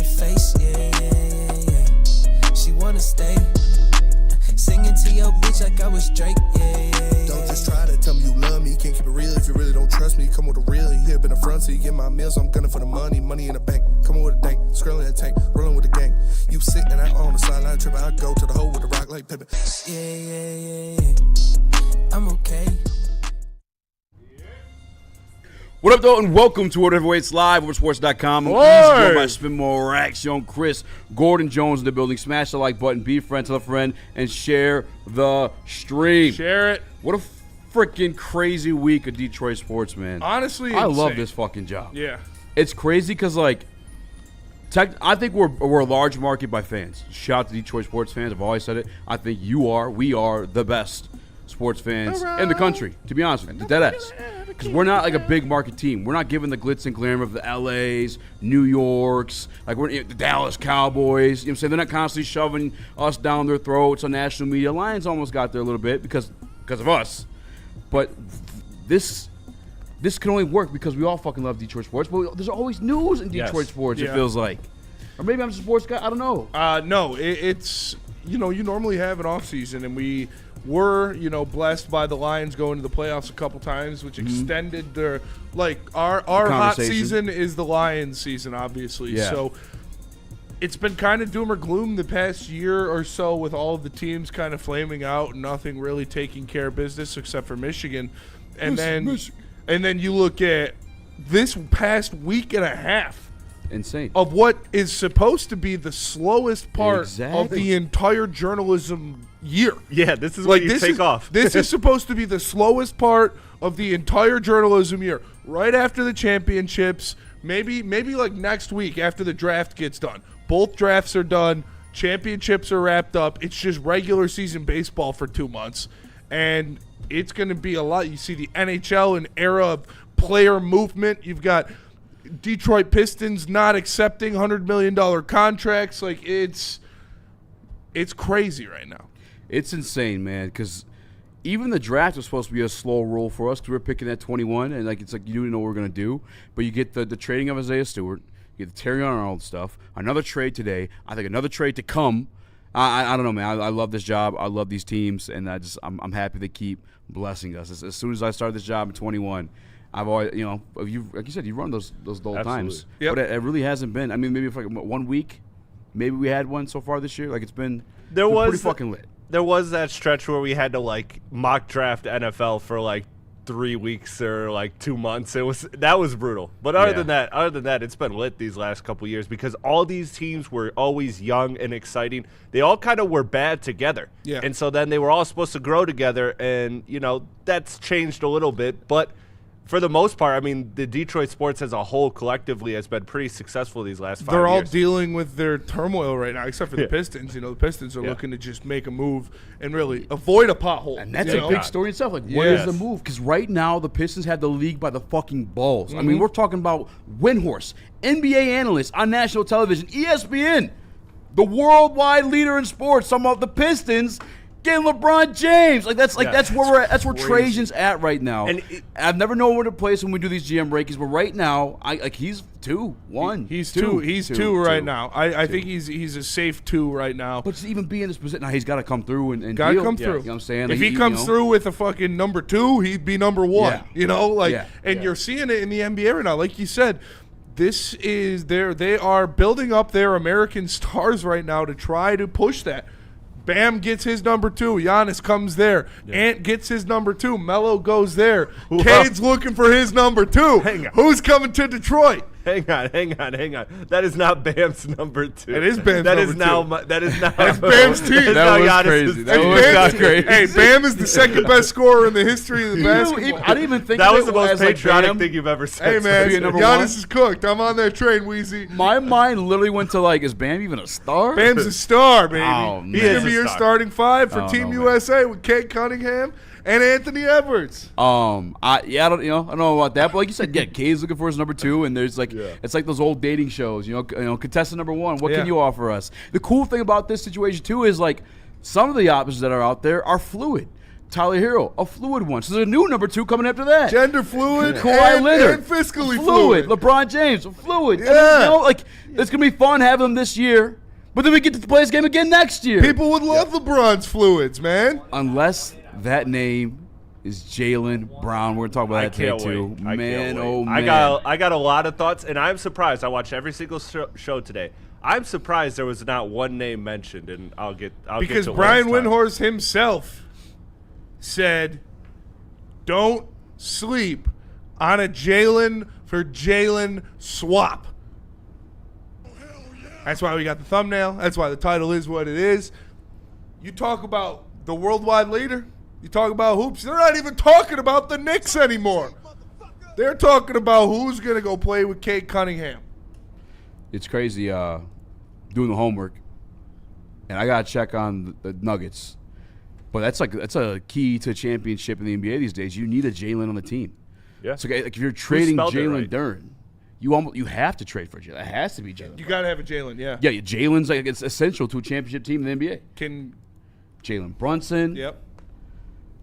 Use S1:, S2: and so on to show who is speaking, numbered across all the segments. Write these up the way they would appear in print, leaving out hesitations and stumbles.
S1: face, yeah. She wanna stay. Singing to your bitch like I was Drake, yeah.
S2: Don't just try to tell me you love me. Can't keep it real if you really don't trust me. Come with a real, you here up in the front, so you get my meals. I'm gunning for the money in the bank. Coming with a dank, scrolling in the tank, rolling with the gang. You sick and I on the sideline tripping. I go to the hole with the rock like Pippin.
S1: Yeah. I'm okay.
S3: What up, though, and welcome to World Heavyweights Live over sports.com. I'm easy joined by Spin More Rax, Young Chris, Gordon Jones in the building. Smash the like button, be a friend, tell a friend, and share the stream.
S4: Share it.
S3: What a freaking crazy week of Detroit sports, man.
S4: Honestly,
S3: I
S4: insane.
S3: love this fucking job.
S4: Yeah.
S3: It's crazy because, like, I think we're a large market by fans. Shout out to Detroit sports fans. I've always said it. I think we are the best sports fans in the country, to be honest with you. Dead ass. Because we're not like a big market team. We're not given the glitz and glamour of the LAs, New Yorks, like we're the Dallas Cowboys. You know what I'm saying? They're not constantly shoving us down their throats on national media. Lions almost got there a little bit because of us. But this can only work because we all fucking love Detroit sports. But there's always news in Detroit sports, it feels like. Or maybe I'm just a sports guy. I don't know.
S4: No, it's, you normally have an offseason, and we were, blessed by the Lions going to the playoffs a couple times, which extended their, our hot season is the Lions season, obviously.
S3: Yeah.
S4: So it's been kind of doom or gloom the past year or so with all of the teams kind of flaming out and nothing really taking care of business except for Michigan. And then you look at this past week and a half.
S3: Insane.
S4: Of what is supposed to be the slowest part of the entire journalism year.
S5: Yeah, this is what you take off.
S4: This is supposed to be the slowest part of the entire journalism year. Right after the championships, maybe like next week after the draft gets done. Both drafts are done. Championships are wrapped up. It's just regular season baseball for 2 months. And it's going to be a lot. You see the NHL, an era of player movement. You've got Detroit Pistons not accepting $100 million contracts. Like, it's crazy right now.
S3: It's insane, man, because even the draft was supposed to be a slow roll for us because we were picking at 21, and it's like you didn't know what we were going to do. But you get the trading of Isaiah Stewart, you get the Terry Arnold stuff, another trade today, I think another trade to come. I don't know, man. I love this job. I love these teams, and I'm happy they keep blessing us. As soon as I started this job at 21, I've always, like you said, you run those dull times.
S4: Yep.
S3: But it really hasn't been. I mean, maybe for like 1 week, maybe we had one so far this year. Like it's been pretty fucking lit.
S5: There was that stretch where we had to mock draft NFL for 3 weeks or 2 months. That was brutal. But other than that, it's been lit these last couple years because all these teams were always young and exciting. They all kind of were bad together.
S4: Yeah.
S5: And so then they were all supposed to grow together, and that's changed a little bit, but for the most part, I mean, the Detroit sports as a whole collectively has been pretty successful these last 5 years.
S4: They're all dealing with their turmoil right now, except for the Pistons. The Pistons are looking to just make a move and really avoid a pothole.
S3: And that's a big story in itself. What is the move? Because right now, the Pistons have the league by the fucking balls. Mm-hmm. I mean, we're talking about Windhorse, NBA analyst on national television, ESPN, the worldwide leader in sports, talking about the Pistons getting LeBron James. That's where we're at. That's where Trajan's at right now. And I've never known where to place when we do these GM rankings, but right now, he's 2-1.
S4: He's two right now. I think he's a safe 2 right now.
S3: But to even be in this position, now he's got to come through and
S4: got to
S3: deal.
S4: come through.
S3: You know what I'm saying?
S4: If he comes through with a fucking number 2, he'd be number 1.
S3: Yeah.
S4: You're seeing it in the NBA right now. Like you said, they are building up their American stars right now to try to push that. Bam gets his number 2. Giannis comes there. Ant gets his number 2. Melo goes there. Cade's looking for his number 2. Who's coming to Detroit?
S5: Hang on. That is not Bam's number 2.
S4: It is Bam's number 2.
S5: That is now.
S4: That's Bam's team.
S3: That was crazy. That was crazy.
S4: Hey, Bam is the second best scorer in the history of the basketball.
S3: I didn't even think
S5: that
S3: of
S5: was the most patriotic thing you've ever said.
S4: Hey, man, Giannis is cooked. I'm on that train, Weezy.
S3: My mind literally went to is Bam even a star?
S4: Bam's a star, baby.
S3: Oh, man.
S4: He's going to be your starting 5 for Team USA with Cade Cunningham and Anthony Edwards.
S3: I don't know about that, but like you said, Cade's looking for his number 2, and there's it's like those old dating shows, contestant number 1. What can you offer us? The cool thing about this situation too is some of the options that are out there are fluid. Tyler Hero, a fluid one. So there's a new number 2 coming after that.
S4: Gender fluid
S3: Kawhi Leonard,
S4: and fiscally
S3: fluid. LeBron James, fluid.
S4: Yeah.
S3: I mean, it's gonna be fun having them this year, but then we get to play this game again next year.
S4: People would love LeBron's fluids, man.
S3: Unless that name is Jalen Brown. We're gonna talk about that today too. Man, oh man.
S5: I got a lot of thoughts, and I'm surprised. I watched every single show today. I'm surprised there was not one name mentioned, and I'll get
S4: Because
S5: to it
S4: Brian
S5: last time.
S4: Windhorst himself said, "Don't sleep on a Jalen for Jalen swap." That's why we got the thumbnail. That's why the title is what it is. You talk about the worldwide leader. You talk about hoops. They're not even talking about the Knicks anymore. They're talking about who's going to go play with Kate Cunningham.
S3: It's crazy doing the homework, and I gotta check on the Nuggets. But that's a key to a championship in the NBA these days. You need a Jalen on the team.
S5: Yeah.
S3: So like if you're trading Jalen
S5: right?
S3: Duren, you have to trade for Jalen. It has to be Jalen.
S4: You got to have a Jalen, yeah.
S3: Yeah, Jalen's it's essential to a championship team in the NBA. Jalen Brunson.
S4: Yep.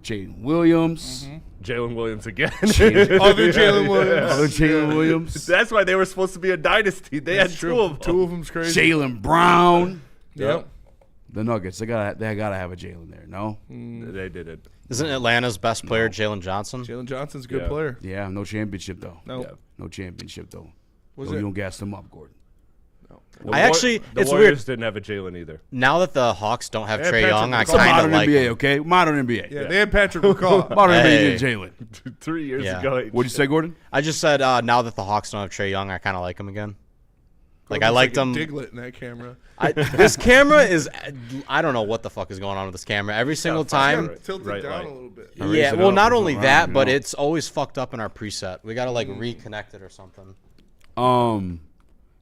S3: Jalen Williams.
S5: Jalen Williams again.
S4: Other Jalen Williams.
S3: Other Jalen Williams.
S5: That's why they were supposed to be a dynasty. They had two of them.
S4: Two of them's crazy.
S3: Jalen Brown.
S4: Yep.
S3: The Nuggets, they gotta have a Jalen there. No.
S5: They did it.
S6: Isn't Atlanta's best player Jalen Johnson?
S4: Jalen Johnson's a good
S5: Yeah.
S4: player.
S3: Yeah, no championship though.
S4: No.
S5: Yeah.
S3: No championship though.
S4: Was
S3: You
S4: it?
S3: don't gas them up, Gordon.
S5: The
S6: it's
S5: Warriors
S6: weird.
S5: didn't have a Jalen either.
S6: Now that the Hawks don't have
S4: They had
S6: Trae
S4: Patrick
S6: Young, I
S4: McCaw.
S3: It's a
S6: kind of
S3: modern
S6: like
S3: NBA,
S6: him.
S3: okay? Modern NBA.
S4: Yeah, they had Patrick McCaw.
S3: Modern
S6: Hey.
S3: NBA Jalen.
S5: 3 years
S6: Yeah.
S5: ago.
S3: What'd you say, Gordon?
S6: I just said now that the Hawks don't have Trae Young, I kind of like him again. Like I
S4: Looks
S6: liked
S4: a
S6: him.
S4: Diglett in that camera.
S6: This camera is, I don't know what the fuck is going on with this camera. Every single time.
S5: Right.
S4: Tilted
S5: Right,
S4: down
S5: right.
S4: a little bit.
S3: Raise
S6: Yeah,
S3: it
S6: well,
S3: up
S6: not
S3: or
S6: only
S3: something,
S6: that,
S3: you
S6: but
S3: know.
S6: it's always fucked up in our preset. We gotta like reconnect it or something.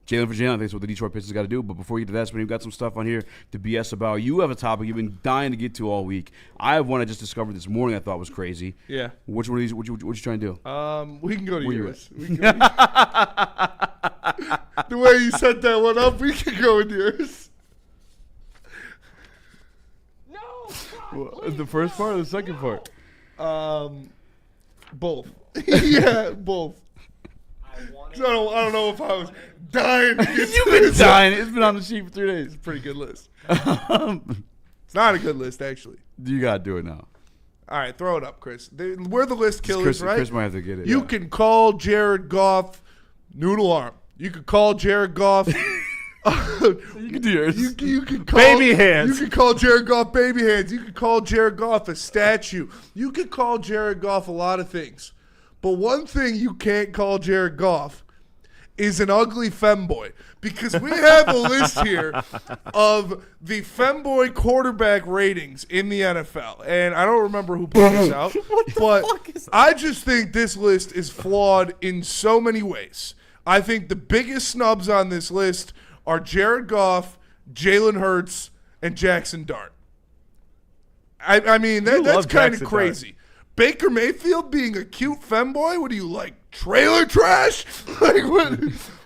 S3: Jalen for Jalen, I think that's what the Detroit Pistons got to do. But before we get to that, we've got some stuff on here to BS about. You have a topic you've been dying to get to all week. I have one I just discovered this morning I thought was crazy.
S4: Yeah.
S3: Which one of these? What you trying to do?
S4: We can go to
S3: Where you
S4: yours. We can go the way you set that one up, we can go with yours.
S3: The first part or the second part?
S4: Both. Yeah, both. So I don't know if I was dying to get
S3: You've
S4: to
S3: been
S4: this.
S3: dying. It's been on the sheet for 3 days.
S4: Pretty good list. It's not a good list, actually.
S3: You got to do it now.
S4: All right, throw it up, Chris. We're the list killers, right?
S3: Chris might have to get it.
S4: You
S3: yeah.
S4: can call Jared Goff noodle arm. You could call Jared Goff.
S3: You can do yours.
S4: You can call
S5: Baby hands.
S4: You can call Jared Goff baby hands. You can call Jared Goff a statue. You could call Jared Goff a lot of things. But one thing you can't call Jared Goff is an ugly femboy. Because we have a list here of the femboy quarterback ratings in the NFL. And I don't remember who put this out. But I just think this list is flawed in so many ways. I think the biggest snubs on this list are Jared Goff, Jalen Hurts, and Jackson Dart. I mean, that's
S5: love
S4: kind of
S5: Jackson
S4: crazy. Baker Mayfield being a cute femboy? What do you like? Trailer trash? Like what?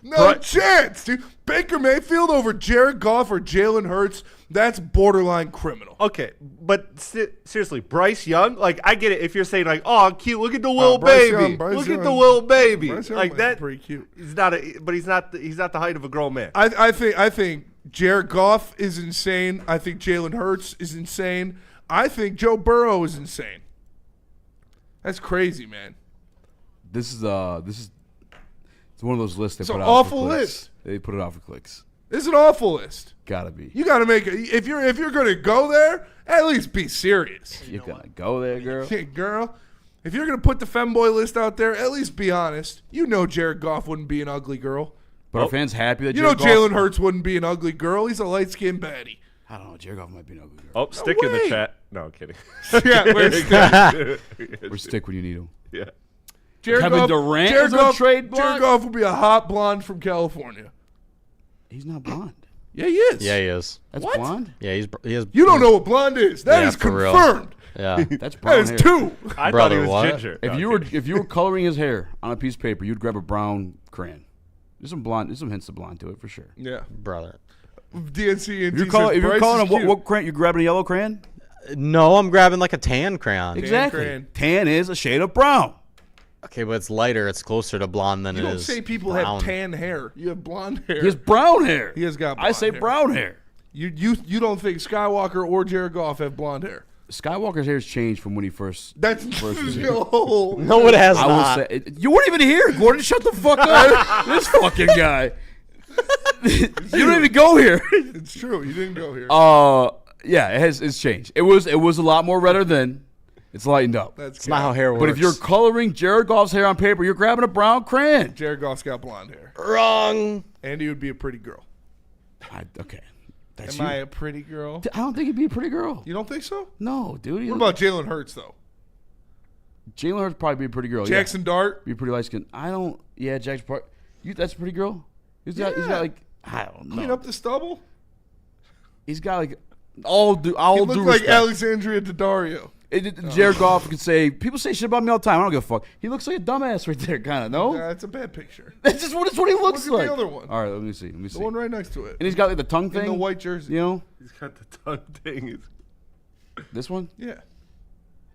S4: No chance, dude. Baker Mayfield over Jared Goff or Jalen Hurts, that's borderline criminal.
S5: Okay, but seriously, Bryce Young, like I get it if you're saying like, oh, cute, look at the little
S4: Bryce
S5: baby,
S4: Young, Bryce
S5: look at the
S4: Young.
S5: little baby,
S4: Bryce Young
S5: like
S4: was
S5: that.
S4: pretty cute.
S5: He's not the height of a grown man.
S4: I think Jared Goff is insane. I think Jalen Hurts is insane. I think Joe Burrow is insane. That's crazy, man.
S3: This is it's one of those lists they
S4: It's
S3: put
S4: an
S3: out
S4: awful
S3: for clicks.
S4: list.
S3: They put it out for clicks.
S4: This is an awful list.
S3: Gotta be.
S4: You got to make it. If you're going to go there, at least be serious.
S3: You're gonna go there, girl.
S4: Hey, girl, if you're going to put the femboy list out there, at least be honest. You know Jared Goff wouldn't be an ugly girl.
S3: But are fans happy that
S4: You know
S3: Jared Goff-
S4: Jalen Hurts wouldn't be an ugly girl. He's a light-skinned baddie.
S3: I don't know. Jared Goff might be an ugly girl.
S5: Oh, stick in
S4: way.
S5: the chat. No, I'm kidding.
S4: Yeah, where's
S3: Or stick when you need him.
S5: Yeah.
S4: Jared
S3: Kevin
S4: Goff,
S3: Durant
S4: Jared
S3: is a
S4: Goff,
S3: trade block?
S4: Jared Goff would be a hot blonde from California.
S3: He's not blonde.
S4: Yeah, he is.
S6: Yeah, he is.
S3: That's
S4: What?
S3: blonde.
S6: Yeah, he has.
S4: You don't know what blonde is. That
S6: Yeah,
S4: is
S6: for real.
S4: confirmed.
S6: Yeah.
S3: That's
S4: That
S3: brown
S4: is
S3: hair.
S4: two.
S5: I
S6: Brother,
S5: thought he was
S6: what?
S5: ginger.
S3: If
S5: No,
S3: you
S5: I'm
S3: were
S5: kidding.
S3: coloring his hair on a piece of paper, you'd grab a brown crayon. There's some hints of blonde to it for sure.
S4: Yeah.
S6: Brother.
S4: DNC and
S3: If you're calling him what crayon, you grabbing a yellow crayon?
S6: No, I'm grabbing like a tan crayon.
S3: Exactly.
S4: crayon.
S3: Tan is a shade of brown.
S6: Okay, but it's lighter. It's closer to blonde than
S4: You
S6: it
S4: don't
S6: is
S4: say people
S6: brown.
S4: have tan hair. You have blonde hair.
S3: He has brown hair.
S4: He has got
S3: I
S4: blonde
S3: say
S4: hair.
S3: brown hair.
S4: You don't think Skywalker or Jared Goff have blonde hair?
S3: Skywalker's hair's changed from when he first.
S4: That's
S3: was here.
S4: no.
S6: No, it has
S3: I
S6: not.
S3: will say you weren't even here, Gordon. Shut the fuck up. This fucking guy. You don't even go here.
S4: It's true. You didn't go here.
S3: Yeah, it's changed. It was a lot more redder then. It's lightened up.
S6: It's not how hair works.
S3: But if you're coloring Jared Goff's hair on paper, you're grabbing a brown crayon.
S4: Jared Goff's got blonde hair.
S6: wrong.
S4: Andy would be a pretty girl.
S3: Okay. That's
S4: Am
S3: you.
S4: I a pretty girl?
S3: I don't think he'd be a pretty girl.
S4: You don't think so?
S3: No, dude.
S4: What about Jalen Hurts though?
S3: Jalen Hurts? Probably be a pretty girl.
S4: Jackson Dart?
S3: Yeah. Be pretty light skinned. I don't. Yeah, Jackson Park. That's a pretty girl. He's got like I don't know.
S4: Clean up the stubble.
S3: He's got like all
S4: He
S3: do
S4: looked like
S3: respect.
S4: Alexandria Daddario.
S3: Jared Goff could say, people say shit about me all the time. I don't give a fuck. He looks like a dumbass right there, kind of. No,
S4: That's a bad picture.
S3: that's just what he looks
S4: Look at
S3: like.
S4: the other one.
S3: All right, let me see.
S4: The one right next to it.
S3: And he's got like the tongue thing,
S4: In the white jersey.
S3: You know,
S5: He's got the tongue thing.
S3: this one.
S4: Yeah.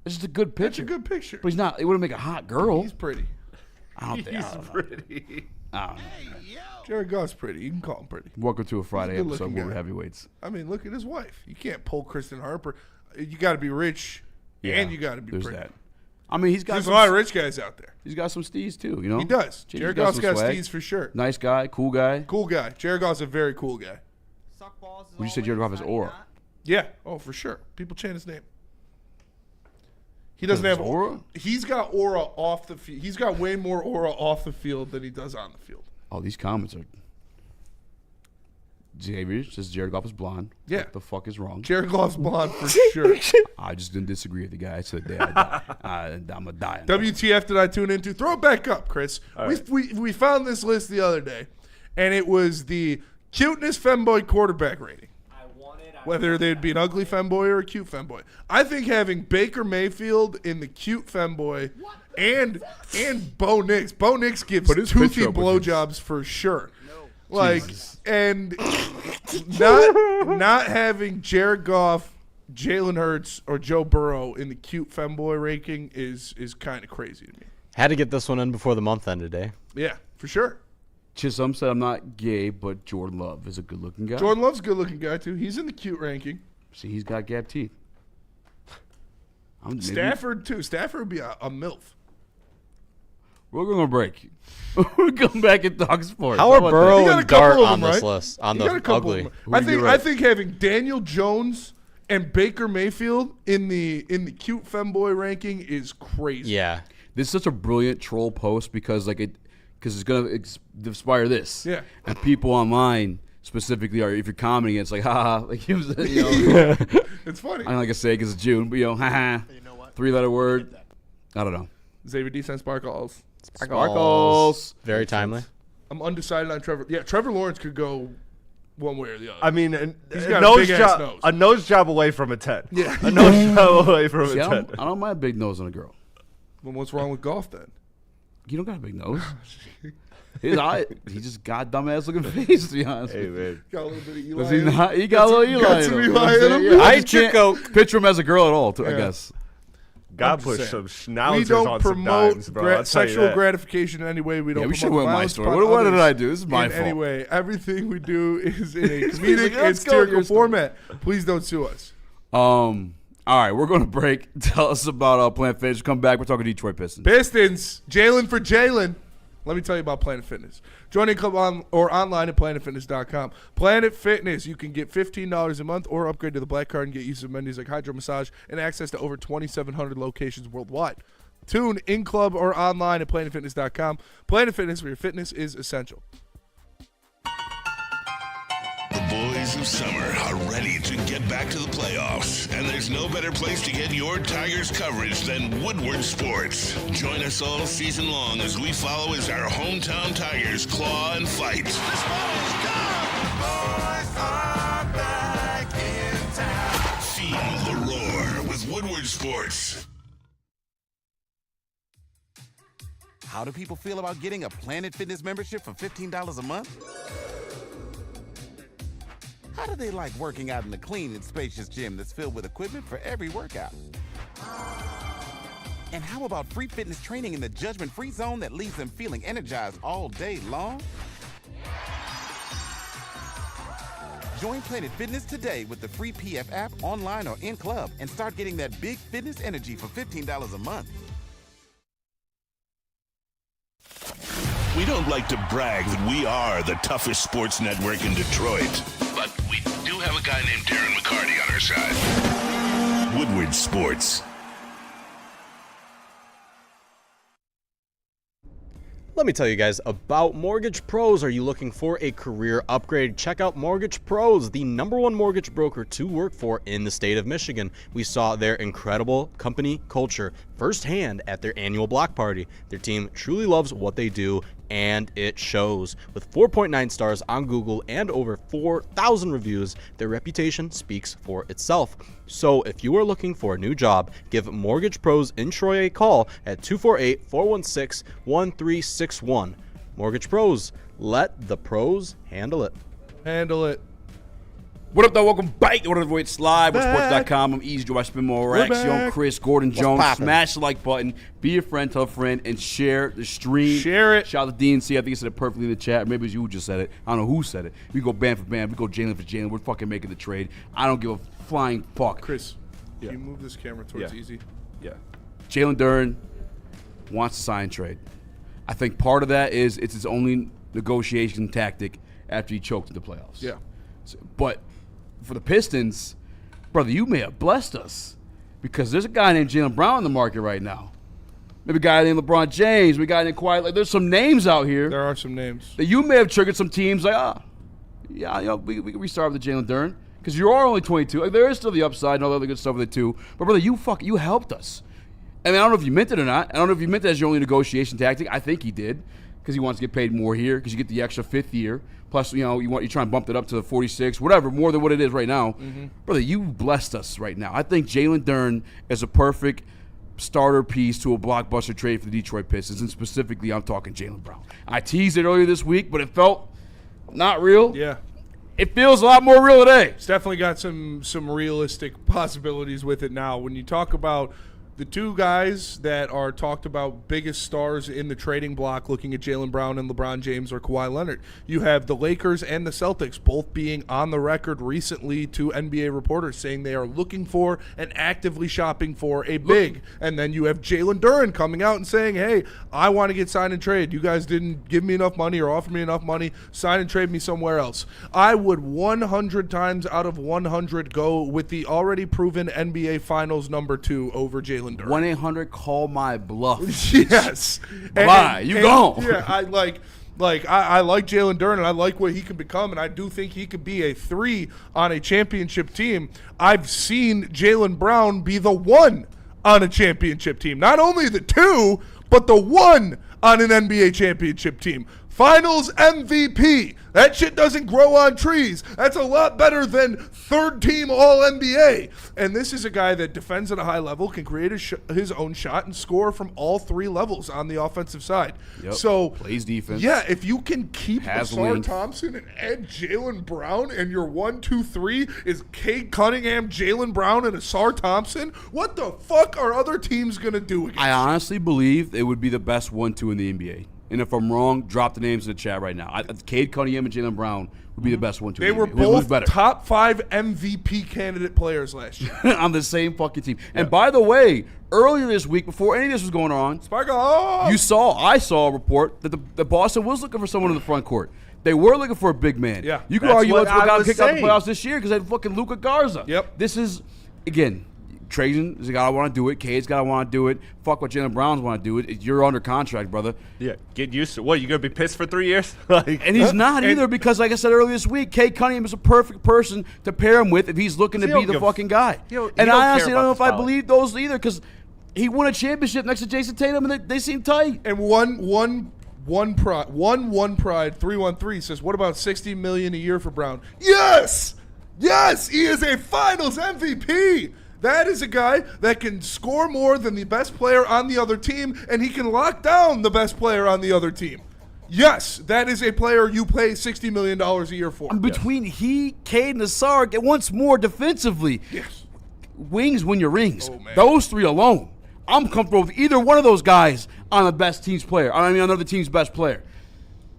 S3: It's just a good
S4: That's
S3: picture.
S4: a good picture.
S3: But he's not. It wouldn't make a hot girl.
S4: He's pretty.
S3: I don't think. I
S5: He's
S3: don't know.
S5: pretty.
S3: I don't know.
S4: Jared Goff's pretty. You can call him pretty.
S3: Welcome to a Friday
S4: good
S3: episode
S4: looking
S3: where we're
S4: guy.
S3: heavyweights.
S4: I mean, look at his wife. You can't pull Kristen Harper. You got to be rich, and you got to be
S3: there's
S4: pretty.
S3: that. I mean, he's got
S4: There's a
S3: some,
S4: lot of rich guys out there.
S3: he's got some steez too. You know,
S4: He does.
S3: He's
S4: Jared Goff's
S3: some
S4: got
S3: swag.
S4: steez for sure.
S3: Nice guy, cool guy.
S4: Cool guy. Jared Goff's a very cool guy.
S3: Would you say Jared Goff has aura?
S4: Yeah. Oh, for sure. People chant his name. He doesn't have
S3: aura.
S4: He's got aura off the field. He's got way more aura off the field than he does on the field.
S3: Oh, these comments are. Xavier says Jared Goff is blonde.
S4: Yeah.
S3: What the fuck is wrong?
S4: Jared Goff's blonde for sure.
S3: I just didn't disagree with the guy. I said, the day I die, I'm going to die.
S4: WTF did I tune into? Throw it back up, Chris. We found this list the other day, and it was the cuteness femboy quarterback rating. Whether they'd be an ugly femboy or a cute femboy. I think having Baker Mayfield in the cute femboy and Bo Nix. Bo Nix gives
S3: Put his
S4: toothy
S3: picture up with
S4: blowjobs for sure. Like, and not having Jared Goff, Jalen Hurts, or Joe Burrow in the cute femboy ranking is kind of crazy to me.
S6: Had to get this one in before the month ended today.
S4: Yeah, for sure.
S3: Chisholm said, I'm not gay, but Jordan Love is a good looking guy.
S4: Jordan Love's a good-looking guy, too. He's in the cute ranking.
S3: See, he's got gap teeth.
S4: Stafford, too. Stafford would be a MILF.
S3: We're going to break. We'll come back and talk sports.
S6: How are
S3: about
S6: Burrow
S4: You got a
S6: and Dart
S4: couple of
S6: on
S4: them,
S6: this
S4: right?
S6: list? On
S4: You got a
S6: the
S4: couple
S6: ugly.
S4: of them.
S3: You're
S4: I
S3: right.
S4: think having Daniel Jones and Baker Mayfield in the cute femboy ranking is crazy.
S6: Yeah.
S3: This is such a brilliant troll post because it's going to inspire this.
S4: Yeah.
S3: And people online specifically are, if you're commenting, it's like, haha. Like, you know,
S4: It's funny.
S3: I don't like to say because it's June, but, haha. You know what? 3-letter word. I don't know.
S4: Xavier D. Sparkles.
S3: Sparkles.
S6: Very timely.
S4: I'm undecided on Trevor. Yeah, Trevor Lawrence could go one way or the other.
S5: I mean,
S4: He's
S5: a
S4: got a
S5: nose
S4: big-ass
S5: job,
S4: nose.
S5: a nose job away from a 10.
S4: Yeah.
S5: A nose job away from
S3: See,
S5: a
S3: I
S5: 10.
S3: don't mind a big nose on a girl.
S4: Well, what's wrong with golf then?
S3: You don't got a big nose. His eye, he just got dumbass looking face, to be honest.
S5: Hey,
S3: with you.
S5: man.
S4: Got a little bit of Eli.
S3: Does he
S4: in him.
S3: not? He got a little Eli.
S4: got some
S3: in him.
S4: Eli in him.
S3: Yeah, I
S6: Hi,
S3: just can't
S6: Chico.
S3: picture him as a girl at all, I
S4: Yeah.
S3: guess.
S5: God
S4: I'm
S5: put
S4: just
S5: some
S4: saying.
S5: schnauzers
S4: We don't
S5: on some
S4: promote
S5: dimes, bro. I'll tell you
S4: sexual
S5: that.
S4: gratification in any way. We don't.
S3: Yeah, we
S4: promote
S3: should win my
S4: violence
S3: story.
S4: upon
S3: What did
S4: others
S3: I do? This is my
S4: in
S3: fault.
S4: any way. Everything we do is in a
S3: like,
S4: comedic and
S3: let's go with your
S4: satirical
S3: story.
S4: format. Please don't sue us.
S3: All right, we're going to break. Tell us about Planet Fitness. Come back. We're talking Detroit Pistons.
S4: Pistons, Jalen for Jalen. Let me tell you about Planet Fitness. Join a club online at planetfitness.com. Planet Fitness, you can get $15 a month or upgrade to the Black Card and get use of amenities like hydro massage and access to over 2,700 locations worldwide. Tune in club or online at planetfitness.com. Planet Fitness, where your fitness is essential.
S7: The boys of summer are ready to get back to the playoffs, and there's no better place to get your Tigers coverage than Woodward Sports. Join us all season long as we follow as our hometown Tigers claw and fight. This ball is gone. Boys are back in town. Feel the roar with Woodward Sports.
S8: How do people feel about getting a Planet Fitness membership for $15 a month? How do they like working out in a clean and spacious gym that's filled with equipment for every workout? And how about free fitness training in the judgment-free zone that leaves them feeling energized all day long? Join Planet Fitness today with the free PF app, online or in club, and start getting that big fitness energy for $15 a month.
S7: We don't like to brag that we are the toughest sports network in Detroit, but we do have a guy named Darren McCarty on our side. Woodward Sports.
S6: Let me tell you guys about Mortgage Pros. Are you looking for a career upgrade? Check out Mortgage Pros, the #1 mortgage broker to work for in the state of Michigan. We saw their incredible company culture firsthand at their annual block party. Their team truly loves what they do, and it shows. With 4.9 stars on Google and over 4,000 reviews, their reputation speaks for itself. So if you are looking for a new job, give Mortgage Pros in Troy a call at 248-416-1361. Mortgage Pros, let the pros handle it.
S4: Handle it.
S3: What up, though? Welcome back to What Up, It's live with sports.com. I'm Easy Joe. I spin more Rax, Young Chris, Gordon Jones.
S6: poppin'?
S3: Smash the like button, be a friend, tell a friend, and share the stream.
S4: Share it.
S3: Shout out to DNC. I think he said it perfectly in the chat. Maybe it was you who just said it. I don't know who said it. We go band for band. We go Jalen for Jalen. We're fucking making the trade. I don't give a flying fuck.
S4: Chris, can you move this camera towards Easy?
S3: Yeah. Jalen Duren wants to sign trade. I think part of that is it's his only negotiation tactic after he choked in the playoffs.
S4: Yeah.
S3: But for the Pistons, brother, you may have blessed us because there's a guy named Jalen Brown in the market right now. Maybe a guy named LeBron James. We got named Quiet. Like, there's some names out here.
S4: There are some names.
S3: That you may have triggered some teams like, we can restart with the Jalen Duren because you are only 22. Like, there is still the upside and all the other good stuff with it too. But brother, you helped us. I mean, I don't know if you meant it or not. I don't know if you meant it as your only negotiation tactic. I think he did because he wants to get paid more here because you get the extra fifth year. Plus, you try and bump it up to 46, whatever, more than what it is right now. Mm-hmm. Brother, you blessed us right now. I think Jalen Duren is a perfect starter piece to a blockbuster trade for the Detroit Pistons, and specifically, I'm talking Jalen Brown. I teased it earlier this week, but it felt not real.
S4: Yeah.
S3: It feels a lot more real today.
S4: It's definitely got some realistic possibilities with it now. When you talk about the two guys that are talked about biggest stars in the trading block, looking at Jalen Brown and LeBron James or Kawhi Leonard, you have the Lakers and the Celtics both being on the record recently to NBA reporters saying they are looking for and actively shopping for a big. And then you have Jalen Duren coming out and saying, hey, I want to get signed and trade. You guys didn't give me enough money or offer me enough money. Sign and trade me somewhere else. I would 100 times out of 100 go with the already proven NBA Finals #2 over Jalen Duren.
S3: 1-800 call my bluff.
S4: Yes.
S3: Bye. You gone.
S4: Yeah, I like Jalen Duren and I like what he can become, and I do think he could be a 3 on a championship team. I've seen Jalen Brown be the 1 on a championship team. Not only the 2, but the 1 on an NBA championship team. Finals MVP. That shit doesn't grow on trees. That's a lot better than third-team All-NBA. And this is a guy that defends at a high level, can create his own shot, and score from all 3 levels on the offensive side.
S3: Yep.
S4: So
S3: plays defense.
S4: Yeah, if you can keep Asar
S3: length.
S4: Thompson and add Jalen Brown, and your 1, 2, 3 is Cade Cunningham, Jalen Brown, and Asar Thompson, what the fuck are other teams going to do against
S3: I honestly believe it would be the best 1-2 in the NBA. And if I'm wrong, drop the names in the chat right now. Cade Cunningham and Jalen Brown would be the best 1-2.
S4: They were both top 5 MVP candidate players last year.
S3: On the same fucking team. And by the way, earlier this week, before any of this was going on, I saw a report that the Boston was looking for someone in the front court. They were looking for a big man.
S4: Yeah.
S3: You could argue let's got kicked out the playoffs this year because they had fucking Luka Garza.
S4: Yep.
S3: This is, again, Trajan is a guy I want to do it. Cade's got to want to do it. Fuck what Jalen Brown's want to do it. You're under contract, brother.
S5: Yeah, get used to it. What, you going to be pissed for 3 years?
S3: And he's not either because, like I said earlier this week, Cade Cunningham is a perfect person to pair him with if he's looking to be the fucking guy. And I honestly don't know if I believe those either because he won a championship next to Jason Tatum and they seem tight.
S4: And one pride 313 says, what about $60 million a year for Brown? Yes, he is a Finals MVP. That is a guy that can score more than the best player on the other team, and he can lock down the best player on the other team. Yes, that is a player you pay $60 million a year for.
S3: Between he, Cade, and Asar, get once more defensively.
S4: Yes.
S3: Wings win your rings.
S4: Oh, man.
S3: Those three alone. I'm comfortable with either one of those guys on the best team's player. I mean, on the other team's best player.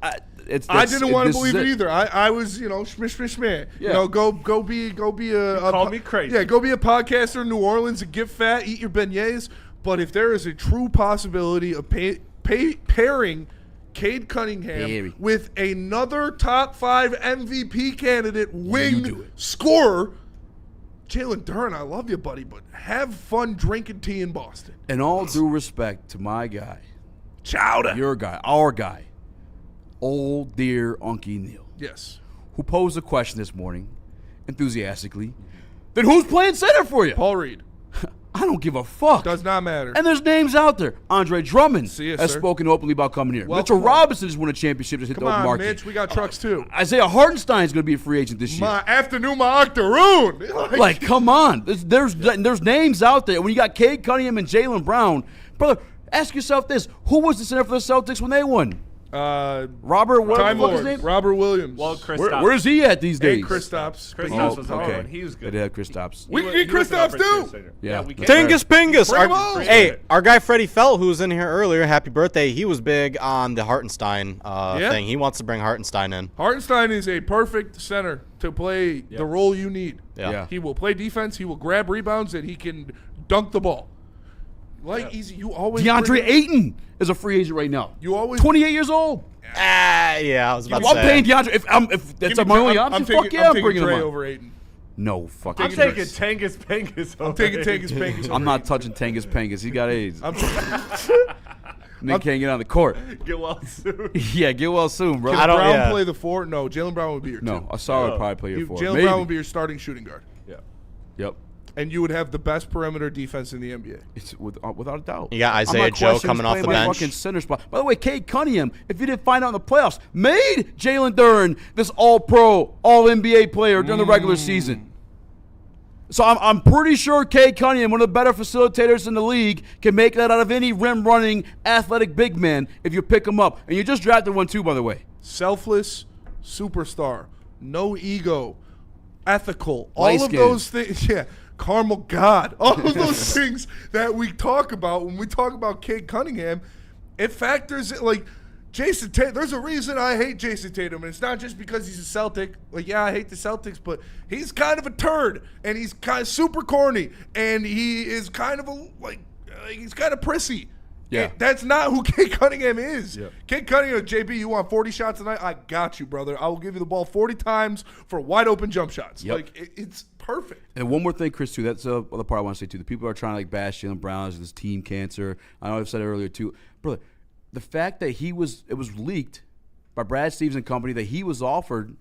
S4: I didn't want to believe it either. I was, schmish.
S3: Yeah.
S4: Go be a
S5: call me crazy.
S4: Yeah, go be a podcaster in New Orleans and get fat, eat your beignets. But if there is a true possibility of pairing Cade Cunningham with another top 5 MVP candidate wing scorer, Jalen Duren, I love you, buddy, but have fun drinking tea in Boston.
S3: In all due respect to my guy,
S4: Chowder.
S3: your guy, our guy, old dear Unky Neal,
S4: Yes.
S3: who posed a question this morning, enthusiastically, then who's playing center for you?
S4: Paul Reed.
S3: I don't give a fuck.
S4: Does not matter.
S3: And there's names out there. Andre Drummond
S4: See ya,
S3: has
S4: sir.
S3: spoken openly about coming here.
S4: Welcome
S3: Mitchell Robinson has won a championship, just hit
S4: Come
S3: the open
S4: on,
S3: market.
S4: Mitch. We got trucks, too.
S3: Isaiah Hartenstein is going to be a free agent this year.
S4: My afternoon, my octoroon.
S3: Like, come on. There's names out there. When you got Cade Cunningham and Jalen Brown, brother, ask yourself this. Who was the center for the Celtics when they won? Robert, what
S4: Time
S3: the fuck his
S4: Lord,
S3: name?
S4: Robert Williams.
S5: Well, Chris
S3: Where's he at these days?
S4: Hey, Kristaps.
S5: Kristaps was the one. He was good.
S3: They did have Kristaps.
S4: We can get Kristaps, too.
S3: Yeah.
S5: we can.
S6: Tingus Pingus.
S4: Bring him on.
S6: Hey, our guy Freddie Felt, who was in here earlier, happy birthday. He was big on the Hartenstein thing. He wants to bring Hartenstein in.
S4: Hartenstein is a perfect center to play the role you need.
S6: Yeah.
S4: He will play defense. He will grab rebounds, and he can dunk the ball. Easy. You always
S3: DeAndre Ayton is a free agent right now.
S4: You always
S3: 28 years old.
S6: Yeah, I was about to
S3: I'm
S6: say.
S3: paying DeAndre. If that's my only option, fuck yeah, I'm bringing him
S4: Dre
S3: on.
S4: over Ayton.
S3: No, fuck.
S5: I'm taking Tangus Pengus.
S4: I'm taking Tangus Pangus over
S3: I'm not
S4: Ayton.
S3: touching Tangus Pengus. He got AIDS.
S4: I'm
S3: Nick can't get on the court.
S5: Get well soon.
S3: Yeah, get well soon, bro.
S4: Can Brown play the 4? No, Jalen Brown would be your 2.
S3: No, Asar would probably play your 4.
S4: Jalen
S3: Maybe.
S4: Brown would be your starting shooting guard.
S5: Yeah.
S3: Yep.
S4: And you would have the best perimeter defense in the NBA.
S3: It's without a doubt.
S6: You got
S3: I'm
S6: Isaiah
S3: not
S6: Joe
S3: questioning
S6: coming
S3: who's
S6: off the
S3: playing my
S6: bench.
S3: fucking center spot. By the way, Cade Cunningham, if you didn't find out in the playoffs, made Jalen Duren this All-Pro, All-NBA player during the regular season. So I'm pretty sure Cade Cunningham, one of the better facilitators in the league, can make that out of any rim-running, athletic big man if you pick him up. And you just drafted one too, by the way.
S4: Selfless superstar. No ego. Ethical. All
S3: Light-skinned.
S4: of those things. Yeah. Caramel God. All of those things that we talk about when we talk about Cade Cunningham, it factors in, like, Jason Tatum. There's a reason I hate Jason Tatum, and it's not just because he's a Celtic. Like, yeah, I hate the Celtics, but he's kind of a turd, and he's kind of super corny, and he is kind of he's kind of prissy.
S3: Yeah.
S4: And that's not who Cade Cunningham is. Yeah. Cade Cunningham, JB, you want 40 shots tonight? I got you, brother. I will give you the ball 40 times for wide open jump shots.
S3: Yep.
S4: Like, it's perfect.
S3: And one more thing, Chris, too. That's the other part I want to say, too. The people are trying to, like, bash Jalen Brown as this team cancer. I know I've said it earlier, too. Brother, the fact that it was leaked by Brad Stevens and company that he was offered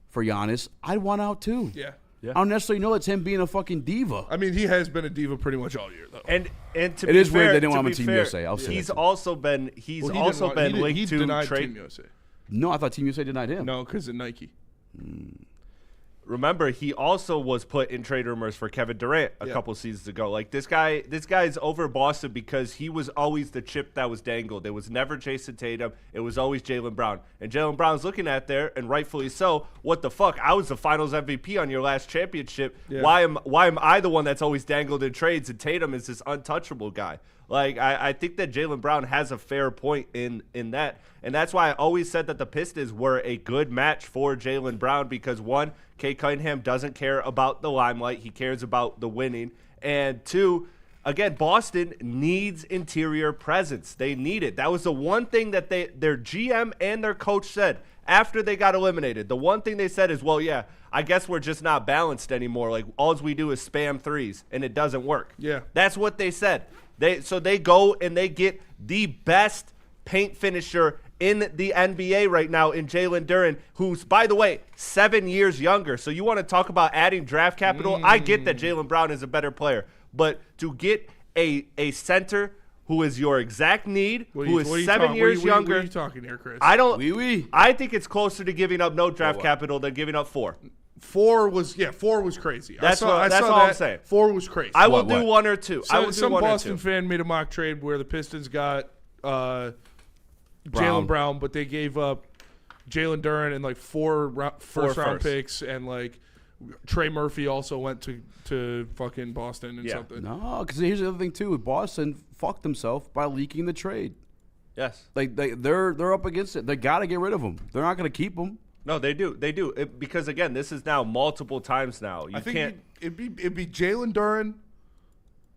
S3: for Giannis, I'd want out, too.
S4: Yeah.
S3: I don't necessarily know it's him being a fucking diva.
S4: I mean, he has been a diva pretty much all year, though.
S5: And to
S3: It
S5: be
S3: is
S5: fair,
S3: weird they didn't
S5: to
S3: want him
S5: be
S3: on Team
S5: fair,
S3: USA. I'll say
S5: he's
S3: that.
S5: also been
S4: He
S5: linked to
S4: denied
S5: trade.
S4: Team USA.
S3: No, I thought Team USA denied him.
S4: No, because of Nike.
S5: Remember, he also was put in trade rumors for Kevin Durant a couple seasons ago. Like, this guy's over Boston because he was always the chip that was dangled. It was never Jason Tatum. It was always Jalen Brown. And Jalen Brown's looking at there, and rightfully so, what the fuck? I was the finals MVP on your last championship.
S4: Yeah.
S5: Why am I the one that's always dangled in trades, and Tatum is this untouchable guy? Like, I think that Jalen Brown has a fair point in that. And that's why I always said that the Pistons were a good match for Jalen Brown because, one, Cade Cunningham doesn't care about the limelight. He cares about the winning. And two, again, Boston needs interior presence. They need it. That was the one thing that their GM and their coach said after they got eliminated. The one thing they said is, well, yeah, I guess we're just not balanced anymore. Like, all we do is spam threes, and it doesn't work.
S4: Yeah.
S5: That's what they said. So they go and they get the best paint finisher in the NBA right now in Jalen Duren, who's, by the way, 7 years younger. So you want to talk about adding draft capital? I get that Jalen Brown is a better player. But to get a center who is your exact need, who is 7 years younger.
S4: What are you talking here, Chris?
S5: I think it's closer to giving up no draft capital than giving up 4.
S4: 4 was crazy.
S5: That's all I'm saying.
S4: 4 was crazy.
S5: I will do 1 or 2.
S4: Some Boston fan made a mock trade where the Pistons got Jalen Brown, but they gave up Jalen Duren and like four first-round picks, and like Trey Murphy also went to fucking Boston and something.
S3: No, because here's the other thing too. Boston fucked himself by leaking the trade.
S5: Yes.
S3: Like they're up against it. They got to get rid of him. They're not going to keep him.
S5: No, they do. They do. Because again, this is now multiple times now.
S4: I think it'd be Jalen Duren,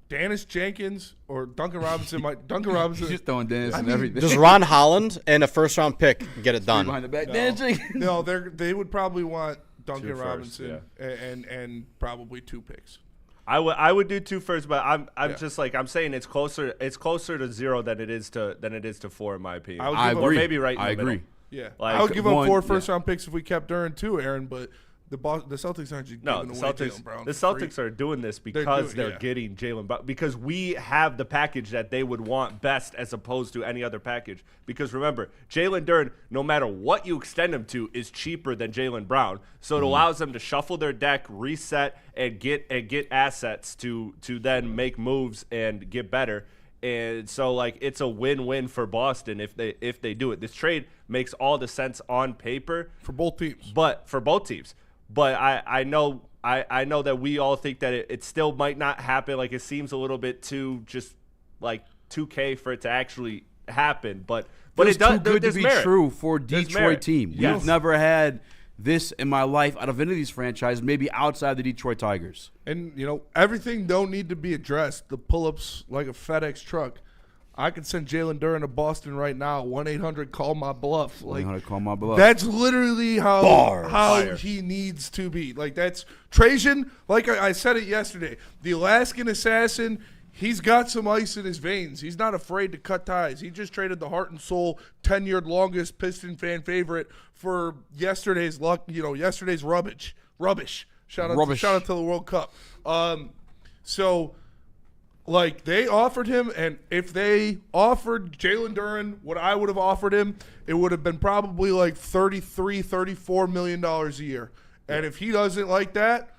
S4: Dennis Jenkins, or Duncan Robinson. Duncan Robinson.
S3: He's just throwing Dennis and everything.
S6: Just Ron Holland and a first-round pick, get it done.
S3: Behind the back. Dennis Jenkins.
S4: No, they would probably want Duncan
S5: Two first,
S4: Robinson and probably 2 picks.
S5: I would do 2 first, but I'm just like I'm saying it's closer to 0 than it is to 4 in my opinion.
S4: I
S3: agree.
S5: Or maybe right in the
S3: agree.
S5: middle.
S4: Yeah,
S5: Like,
S4: I would give up 4
S3: one,
S4: first-round picks if we kept Duren too, Aaron. But the Celtics aren't just
S5: No,
S4: giving
S5: the
S4: away
S5: Celtics.
S4: Jalen Brown.
S5: The
S4: for
S5: Celtics
S4: free.
S5: are doing this because they're getting Jalen Brown, because we have the package that they would want best as opposed to any other package. Because remember, Jalen Duren, no matter what you extend him to, is cheaper than Jalen Brown. So it allows them to shuffle their deck, reset, and get assets to then make moves and get better. And so, like, it's a win-win for Boston if they do it. This trade makes all the sense on paper
S4: for both teams.
S5: But I know that we all think that it still might not happen. Like, it seems a little bit too just like 2K for it to actually happen. But
S3: It's
S5: it does.
S3: too good to be
S5: merit.
S3: true for a
S5: There's
S3: Detroit
S5: merit.
S3: team.
S5: Yes.
S3: We've never had this in my life out of any of these franchises, maybe outside the Detroit Tigers.
S4: And, everything don't need to be addressed. The pull-ups like a FedEx truck. I could send Jalen Duren to Boston right now. 1-800-CALL-MY-BLUFF. Like,
S3: 1-800-CALL-MY-BLUFF.
S4: That's literally how he needs to be. Like, that's Trajan. Like I said it yesterday. The Alaskan Assassin. He's got some ice in his veins. He's not afraid to cut ties. He just traded the heart and soul 10-year longest Piston fan favorite for yesterday's rubbish. Shout out to the World Cup. So, like, they offered him, and if they offered Jalen Duren what I would have offered him, it would have been probably like $33-34 million a year. And if he doesn't like that,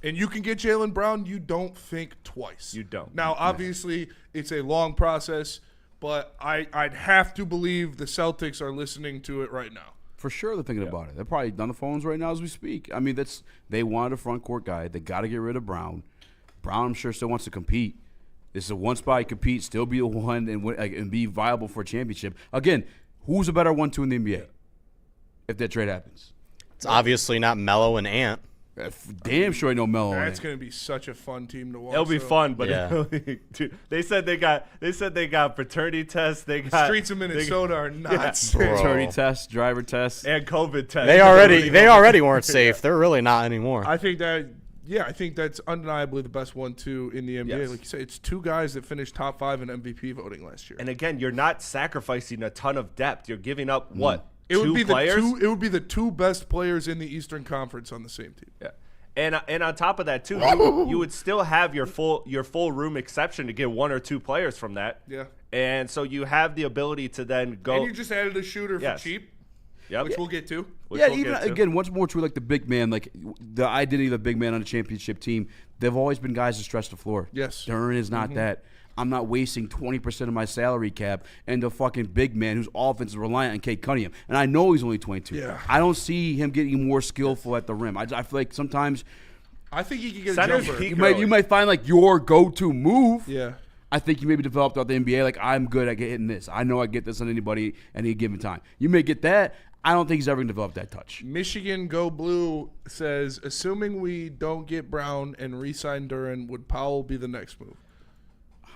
S4: and you can get Jalen Brown, you don't think twice.
S5: You don't.
S4: Now, obviously, it's a long process, but I'd have to believe the Celtics are listening to it right now.
S3: For sure they're thinking about it. They're probably on the phones right now as we speak. I mean, they wanted a front court guy. They got to get rid of Brown. Brown, I'm sure, still wants to compete. This is a one spot compete, still be a one, and be viable for a championship. Again, who's a better 1-2 in the NBA if that trade happens?
S6: It's obviously not Melo and Ant.
S3: Damn sure ain't no Melo.
S4: That's going to be such a fun team to watch.
S5: It'll be fun, but
S6: Yeah.
S5: dude, they said they got paternity tests. They got
S4: Streets of Minnesota are not safe.
S3: Paternity test, driver test.
S5: and COVID tests.
S6: They already weren't safe. They're really not anymore.
S4: I think that's undeniably the best 1-2 in the NBA.
S5: Yes.
S4: Like you say, it's 2 guys that finished top 5 in MVP voting last year.
S5: And again, you're not sacrificing a ton of depth. You're giving up what?
S4: It would be
S5: players?
S4: it would be the 2 best players in the Eastern Conference on the same team.
S5: Yeah. And on top of that too, you would still have your full room exception to get 1 or 2 players from that.
S4: Yeah.
S5: And so you have the ability to then go.
S4: And you just added a shooter
S5: Yes.
S4: for cheap,
S5: Yep.
S4: which we'll get to.
S5: Which
S3: Yeah,
S5: we'll
S3: even
S5: get to.
S3: again, once more true, like the big man, like the identity of the big man on a championship team. They've always been guys that stretch the floor.
S4: Yes.
S3: Duren is not that. I'm not wasting 20% of my salary cap and the fucking big man whose offense is reliant on Kate Cunningham. And I know he's only 22.
S4: Yeah.
S3: I don't see him getting more skillful at the rim. I feel like sometimes
S4: I think he can get
S5: Centers
S4: a jumper.
S5: peak
S3: you might find like your go-to move.
S4: Yeah.
S3: I think you maybe developed out the NBA. Like, I'm good at getting this. I know I get this on anybody at any given time. You may get that. I don't think he's ever going to develop that touch.
S4: Michigan Go Blue says, assuming we don't get Brown and re-sign Duren, would Powell be the next move?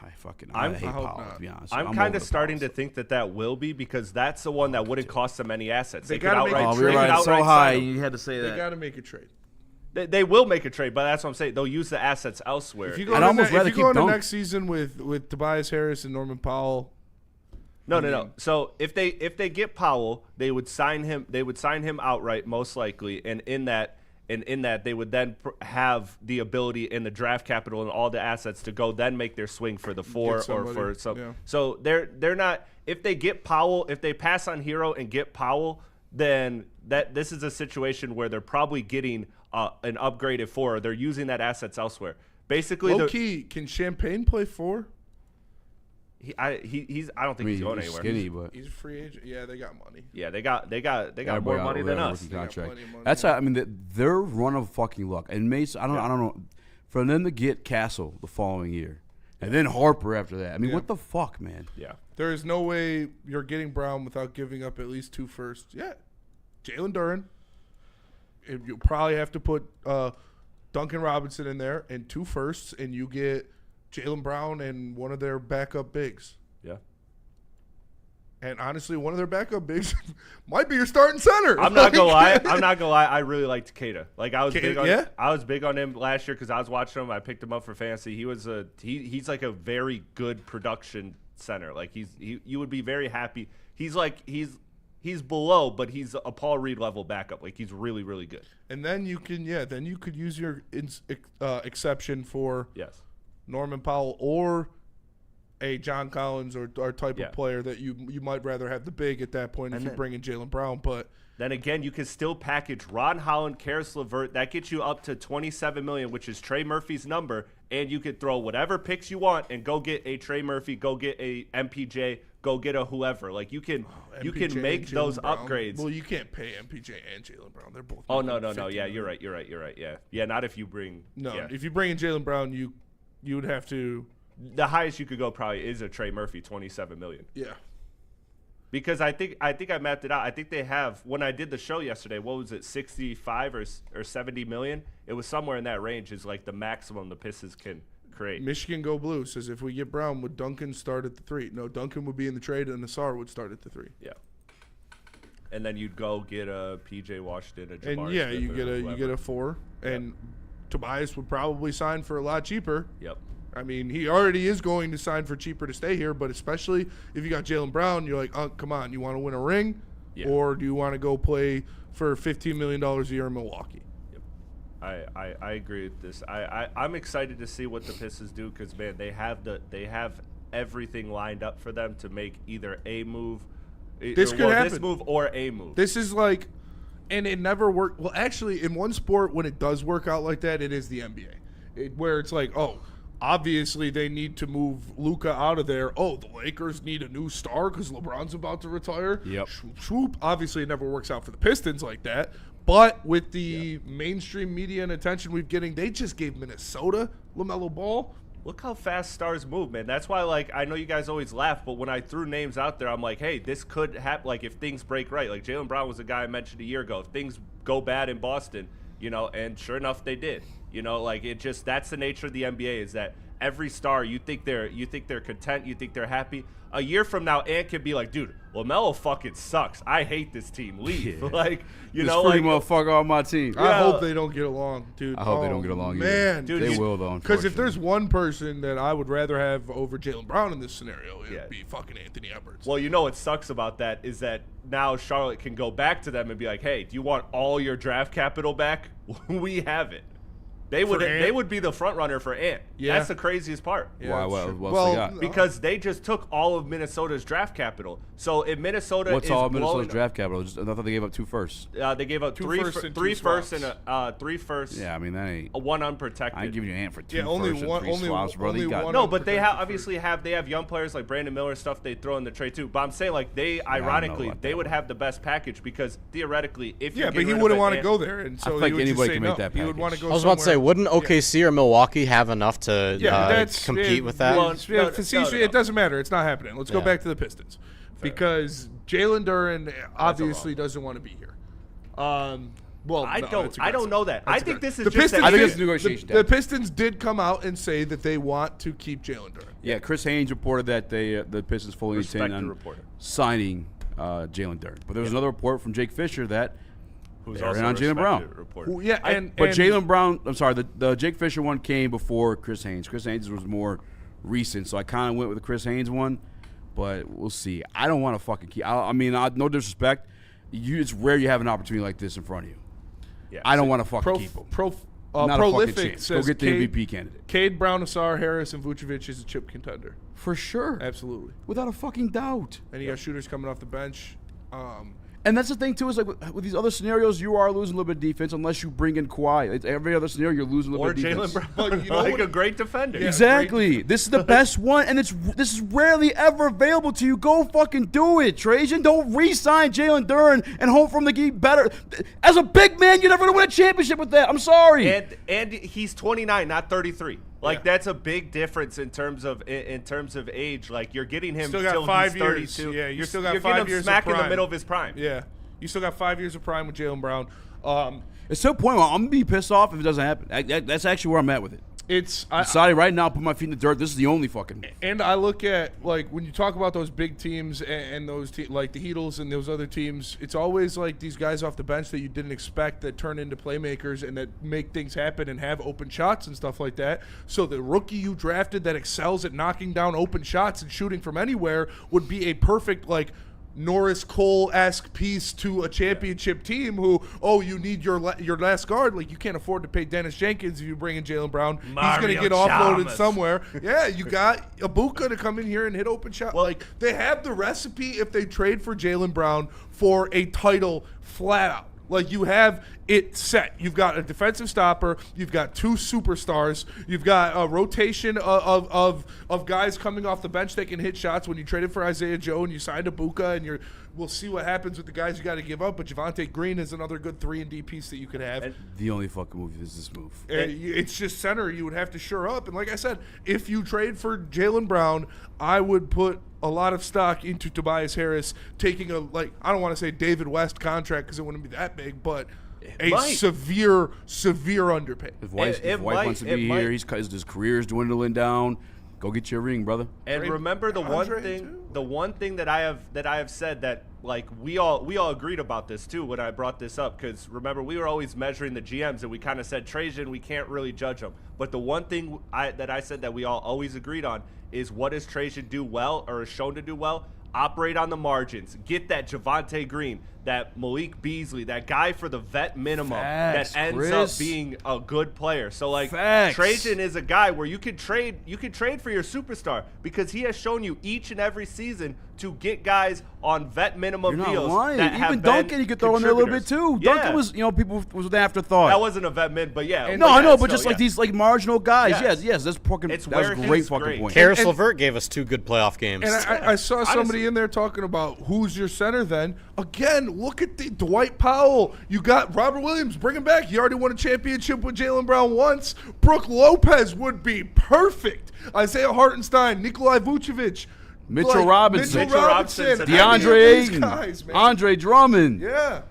S3: I hate
S4: I hope
S3: Powell,
S4: not.
S3: to be honest.
S5: I'm
S3: over
S5: kind
S3: the
S5: of starting
S3: Powell
S5: to think that will be, because that's the one that wouldn't cost them any assets.
S4: They
S5: could
S4: gotta make
S5: outright
S4: a
S3: we were
S4: trade.
S3: riding so
S5: outright
S3: high,
S5: sign him.
S3: you had to say
S4: They
S3: that.
S4: got to make a trade.
S5: They will make a trade, but that's what I'm saying. They'll use the assets elsewhere.
S4: If you go
S3: I'd
S4: into
S3: almost rather keep Dunk.
S4: next season with Tobias Harris and Norman Powell,
S5: No. So if they get Powell, they would sign him. They would sign him outright, most likely, and in that they would then have the ability and the draft capital and all the assets to go then make their swing for the 4 or for some.
S4: yeah.
S5: So they're not. If they get Powell, if they pass on Hero and get Powell, then this is a situation where they're probably getting an upgraded 4. Or they're using that assets elsewhere. Basically,
S4: low key, can Champagne play 4?
S5: I don't think he's going
S3: he's
S5: anywhere.
S3: skinny, but
S4: He's a free agent. Yeah, they got money.
S5: Yeah, they got
S3: Yeah,
S5: more
S3: but
S5: money
S3: we
S5: than
S3: have a
S5: us.
S3: rookie contract.
S4: plenty of money.
S3: That's how, I mean, their run of fucking luck. And Mace, I don't know, for them to get Castle the following year, and then Harper after that. I mean, what the fuck, man?
S5: Yeah.
S4: There is no way you're getting Brown without giving up at least 2 firsts. Yeah, Jalen Duren. You probably have to put Duncan Robinson in there and 2 firsts, and you get Jalen Brown and one of their backup bigs.
S5: Yeah.
S4: And honestly, one of their backup bigs might be your starting center.
S5: I'm not gonna lie. I really liked Takeda. Like I was big on.
S4: yeah?
S5: I was big on him last year because I was watching him. I picked him up for fantasy. He's like a very good production center. Like you would be very happy. He's below, but he's a Paul Reed level backup. Like he's really, really good.
S4: And then you could use your exception for Norman Powell or a John Collins or type of player that you might rather have the big at that point if you bring in Jalen Brown. But
S5: then again, you can still package Ron Holland, Karis LeVert. That gets you up to $27 million, which is Trey Murphy's number. And you could throw whatever picks you want and go get a Trey Murphy, go get a MPJ, go get a whoever. Like you can make those upgrades.
S4: Well, you can't pay MPJ and Jalen Brown. They're both.
S5: Oh no. Yeah, you're right. Yeah, not if you bring.
S4: No,
S5: yeah.
S4: if you bring in Jalen Brown, you would have to.
S5: The highest you could go probably is a Trey Murphy, $27 million.
S4: Yeah.
S5: Because I think I mapped it out. I think they have, when I did the show yesterday, what was it, 65 or 70 million? It was somewhere in that range is like the maximum the Pistons can create.
S4: Michigan Go Blue says if we get Brown, would Duncan start at the 3? No, Duncan would be in the trade and Nassar would start at the 3.
S5: Yeah. And then you'd go get a PJ Washington, a Jabari
S4: and yeah,
S5: Smith
S4: you get a 4, and Tobias would probably sign for a lot cheaper.
S5: Yep.
S4: I mean, he already is going to sign for cheaper to stay here, but especially if you got Jalen Brown, you're like, oh, come on, you want to win a ring, or do you want to go play for $15 million a year in Milwaukee?
S5: Yep. I agree with this. I'm excited to see what the Pistons do because man, they have everything lined up for them to make either a move,
S4: this
S5: move or a move.
S4: This is like, and it never worked. Well, actually, in one sport, when it does work out like that, it is the NBA, where it's like, oh. Obviously, they need to move Luka out of there. Oh, the Lakers need a new star because LeBron's about to retire.
S3: Yep.
S4: Swoop, swoop. Obviously, it never works out for the Pistons like that. But with the mainstream media and attention we're getting, they just gave Minnesota LaMelo Ball.
S5: Look how fast stars move, man. That's why, like, I know you guys always laugh, but when I threw names out there, I'm like, hey, this could happen. Like, if things break right. Like, Jalen Brown was a guy I mentioned a year ago. If things go bad in Boston, and sure enough, they did. Like, it just, that's the nature of the NBA is that every star, you think they're content, you think they're happy. A year from now, Ant could be like, dude, LaMelo fucking sucks. I hate this team. Leave.
S3: Yeah.
S5: Like,
S3: this free motherfucker on my team.
S4: I hope they don't get along, dude.
S3: I hope they don't get along
S4: man.
S3: either.
S5: Dude,
S3: they will, though,
S4: because if there's one person that I would rather have over Jalen Brown in this scenario, it would be fucking Anthony Edwards.
S5: Well, what sucks about that is that now Charlotte can go back to them and be like, hey, do you want all your draft capital back? We have it. They would be the front runner for Ant.
S4: Yeah.
S5: That's the craziest part.
S3: Yeah, why? What's they got?
S5: Because they just took all of Minnesota's draft capital. So if Minnesota
S3: what's all of Minnesota's draft capital? I thought they gave up 2 firsts.
S5: They gave up three firsts and 3 firsts.
S3: Yeah, I mean that ain't
S5: one unprotected.
S3: I ain't giving you an Ant for 2
S4: only
S3: firsts
S4: one,
S3: and 3
S4: only
S3: swaps, bro.
S4: only
S3: They got
S4: one
S5: no, but they have young players like Brandon Miller stuff they throw in the trade too. But I'm saying like ironically they would have the best package because theoretically if
S4: but he wouldn't want to go there, and so
S3: I think anybody can make that
S4: He would
S3: package.
S4: want to go.
S6: I was about to say, wouldn't OKC or Milwaukee have enough to compete with that?
S5: Well,
S4: It doesn't matter. It's not happening. Let's go back to the Pistons because Jalen Duren obviously doesn't want to be here. I
S5: don't know that. I think this is
S4: the
S5: just
S4: Pistons.
S3: I think it's negotiation
S4: The Pistons did come out and say that they want to keep Jalen Duren.
S3: Yeah, Chris Haynes reported that the Pistons fully intend on signing Jalen Duren. But there was another report from Jake Fisher that
S5: who's
S3: they're
S5: also
S3: in on Jalen Brown. But Jalen Brown, I'm sorry, the Jake Fisher one came before Chris Haynes. Chris Haynes was more recent, so I kind of went with the Chris Haynes one. But we'll see. I don't want to fucking keep. No disrespect. It's rare you have an opportunity like this in front of you.
S5: Yeah,
S3: I don't want to fucking keep him. Not
S4: Prolific
S3: a fucking chance.
S4: says
S3: Go get the MVP candidate.
S4: Cade, Brown, Nassar, Harris, and Vucevic is a chip contender.
S3: For sure.
S4: Absolutely.
S3: Without a fucking doubt.
S4: And you got shooters coming off the bench.
S3: And that's the thing too, is like with these other scenarios, you are losing a little bit of defense unless you bring in Kawhi. Every other scenario, you're losing a little
S5: Or
S3: bit of defense.
S5: Jalen Brown,
S2: But you know
S5: like
S2: what-
S5: a great defender.
S2: Yeah.
S3: Exactly. This is the best one, and this is rarely ever available to you. Go fucking do it, Trajan. Don't re-sign Jalen Duren and hope from the get better. As a big man, you're never gonna win a championship with that. I'm sorry.
S5: And he's 29, not 33. Like
S2: Yeah.
S5: that's a big difference in terms of age. Like you're getting him
S2: Still got
S5: till
S2: 5
S5: he's
S2: years.
S5: 32.
S2: Yeah, you still got
S5: you're
S2: 5
S5: getting him
S2: years of
S5: smack in the
S2: prime.
S5: middle of his prime.
S2: Yeah, you still got 5 years of prime with Jalen Brown.
S3: It's to a point where I'm gonna be pissed off if it doesn't happen. That's actually where I'm at with it.
S2: I
S3: Decided right now, put my feet in the dirt. This is the only fucking.
S2: And I look at, like, when you talk about those big teams and those like the Heatles and those other teams, it's always like these guys off the bench that you didn't expect that turn into playmakers and that make things happen and have open shots and stuff like that. So the rookie you drafted that excels at knocking down open shots and shooting from anywhere would be a perfect, like, Norris Cole-esque piece to a championship team who, you need your last guard. Like, you can't afford to pay Dennis Jenkins if you bring in Jalen Brown. He's going to get offloaded
S5: Chalmers.
S2: somewhere. Yeah, you got Ibuka to come in here and hit open shot.
S5: Well,
S2: like, they have the recipe if they trade for Jalen Brown for a title flat out. Like, you have it set. You've got a defensive stopper. You've got 2 superstars. You've got a rotation of guys coming off the bench that can hit shots. When you traded for Isaiah Joe and you signed Ibuka, and we'll see what happens with the guys you got to give up. But Javonte Green is another good 3-and-D piece that you could have.
S3: The only fucking move is this move.
S2: It's just center you would have to shore up. And like I said, if you trade for Jalen Brown, I would put a lot of stock into Tobias Harris taking I don't want to say David West contract because it wouldn't be that big, but severe underpay.
S3: If White wants to be here, his career is dwindling down. Go get your ring, brother.
S5: And remember the one thing that I have said that, like, we all agreed about this too when I brought this up, because remember we were always measuring the GMs and we kind of said Trajan, we can't really judge him. But the one thing that I said that we all always agreed on is, what does Trajan do well or is shown to do well? Operate on the margins. Get that Javonte Green, that Malik Beasley, that guy for the vet minimum
S3: Facts,
S5: that ends
S3: Chris.
S5: up being a good player. So like
S3: Facts.
S5: Trajan is a guy where you could trade for your superstar, because he has shown you each and every season to get guys on vet minimum
S3: You're not
S5: deals.
S3: lying.
S5: That have
S3: Even
S5: been
S3: Duncan, you could throw in there a little bit too.
S5: Yeah.
S3: Duncan was, people was an afterthought.
S5: That wasn't a vet min, but yeah.
S3: No, I know, but
S5: still,
S3: just like
S5: yeah.
S3: these like marginal guys.
S5: Yes.
S3: Yes, that's fucking.
S5: It's
S3: That was
S5: where
S3: a great
S5: he's
S3: fucking
S5: great.
S3: point.
S6: Karis LeVert gave us 2 good playoff games.
S2: And I saw somebody in there talking about who's your center then. Again, look at the Dwight Powell. You got Robert Williams. Bring him back. He already won a championship with Jalen Brown once. Brooke Lopez would be perfect. Isaiah Hartenstein, Nikolai Vucevic.
S3: Mitchell Robinson.
S5: Mitchell Robinson.
S3: DeAndre
S2: Any of these
S3: Ayton.
S2: guys, man.
S3: Andre Drummond.
S2: Yeah.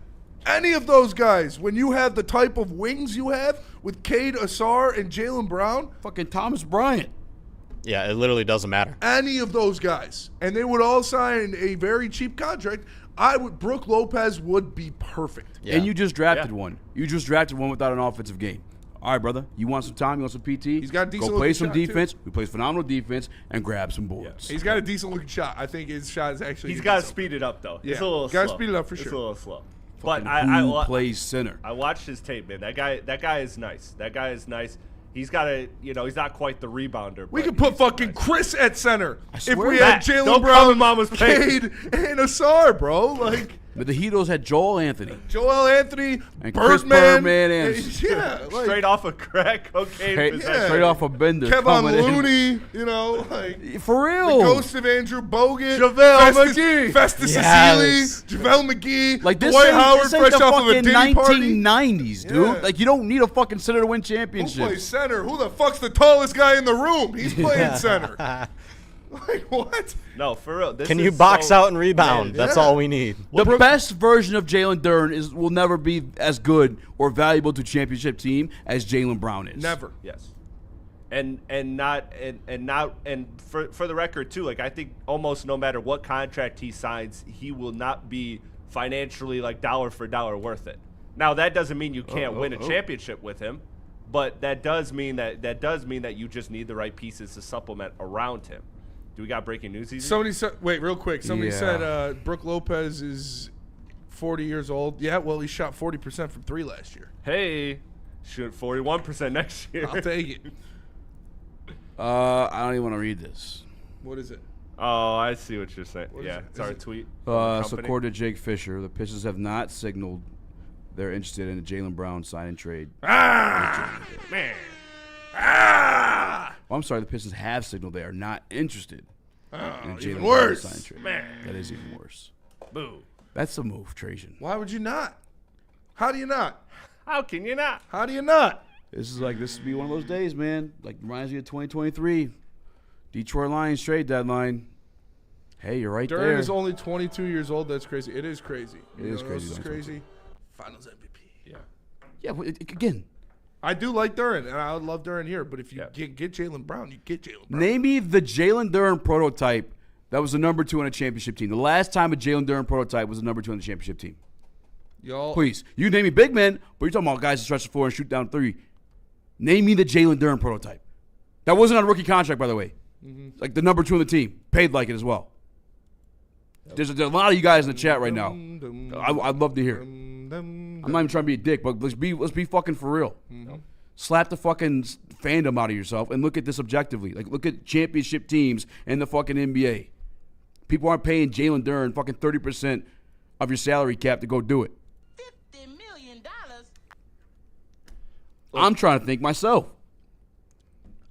S2: Any of those guys, when you have the type of wings you have with Cade Asar and Jalen Brown,
S3: Fucking Thomas Bryant.
S6: Yeah, it literally doesn't matter.
S2: any of those guys, and they would all sign a very cheap contract, Brooke Lopez would be perfect.
S6: Yeah.
S3: And you just drafted one. You just drafted one without an offensive game. All right, brother. You want some time? You want some PT?
S2: He's got a decent
S3: Go play
S2: looking
S3: some
S2: shot, too.
S3: defense. We play phenomenal defense and grab some boards.
S2: He's got a decent looking shot. I think his shot is actually.
S5: He's got to speed it up though.
S2: Yeah.
S5: It's a little
S2: Gotta
S5: slow.
S2: speed it up for
S5: It's
S2: sure.
S5: a little slow. But
S3: Who plays center?
S5: I watched his tape, man. That guy is nice. That guy is nice. He's got he's not quite the rebounder.
S2: We
S5: but
S2: could put
S5: he's
S2: fucking
S5: nice.
S2: Chris at center if
S3: swear
S2: we
S3: to
S2: had
S5: God.
S2: Jalen
S5: Don't call
S2: Brown,
S5: him Mama's
S2: Cade, and Asar, bro. Like
S3: But the Heatles had Joel Anthony.
S2: Joel Anthony,
S3: And Chris
S2: Birdman,
S3: Birdman and-
S2: yeah, like
S5: Straight off of crack cocaine.
S3: Straight,
S5: possession.
S3: straight off a bender.
S2: Kevin
S3: coming in.
S2: Looney, like.
S3: For
S2: The
S3: real.
S2: ghost of Andrew Bogut,
S5: JaVale McGee.
S2: Festus
S6: Yes.
S2: Cecily, JaVale McGee,
S3: Like this
S2: Dwight
S3: ain't,
S2: Howard
S3: this ain't
S2: fresh
S3: the
S2: off of a
S3: fucking
S2: Diddy party.
S3: 1990s, dude.
S2: Yeah.
S3: Like you don't need a fucking center to win
S2: Who plays
S3: championships.
S2: center? Who the fuck's the tallest guy in the room? He's playing center. Like what?
S5: No, for real. This
S6: Can
S5: is
S6: you box
S5: so-
S6: out and rebound? That's
S2: Yeah.
S6: all we need.
S3: The best version of Jalen Duren will never be as good or valuable to a championship team as Jalen Brown is.
S2: Never.
S5: Yes. And for the record too, like I think almost no matter what contract he signs, he will not be financially like dollar for dollar worth it. Now that doesn't mean you can't win a championship with him, but that does mean that you just need the right pieces to supplement around him. Do we got breaking news? Easy?
S2: Somebody said, wait, real quick. Somebody
S3: Yeah.
S2: said Brooke Lopez is 40 years old. Yeah, well, he shot 40% from 3 last year.
S5: Hey, shoot 41% next year.
S2: I'll take it.
S3: I don't even want to read this.
S2: What is it?
S5: Oh, I see what you're saying.
S4: What
S5: Yeah,
S4: is it?
S5: it's our
S4: Is it-
S5: tweet.
S3: So
S5: Company.
S3: according to Jake Fisher, the Pistons have not signaled they're interested in a Jalen Brown sign and trade.
S5: Man.
S3: Oh, I'm sorry, the Pistons have signaled they are not interested in a Jalen
S4: even
S3: Brown
S4: worse.
S3: sign and trade.
S5: Man.
S3: That is even worse.
S5: Boo.
S3: That's the move, Trajan.
S4: Why would you not? How do you not?
S5: How can you not?
S4: How do you not?
S3: This would be one of those days, man. Like, reminds me of 2023. Detroit Lions trade deadline. Hey, you're right
S4: Duren
S3: there.
S4: is only 22 years old. That's crazy. It is crazy.
S3: It is
S4: You know what
S3: crazy,
S4: else is
S3: don't you
S4: crazy. Finals MVP.
S3: Yeah, but again,
S4: I do like Duren, and I would love Duren here. But if you
S5: Yeah.
S4: get Jalen Brown, you get Jalen Brown.
S3: name me the Jalen Duren prototype that was the number 2 on a championship team. The last time a Jalen Duren prototype was the number 2 on the championship team.
S4: Y'all,
S3: Please. You name me big men, but you're talking about guys that stretch the floor and shoot down 3. Name me the Jalen Duren prototype. That wasn't on a rookie contract, by the way. Like the number 2 on the team. Paid like it as well. There's a lot of you guys in the chat right now. I'd love to hear it. I'm not even trying to be a dick, but let's be fucking for real. Slap the fucking fandom out of yourself and look at this objectively. Like, look at championship teams in the fucking NBA. People aren't paying Jalen Duren fucking 30% of your salary cap to go do it.
S9: $50 million.
S3: I'm trying to think myself.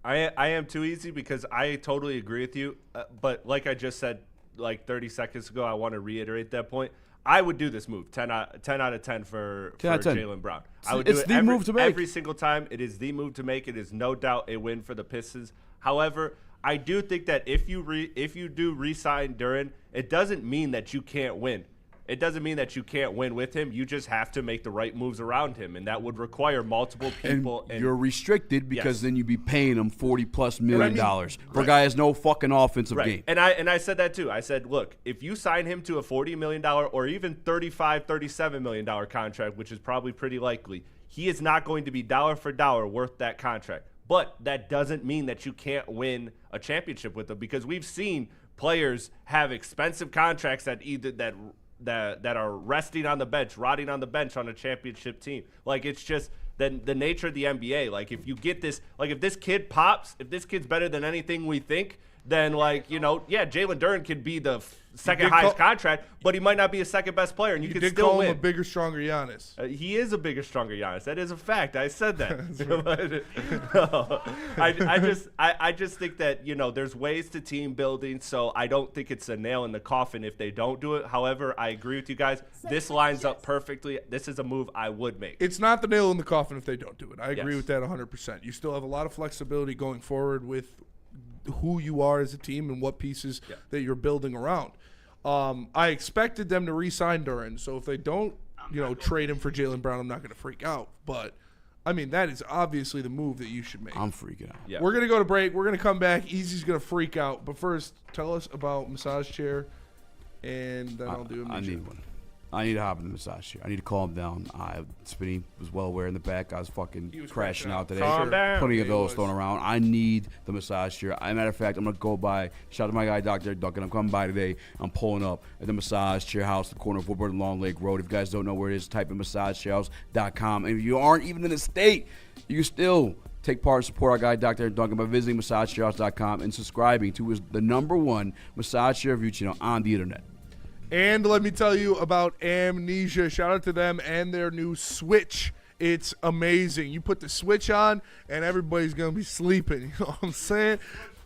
S5: I am too easy because I totally agree with you. But like I just said like 30 seconds ago, I want to reiterate that point. I would do this move 10 out of 10 for
S3: 10 out of 10.
S5: Jalen Brown. I would do
S3: It's
S5: it
S3: the move to make.
S5: every single time. It is the move to make. It is no doubt a win for the Pistons. However, I do think that if you do re-sign Duren, it doesn't mean that you can't win. It doesn't mean that you can't win with him. You just have to make the right moves around him, and that would require multiple people.
S3: And you're restricted because
S5: Yes.
S3: then you'd be paying him $40+ million for a
S5: right.
S3: guy who has no fucking offensive
S5: Right.
S3: game.
S5: And I said that too. I said, look, if you sign him to a $40 million or even $35, $37 million contract, which is probably pretty likely, he is not going to be dollar for dollar worth that contract. But that doesn't mean that you can't win a championship with him, because we've seen players have expensive contracts that that are resting on the bench, rotting on the bench on a championship team. Like, it's just the nature of the NBA. Like, if you get this, like, if this kid pops, if this kid's better than anything we think, then, like, you know, yeah, Jalen Duren could be the second highest contract, but he might not be a second best player, and you
S4: you
S5: could
S4: did
S5: still
S4: call
S5: win.
S4: him a bigger, stronger Giannis.
S5: He is a bigger, stronger Giannis. That is a fact. I said that. No, I just think that, you know, there's ways to team building, so I don't think it's a nail in the coffin if they don't do it. However, I agree with you guys. This lines up perfectly. This is a move I would make.
S4: It's not the nail in the coffin if they don't do it. I agree
S5: Yes.
S4: with that 100%. You still have a lot of flexibility going forward with who you are as a team and what pieces that you're building around. I expected them to re-sign Duren, so if they don't, you know, trade him for Jalen Brown, I'm not going to freak out. But, I mean, that is obviously the move that you should make.
S3: I'm freaking out.
S5: Yeah.
S4: We're going to go to break. We're going to come back. Easy's going to freak out. But first, tell us about massage chair, and then I'll do a
S3: I
S4: mission.
S3: need one. I need to hop in the massage chair. I need to calm down. Spinny was well aware in the back. I was fucking
S4: was
S3: crashing
S4: crashing
S3: out
S4: out.
S3: today.
S5: Calm down.
S3: Plenty
S4: Yeah,
S3: of
S4: he
S3: those
S4: was.
S3: thrown around. I need the massage chair. As a matter of fact, I'm going to go by. Shout out to my guy, Dr. Duncan. I'm coming by today. I'm pulling up at the massage chair house, the corner of Woodward and Long Lake Road. If you guys don't know where it is, type in massagechairhouse.com. And if you aren't even in the state, you can still take part and support our guy, Dr. Duncan, by visiting massagechairhouse.com and subscribing to the #1 massage chair review channel on the internet.
S4: And let me tell you about Amnesia. Shout out to them and their new Switch. It's amazing. You put the Switch on, and everybody's going to be sleeping. You know what I'm saying?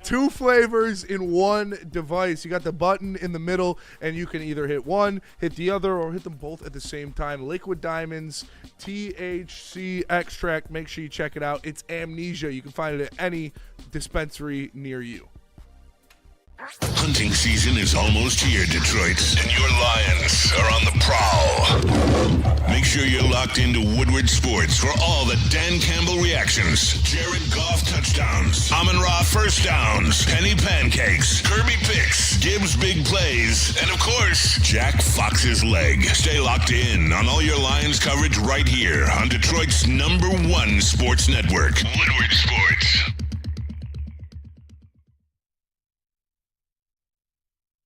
S4: 2 flavors in one device. You got the button in the middle, and you can either hit one, hit the other, or hit them both at the same time. Liquid Diamonds, THC extract. Make sure you check it out. It's Amnesia. You can find it at any dispensary near you.
S7: Hunting season is almost here, Detroit, and your Lions are on the prowl. Make sure you're locked into Woodward Sports for all the Dan Campbell reactions, Jared Goff touchdowns, Amon-Ra first downs, Penny pancakes, Kirby picks, Gibbs big plays, and of course, Jack Fox's leg. Stay locked in on all your Lions coverage right here on Detroit's #1 sports network, Woodward Sports.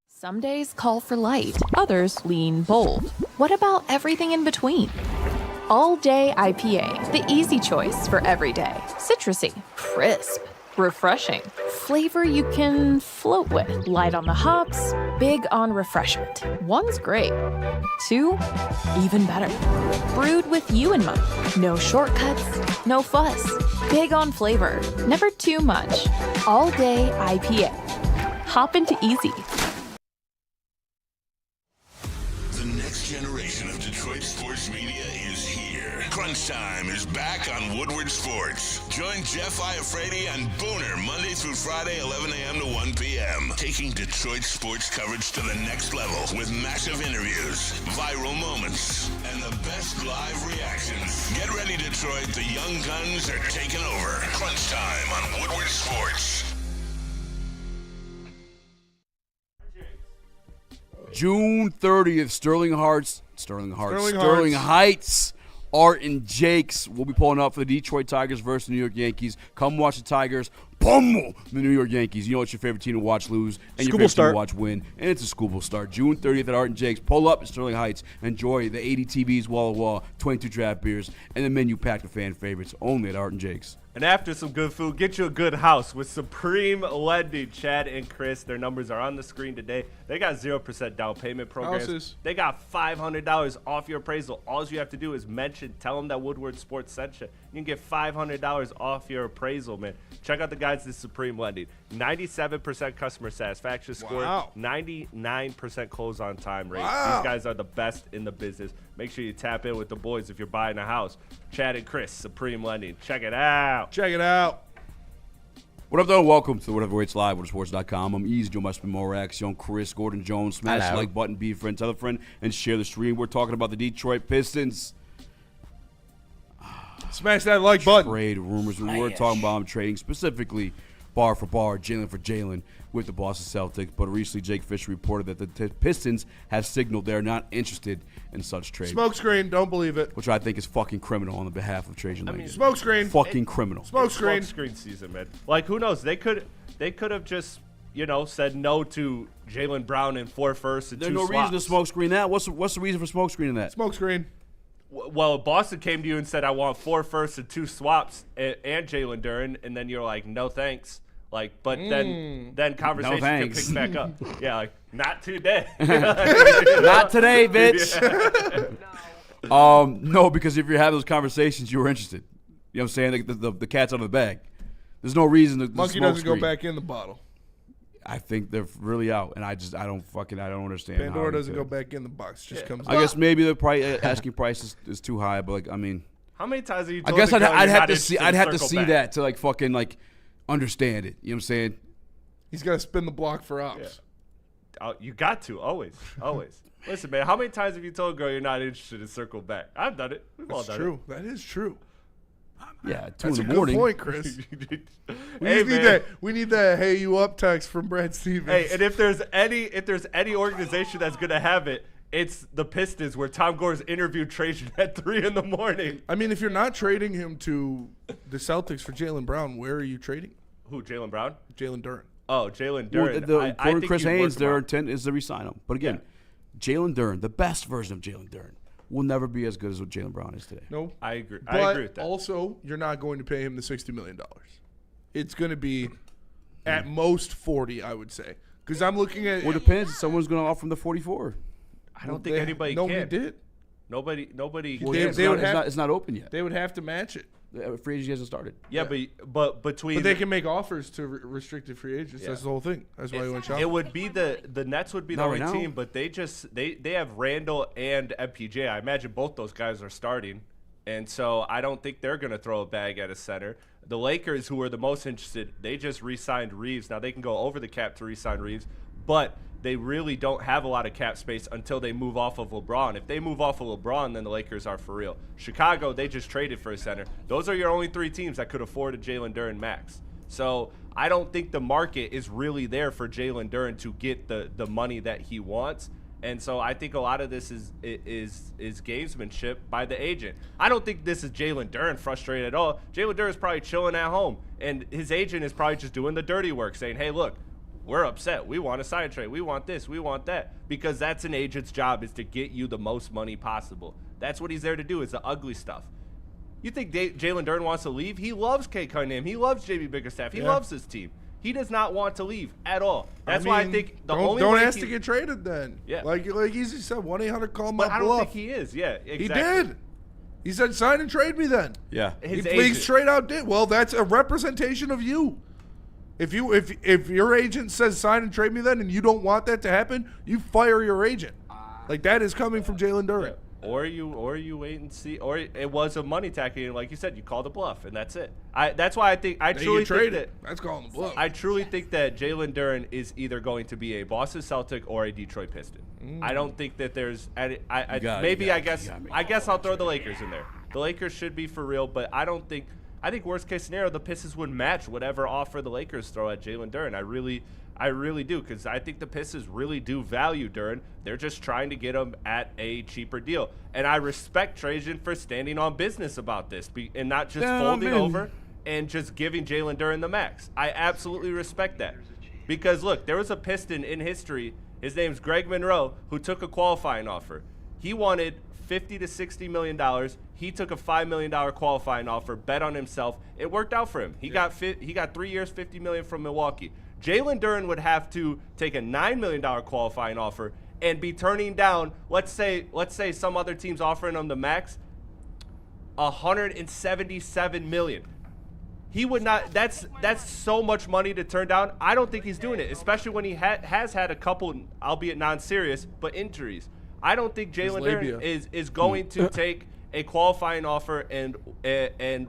S10: Some days call for light, others lean bold. What about everything in between? All Day IPA, the easy choice for every day. Citrusy, crisp, Refreshing. Flavor you can float with. Light on the hops, big on refreshment. 1's great. 2, even better. Brewed with you in mind. No shortcuts, no fuss. Big on flavor. Never too much. All day IPA. Hop into easy.
S7: The next generation of Detroit sports media is here. Crunch Time is back on Woodward Sports. Join Jeff Iafrate and Booner Monday through Friday, 11 a.m. to 1 p.m. Taking Detroit sports coverage to the next level with massive interviews, viral moments, and the best live reactions. Get ready, Detroit. The young guns are taking over. Crunch Time on Woodward Sports.
S3: June 30th, Sterling Heights, Art and Jake's. We'll be pulling up for the Detroit Tigers versus the New York Yankees. Come watch the Tigers pummel the New York Yankees. You know it's your favorite team to watch lose and your favorite team to watch win. And it's a School Bowl start. June 30th at Art and Jake's. Pull up at Sterling Heights. Enjoy the 80 TVs wall-to-wall, 22 draft beers, and the menu packed with fan favorites only at Art and Jake's.
S5: And after some good food, get you a good house with Supreme Lending. Chad and Chris, their numbers are on the screen today. They got 0% down payment programs.
S4: Houses.
S5: They got $500 off your appraisal. All you have to do is tell them that Woodward Sports sent you. You can get $500 off your appraisal, man. Check out the guys at Supreme Lending. 97% customer satisfaction score.
S4: Wow.
S5: 99% close on time rate.
S4: Wow.
S5: These guys are the best in the business. Make sure you tap in with the boys if you're buying a house. Chad and Chris, Supreme Lending. Check it out.
S4: Check it out.
S3: What up, though? Welcome to Whatever Waits Live, WhateverSports.com. I'm Easy, Joe Mustman, Morax, Young Chris, Gordon Jones. Smash the like button, be a friend, tell a friend, and share the stream. We're talking about the Detroit Pistons.
S4: Smash that like button.
S3: Trade rumors. We're talking about them trading specifically bar for bar, Jalen for Jalen with the Boston Celtics. But recently, Jake Fisher reported that the Pistons have signaled they're not interested in such trade.
S4: Smokescreen, don't believe it.
S3: Which I think is fucking criminal on the behalf of Trajan Langdon.
S4: Smokescreen.
S3: Fucking criminal.
S4: Smokescreen.
S5: Smokescreen season, man. Like, who knows? They could have just, said no to Jalen Brown and 4 firsts and 2
S3: There's no
S5: swaps.
S3: reason to smokescreen that. What's the reason for smokescreening that?
S4: Smokescreen.
S5: Well, Boston came to you and said, I want 4 firsts and 2 swaps and Jalen Duren, and then you're like, no thanks. Like, but then conversation can pick back up. Yeah, like, not today.
S3: Not today, bitch. No, because if you're having those conversations, you were interested. You know what I'm saying? The cat's out of the bag. There's no reason to
S4: Monkey doesn't go back in the bottle.
S3: I think they're really out, and I don't understand.
S4: Pandora doesn't go back in the box; just comes.
S3: I guess maybe the asking price is too high, but like, I mean,
S5: how many times have you?
S3: I
S5: Told
S3: guess
S5: I'd
S3: have to see. I'd have to see that to like fucking like understand it. You know what I'm saying?
S4: He's got to spin the block for ops.
S5: Yeah. You got to always. Listen, man, how many times have you told a girl you're not interested in circle back? I've done it. We've all done
S4: true. That is true.
S3: Yeah, 2
S4: That's
S3: in the
S4: a
S3: morning.
S4: good point, Chris.
S5: Hey,
S4: we need that hey you up text from Brad Stevens.
S5: Hey, and if there's any organization that's gonna have it, it's the Pistons, where Tom Gore's interviewed Trajan at 3 in the morning.
S4: I mean, if you're not trading him to the Celtics for Jalen Brown, where are you trading?
S5: Who, Jalen Brown?
S4: Jalen Duren.
S5: Oh, Jalen Duren.
S3: Well,
S5: I
S3: according to
S5: think
S3: Chris
S5: you'd
S3: Haynes,
S5: work
S3: their
S5: him out.
S3: intent is to re-sign him. But again, Jalen Duren, the best version of Jalen Duren, will never be as good as what Jalen Brown is today.
S4: No,
S5: I agree.
S4: But
S5: I agree with that.
S4: Also, you're not going to pay him the $60 million. It's going to be at most 40, I would say. Because I'm looking at.
S3: Well, it depends. Someone's going to offer him the 44.
S5: I don't think anybody
S4: Nobody
S5: can.
S4: did.
S5: Nobody.
S3: Well,
S4: They
S3: it's not open yet.
S4: They would have to match it.
S3: The free agency hasn't started.
S5: Yeah, but between.
S4: But they can make offers to restricted free agents. That's the whole thing. That's why he went shopping.
S5: It would be the Nets would be the
S3: Not
S5: only
S3: right now.
S5: team, but they have Randall and MPJ. I imagine both those guys are starting, and so I don't think they're going to throw a bag at a center. The Lakers, who are the most interested, they just re-signed Reeves. Now they can go over the cap to re-sign Reeves, but they really don't have a lot of cap space until they move off of LeBron. If they move off of LeBron, then the Lakers are for real. Chicago, they just traded for a center. Those are your only 3 teams that could afford a Jalen Duren max. So I don't think the market is really there for Jalen Duren to get the money that he wants. And so I think a lot of this is gamesmanship by the agent. I don't think this is Jalen Duren frustrated at all. Jalen Duren is probably chilling at home, and his agent is probably just doing the dirty work, saying, hey, look, we're upset. We want a sign trade. We want this. We want that. Because that's an agent's job, is to get you the most money possible. That's what he's there to do, is the ugly stuff. You think Jalen Duren wants to leave? He loves Kate Cunningham. He loves JB Bickerstaff. He loves his team. He does not want to leave at all. That's why I think the only
S4: don't
S5: way
S4: ask to get traded then.
S5: Yeah.
S4: Like Easy said, 1-800 call my
S5: But I don't
S4: bluff.
S5: think he is. Yeah, exactly.
S4: He did. He said, sign and trade me then.
S3: Yeah.
S5: His
S4: He
S5: agent.
S4: straight out did. Well, that's a representation of you. If your agent says sign and trade me then, and you don't want that to happen, you fire your agent. Like that is coming from Jalen Duren.
S5: Or you wait and see, or it was a money tacking, like you said, you called a bluff, and that's it. That's why I truly think that
S4: that's calling the bluff.
S5: I truly think that Jalen Duren is either going to be a Boston Celtic or a Detroit Piston. I don't think that there's. I guess I'll throw the Lakers in there. The Lakers should be for real, but I don't think. I think worst case scenario, the Pistons would match whatever offer the Lakers throw at Jalen Duren. I really do, because I think the Pistons really do value Duren. They're just trying to get him at a cheaper deal. And I respect Trajan for standing on business about this and not just folding over and just giving Jalen Duren the max. I absolutely respect that. Because, look, there was a Piston in history. His name's Greg Monroe, who took a qualifying offer. He wanted $50 to $60 million. He took a $5 million qualifying offer, bet on himself. It worked out for him. He got 3 years, $50 million from Milwaukee. Jalen Duren would have to take a $9 million qualifying offer and be turning down, let's say some other team's offering him the max, $177 million. He would not. That's so much money to turn down. I don't think he's doing it, especially when he has had a couple, albeit non-serious, but injuries. I don't think Jalen Duren is going to take a qualifying offer and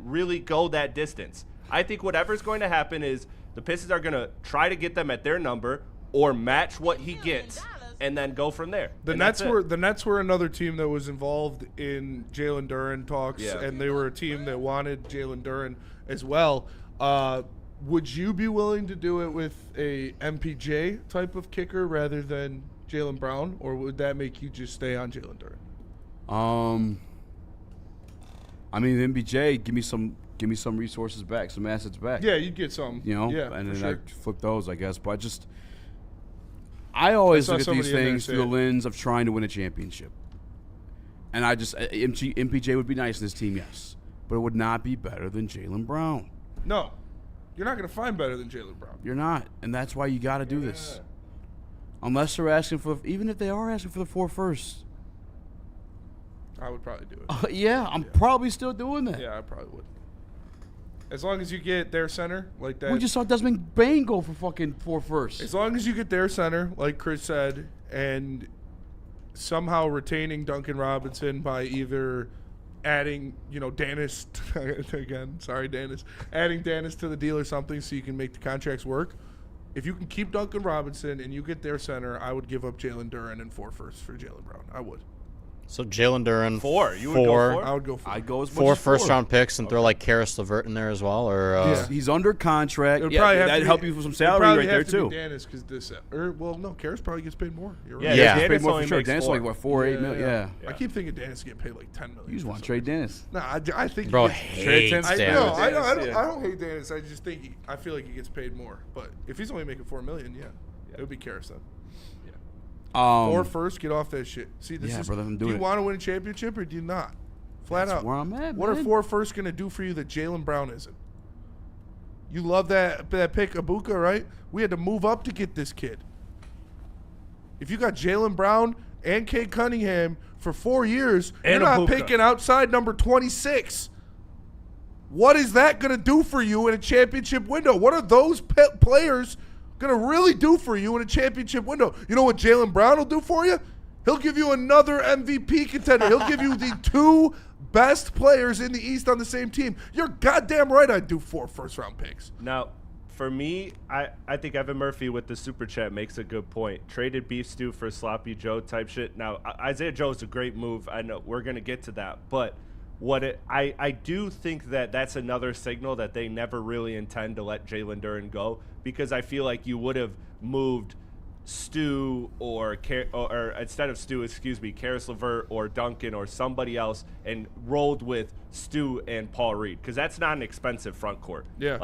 S5: really go that distance. I think whatever's going to happen is the Pistons are going to try to get them at their number or match what he gets and then go from there.
S4: The Nets were another team that was involved in Jalen Duren talks, and they were a team that wanted Jalen Duren as well. Would you be willing to do it with a MPJ type of kicker rather than Jaylen Brown, or would that make you just stay on Jalen Duren?
S3: I mean, MPJ, give me some resources back, some assets back.
S4: Yeah, you'd get some.
S3: And then I flip those, I guess. But I always look at these things through the lens of trying to win a championship. And MPJ would be nice in this team, yes, but it would not be better than Jaylen Brown.
S4: No, you're not going to find better than Jaylen Brown.
S3: You're not, and that's why you got to do this. Unless they're asking for, even if they are asking for the 4 firsts.
S4: I would probably do it.
S3: I'm probably still doing that.
S4: Yeah, I probably would. As long as you get their center like that.
S3: We just saw Desmond Bain go for fucking 4 firsts.
S4: As long as you get their center, like Chris said, and somehow retaining Duncan Robinson by either adding, Danis again. Sorry, Danis. Adding Danis to the deal or something so you can make the contracts work. If you can keep Duncan Robinson and you get their center, I would give up Jalen Duren and 4 firsts for Jaylen Brown. I would.
S6: So Jalen Duren,
S5: 4. You would go 4?
S4: I would go 4.
S3: I'd go as much
S6: 4
S3: as
S6: first-round picks and throw like Karis LeVert in there as well, or
S3: he's under contract. That'd help you with some salary right there too.
S4: Danis, Karis probably gets paid more. You're right.
S3: Yeah, Danis paid more for sure. Danis like what, 4-8 million. Yeah.
S4: I keep thinking Danis getting paid like $10 million.
S3: You just want to trade Danis?
S4: No, I think.
S6: Bro hates Danis.
S4: I don't hate Danis. I just think I feel like he gets paid more. But if he's only making $4 million, it would be Karis then. 4 first, get off that shit. See, this is.
S3: Brother,
S4: do you want to win a championship or do you not? Flat out.
S3: Where I'm at,
S4: what are 4 first going to do for you that Jaylen Brown isn't? You love that pick, Ibuka, right? We had to move up to get this kid. If you got Jaylen Brown and Kate Cunningham for 4 years,
S5: and
S4: you're not
S5: Ibuka.
S4: picking outside number 26. What is that going to do for you in a championship window? What are those players going to really do for you in a championship window? You know what Jaylen Brown will do for you? He'll give you another MVP contender. He'll give you the 2 best players in the East on the same team. You're goddamn right I'd do 4 first-round picks.
S5: Now, for me, I think Evan Murphy with the Super Chat makes a good point. Traded beef stew for sloppy Joe type shit. Now, Isaiah Joe is a great move. I know we're going to get to that. But I do think that's another signal that they never really intend to let Jalen Duren go, because I feel like you would have moved Stu or instead of Stu, Karis LeVert or Duncan or somebody else and rolled with Stu and Paul Reed, because that's not an expensive front court.
S4: Yeah.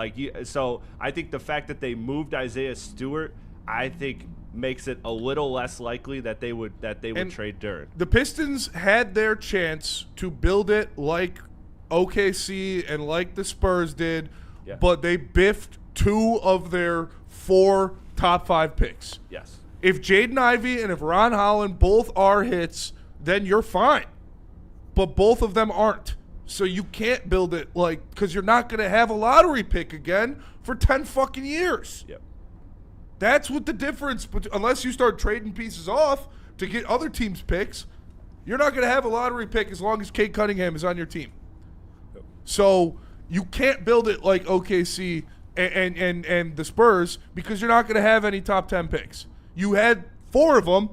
S5: So I think the fact that they moved Isaiah Stewart, I think makes it a little less likely that they would trade Duren.
S4: The Pistons had their chance to build it like OKC and like the Spurs did,
S5: Yeah.
S4: but they biffed 2 of their 4 top 5 picks.
S5: Yes.
S4: If Jaden Ivey and if Ron Holland both are hits, then you're fine. But both of them aren't. So you can't build it because you're not going to have a lottery pick again for 10 fucking years.
S5: Yep.
S4: That's what the difference, unless you start trading pieces off to get other teams' picks, you're not going to have a lottery pick as long as Cade Cunningham is on your team.
S5: Yep.
S4: So you can't build it like OKC and the Spurs because you're not going to have any top 10 picks. You had 4 of them,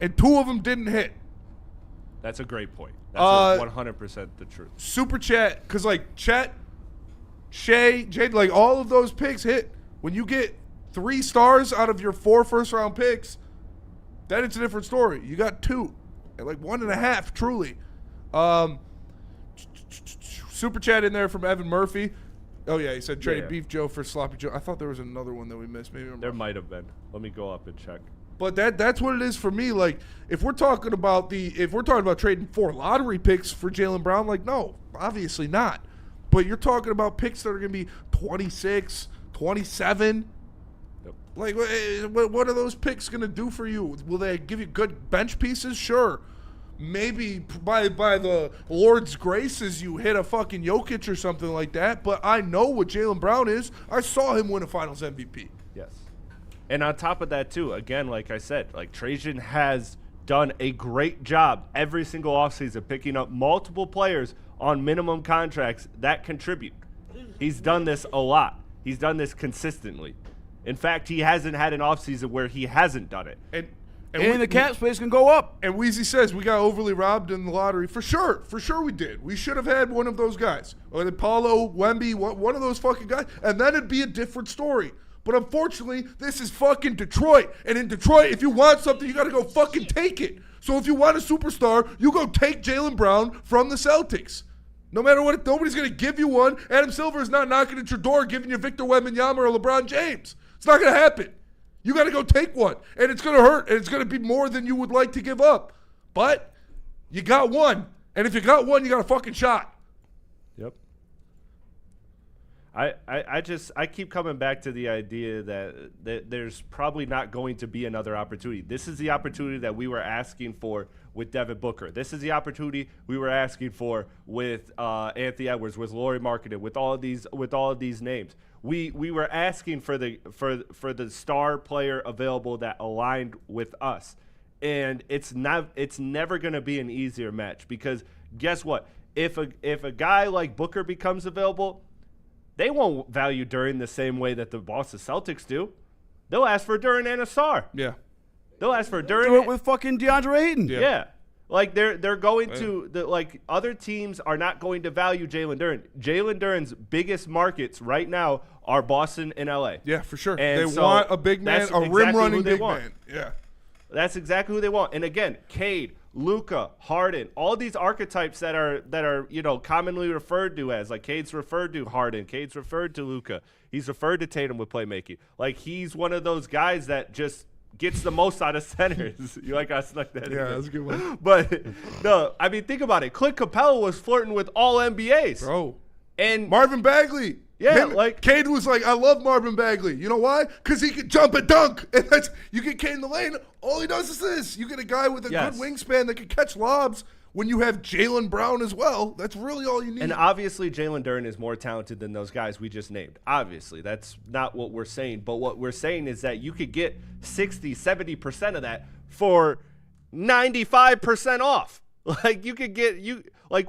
S4: and 2 of them didn't hit.
S5: That's a great point. That's 100% the truth.
S4: Super Chat, because Chet, Shea, Jade, all of those picks hit. When you get 3 stars out of your 4 first-round picks, then it's a different story. You got 2, and 1.5, truly. Super Chat in there from Evan Murphy. Oh, yeah, he said traded Beef Joe for Sloppy Joe. I thought there was another one that we missed. Maybe
S5: There might have been. Let me go up and check.
S4: But that's what it is for me. If we're talking about trading 4 lottery picks for Jaylen Brown, no, obviously not. But you're talking about picks that are going to be 26, 27.
S5: Yep.
S4: What are those picks going to do for you? Will they give you good bench pieces? Sure. Maybe by the Lord's graces you hit a fucking Jokic or something like that. But I know what Jaylen Brown is. I saw him win a Finals MVP.
S5: Yes. And on top of that, too, again, like I said, Trajan has done a great job every single offseason picking up multiple players on minimum contracts that contribute. He's done this a lot. He's done this consistently. In fact, he hasn't had an offseason where he hasn't done it.
S3: And the cap space can go up.
S4: And Weezy says we got overly robbed in the lottery. For sure we did. We should have had one of those guys. Or Paulo, Wemby, one of those fucking guys. And then it'd be a different story. But unfortunately, this is fucking Detroit. And in Detroit, if you want something, you got to go fucking take it. So if you want a superstar, you go take Jaylen Brown from the Celtics. No matter what, nobody's going to give you one. Adam Silver is not knocking at your door giving you Victor Wembanyama or LeBron James. It's not going to happen. You got to go take one. And it's going to hurt. And it's going to be more than you would like to give up. But you got one. And if you got one, you got a fucking shot.
S5: Yep. I keep coming back to the idea that there's probably not going to be another opportunity. This is the opportunity that we were asking for with Devin Booker. This is the opportunity we were asking for with Anthony Edwards, with Lauri Markkanen, with all of these names. We were asking for the star player available that aligned with us. And it's never going to be an easier match because guess what? If a guy like Booker becomes available, they won't value Duren the same way that the Boston Celtics do. They'll ask for Duren and a star.
S4: Yeah.
S5: They'll ask for Duren.
S3: Do it with fucking DeAndre Ayton.
S5: Yeah. They're going to other teams are not going to value Jalen Duren. Jalen Duren's biggest markets right now are Boston and LA.
S4: Yeah, for sure.
S5: And
S4: they want a big man, a rim running big man. Yeah.
S5: That's exactly who they want. And again, Cade, Luka, Harden, all these archetypes that are commonly referred to as, Cade's referred to Harden, Cade's referred to Luka, he's referred to Tatum with playmaking. He's one of those guys that just gets the most out of centers. You I snuck that in.
S4: Yeah, that's a good one.
S5: But no, I mean think about it. Clint Capella was flirting with all NBAs.
S4: Bro.
S5: And
S4: Marvin Bagley.
S5: Yeah,
S4: Cade was I love Marvin Bagley. You know why? Because he can jump and dunk. And you get Cade in the lane, all he does is this. You get a guy with a good wingspan that can catch lobs when you have Jaylen Brown as well. That's really all you need.
S5: And obviously Jalen Duren is more talented than those guys we just named. Obviously, that's not what we're saying. But what we're saying is that you could get 60, 70% of that for 95% off. You could get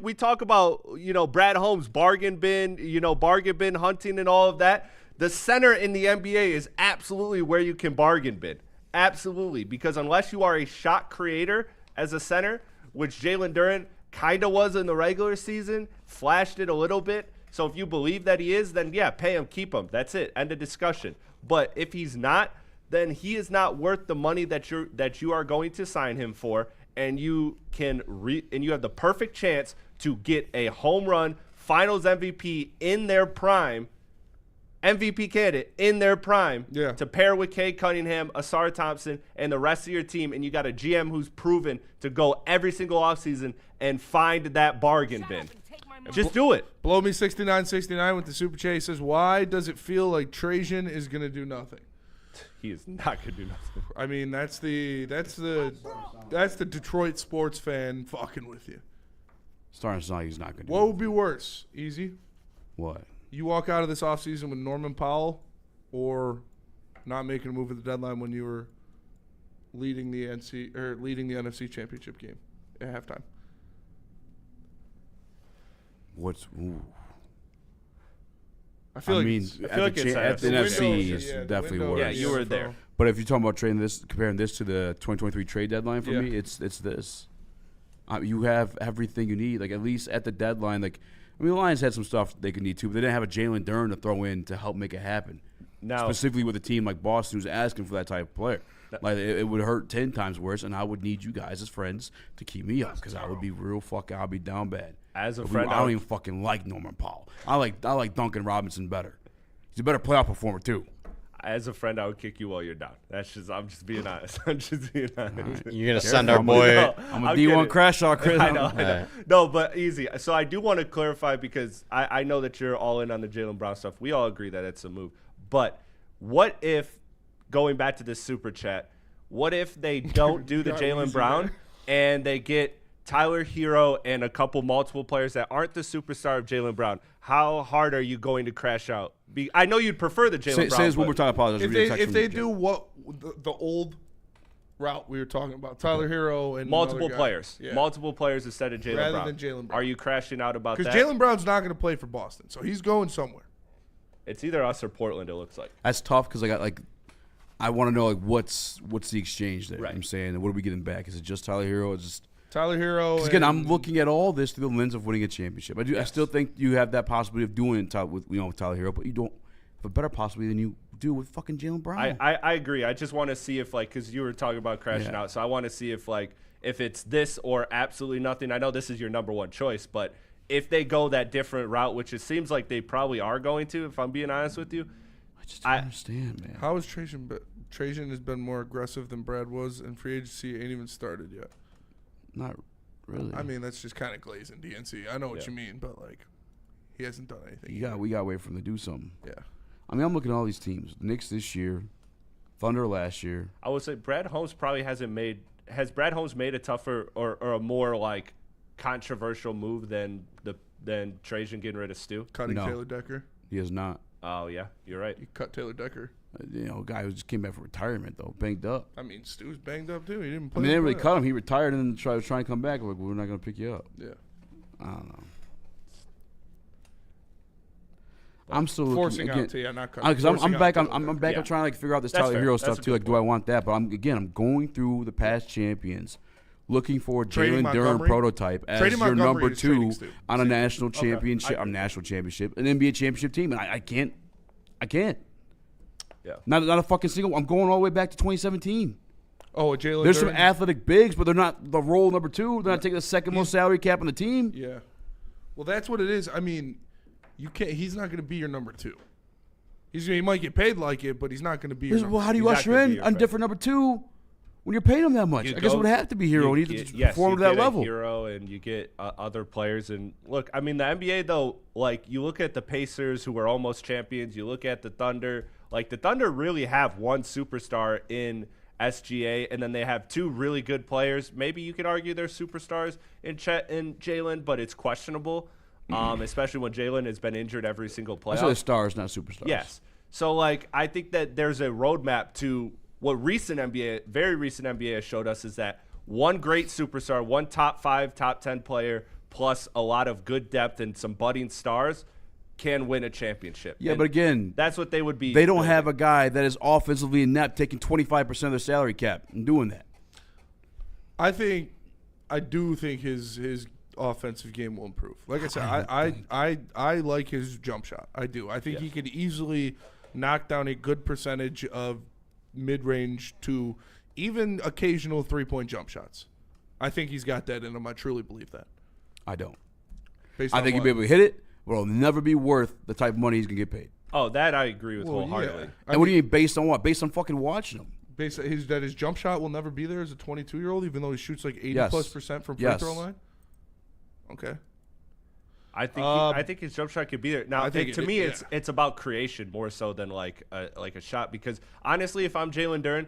S5: we talk about, Brad Holmes, bargain bin hunting and all of that. The center in the NBA is absolutely where you can bargain bin. Absolutely. Because unless you are a shot creator as a center, which Jalen Duren kind of was in the regular season, flashed it a little bit. So if you believe that he is, then yeah, pay him, keep him. That's it. End of discussion. But if he's not, then he is not worth the money that you are going to sign him for. And you you have the perfect chance to get a home run Finals MVP in their prime, MVP candidate in their prime, to pair with Cade Cunningham, Asar Thompson, and the rest of your team. And you got a GM who's proven to go every single offseason and find that bargain bin. Just do it.
S4: Blow me 69 with the super chat. He says, "Why does it feel like Trajan is gonna do nothing?"
S5: He is not gonna do nothing.
S4: I mean, that's the Detroit sports fan fucking with you.
S3: Starting to sound like he's not going to do
S4: What would be worse? Easy.
S3: What?
S4: You walk out of this offseason with Norman Powell, or not making a move at the deadline when you were leading the NFC Championship game at halftime. I feel like
S5: it's
S3: at the NFC is definitely worse.
S5: Yeah, you were there.
S3: But if you're talking about comparing this to the 2023 trade deadline for me, it's this. You have everything you need. Like, at least at the deadline, the Lions had some stuff they could need to, but they didn't have a Jalen Duren to throw in to help make it happen.
S5: Now,
S3: specifically with a team like Boston who's asking for that type of player. Like, it would hurt 10 times worse, and I would need you guys as friends to keep me up, because I would be I'll be down bad.
S5: As a friend,
S3: I don't even fucking like Norman Powell. I like Duncan Robinson better. He's a better playoff performer too.
S5: As a friend, I would kick you while you're down. I'm just being honest. I'm just being honest.
S6: You're gonna send our boy.
S3: I'm a D1 crash out, Chris.
S5: I know. No, but easy. So I do want to clarify, because I know that you're all in on the Jaylen Brown stuff. We all agree that it's a move. But what if, going back to this super chat, what if they don't do the Jaylen Brown and they get Tyler Hero and a couple multiple players that aren't the superstar of Jaylen Brown? How hard are you going to crash out? I know you'd prefer the Jaylen Brown.
S3: Say this one more time. I apologize.
S4: If they do what the old route we were talking about, Tyler Hero and
S5: multiple players, multiple players instead of Jaylen Brown.
S4: Rather than Jaylen Brown.
S5: Are you crashing out about that?
S4: Because Jaylen Brown's not going to play for Boston, so he's going somewhere.
S5: It's either us or Portland, it looks like.
S3: That's tough, because I want to know what's the exchange there.
S5: Right.
S3: I'm saying, what are we getting back? Is it just Tyler Hero? Or just
S4: Tyler Hero?
S3: Again, I'm looking at all this through the lens of winning a championship. I still think you have that possibility of doing it with Tyler Hero, but you don't have a better possibility than you do with fucking Jaylen Brown.
S5: I agree. I just want to see if, because you were talking about crashing out, so I want to see if it's this or absolutely nothing. I know this is your number one choice, but if they go that different route, which it seems like they probably are going to, if I'm being honest with you,
S3: I just don't understand, man.
S4: How is Trajan? Trajan has been more aggressive than Brad was, and free agency ain't even started yet.
S3: Not really.
S4: I mean, that's just kind of glazing DNC. I know what you mean, but he hasn't done anything.
S3: We got to wait for him to do something.
S4: Yeah.
S3: I mean, I'm looking at all these teams. The Knicks this year, Thunder last year.
S5: I would say Brad Holmes probably hasn't made. Has Brad Holmes made a tougher or a more controversial move than Trajan getting rid of Stu?
S4: Cutting Taylor Decker.
S3: He has not.
S5: Oh yeah, you're right.
S4: He cut Taylor Decker.
S3: A guy who just came back from retirement though, banged up.
S4: I mean, Stu's banged up too. He didn't play.
S3: They didn't really cut him. He retired and then tried to come back. We're not going to pick you up.
S4: Yeah.
S3: I don't know. I'm still
S4: forcing
S3: looking,
S4: out to not cutting.
S3: Because I'm back. I'm back. I'm trying to figure out this Tyler Hero stuff too. Do I want that? But I'm going through the past champions, looking for a Jalen Duren prototype as your number 2 on a national championship, an NBA championship team, and I can't.
S5: Yeah.
S3: Not a fucking single. I'm going all the way back to 2017.
S4: Oh, Jalen.
S3: There's some athletic bigs, but they're not the role number 2. They're not taking the second most salary cap on the team.
S4: Yeah. Well, that's what it is. I mean, you can't. He's not going to be your number 2. He might get paid like it, but he's not going to be.
S3: Well, how do you usher in a different number 2 when you're paying him that much? I guess it would have to be Hero. He needs to perform to that level.
S5: Hero, and you get other players. And look, I mean, the NBA though, you look at the Pacers, who were almost champions. You look at the Thunder. The Thunder really have one superstar in SGA, and then they have 2 really good players. Maybe you could argue they're superstars in Chet and Jalen, but it's questionable, especially when Jalen has been injured every single playoff.
S3: So they're stars, not superstars.
S5: Yes. So, I think that there's a roadmap to what very recent NBA has showed us, is that one great superstar, one top 5, top 10 player, plus a lot of good depth and some budding stars can win a championship.
S3: Yeah, but again,
S5: that's what they would be.
S3: They don't have a guy that is offensively inept taking 25% of their salary cap and doing that.
S4: I do think his offensive game will improve. Like I said, I like his jump shot. I do. I think he could easily knock down a good percentage of mid-range to even occasional 3-point jump shots. I think he's got that in him. I truly believe that.
S3: I don't. I think he'll be able to hit it, but it'll never be worth the type of money he's going to get paid.
S5: Oh, that I agree with wholeheartedly.
S3: Yeah. And what do you mean based on what? Based on fucking watching him.
S4: Based on his jump shot will never be there as a 22-year-old, even though he shoots 80+% from free throw line? Okay.
S5: I think his jump shot could be there. Now,
S4: think
S5: to me, it's about creation more so than like a shot. Because honestly, if I'm Jalen Duren,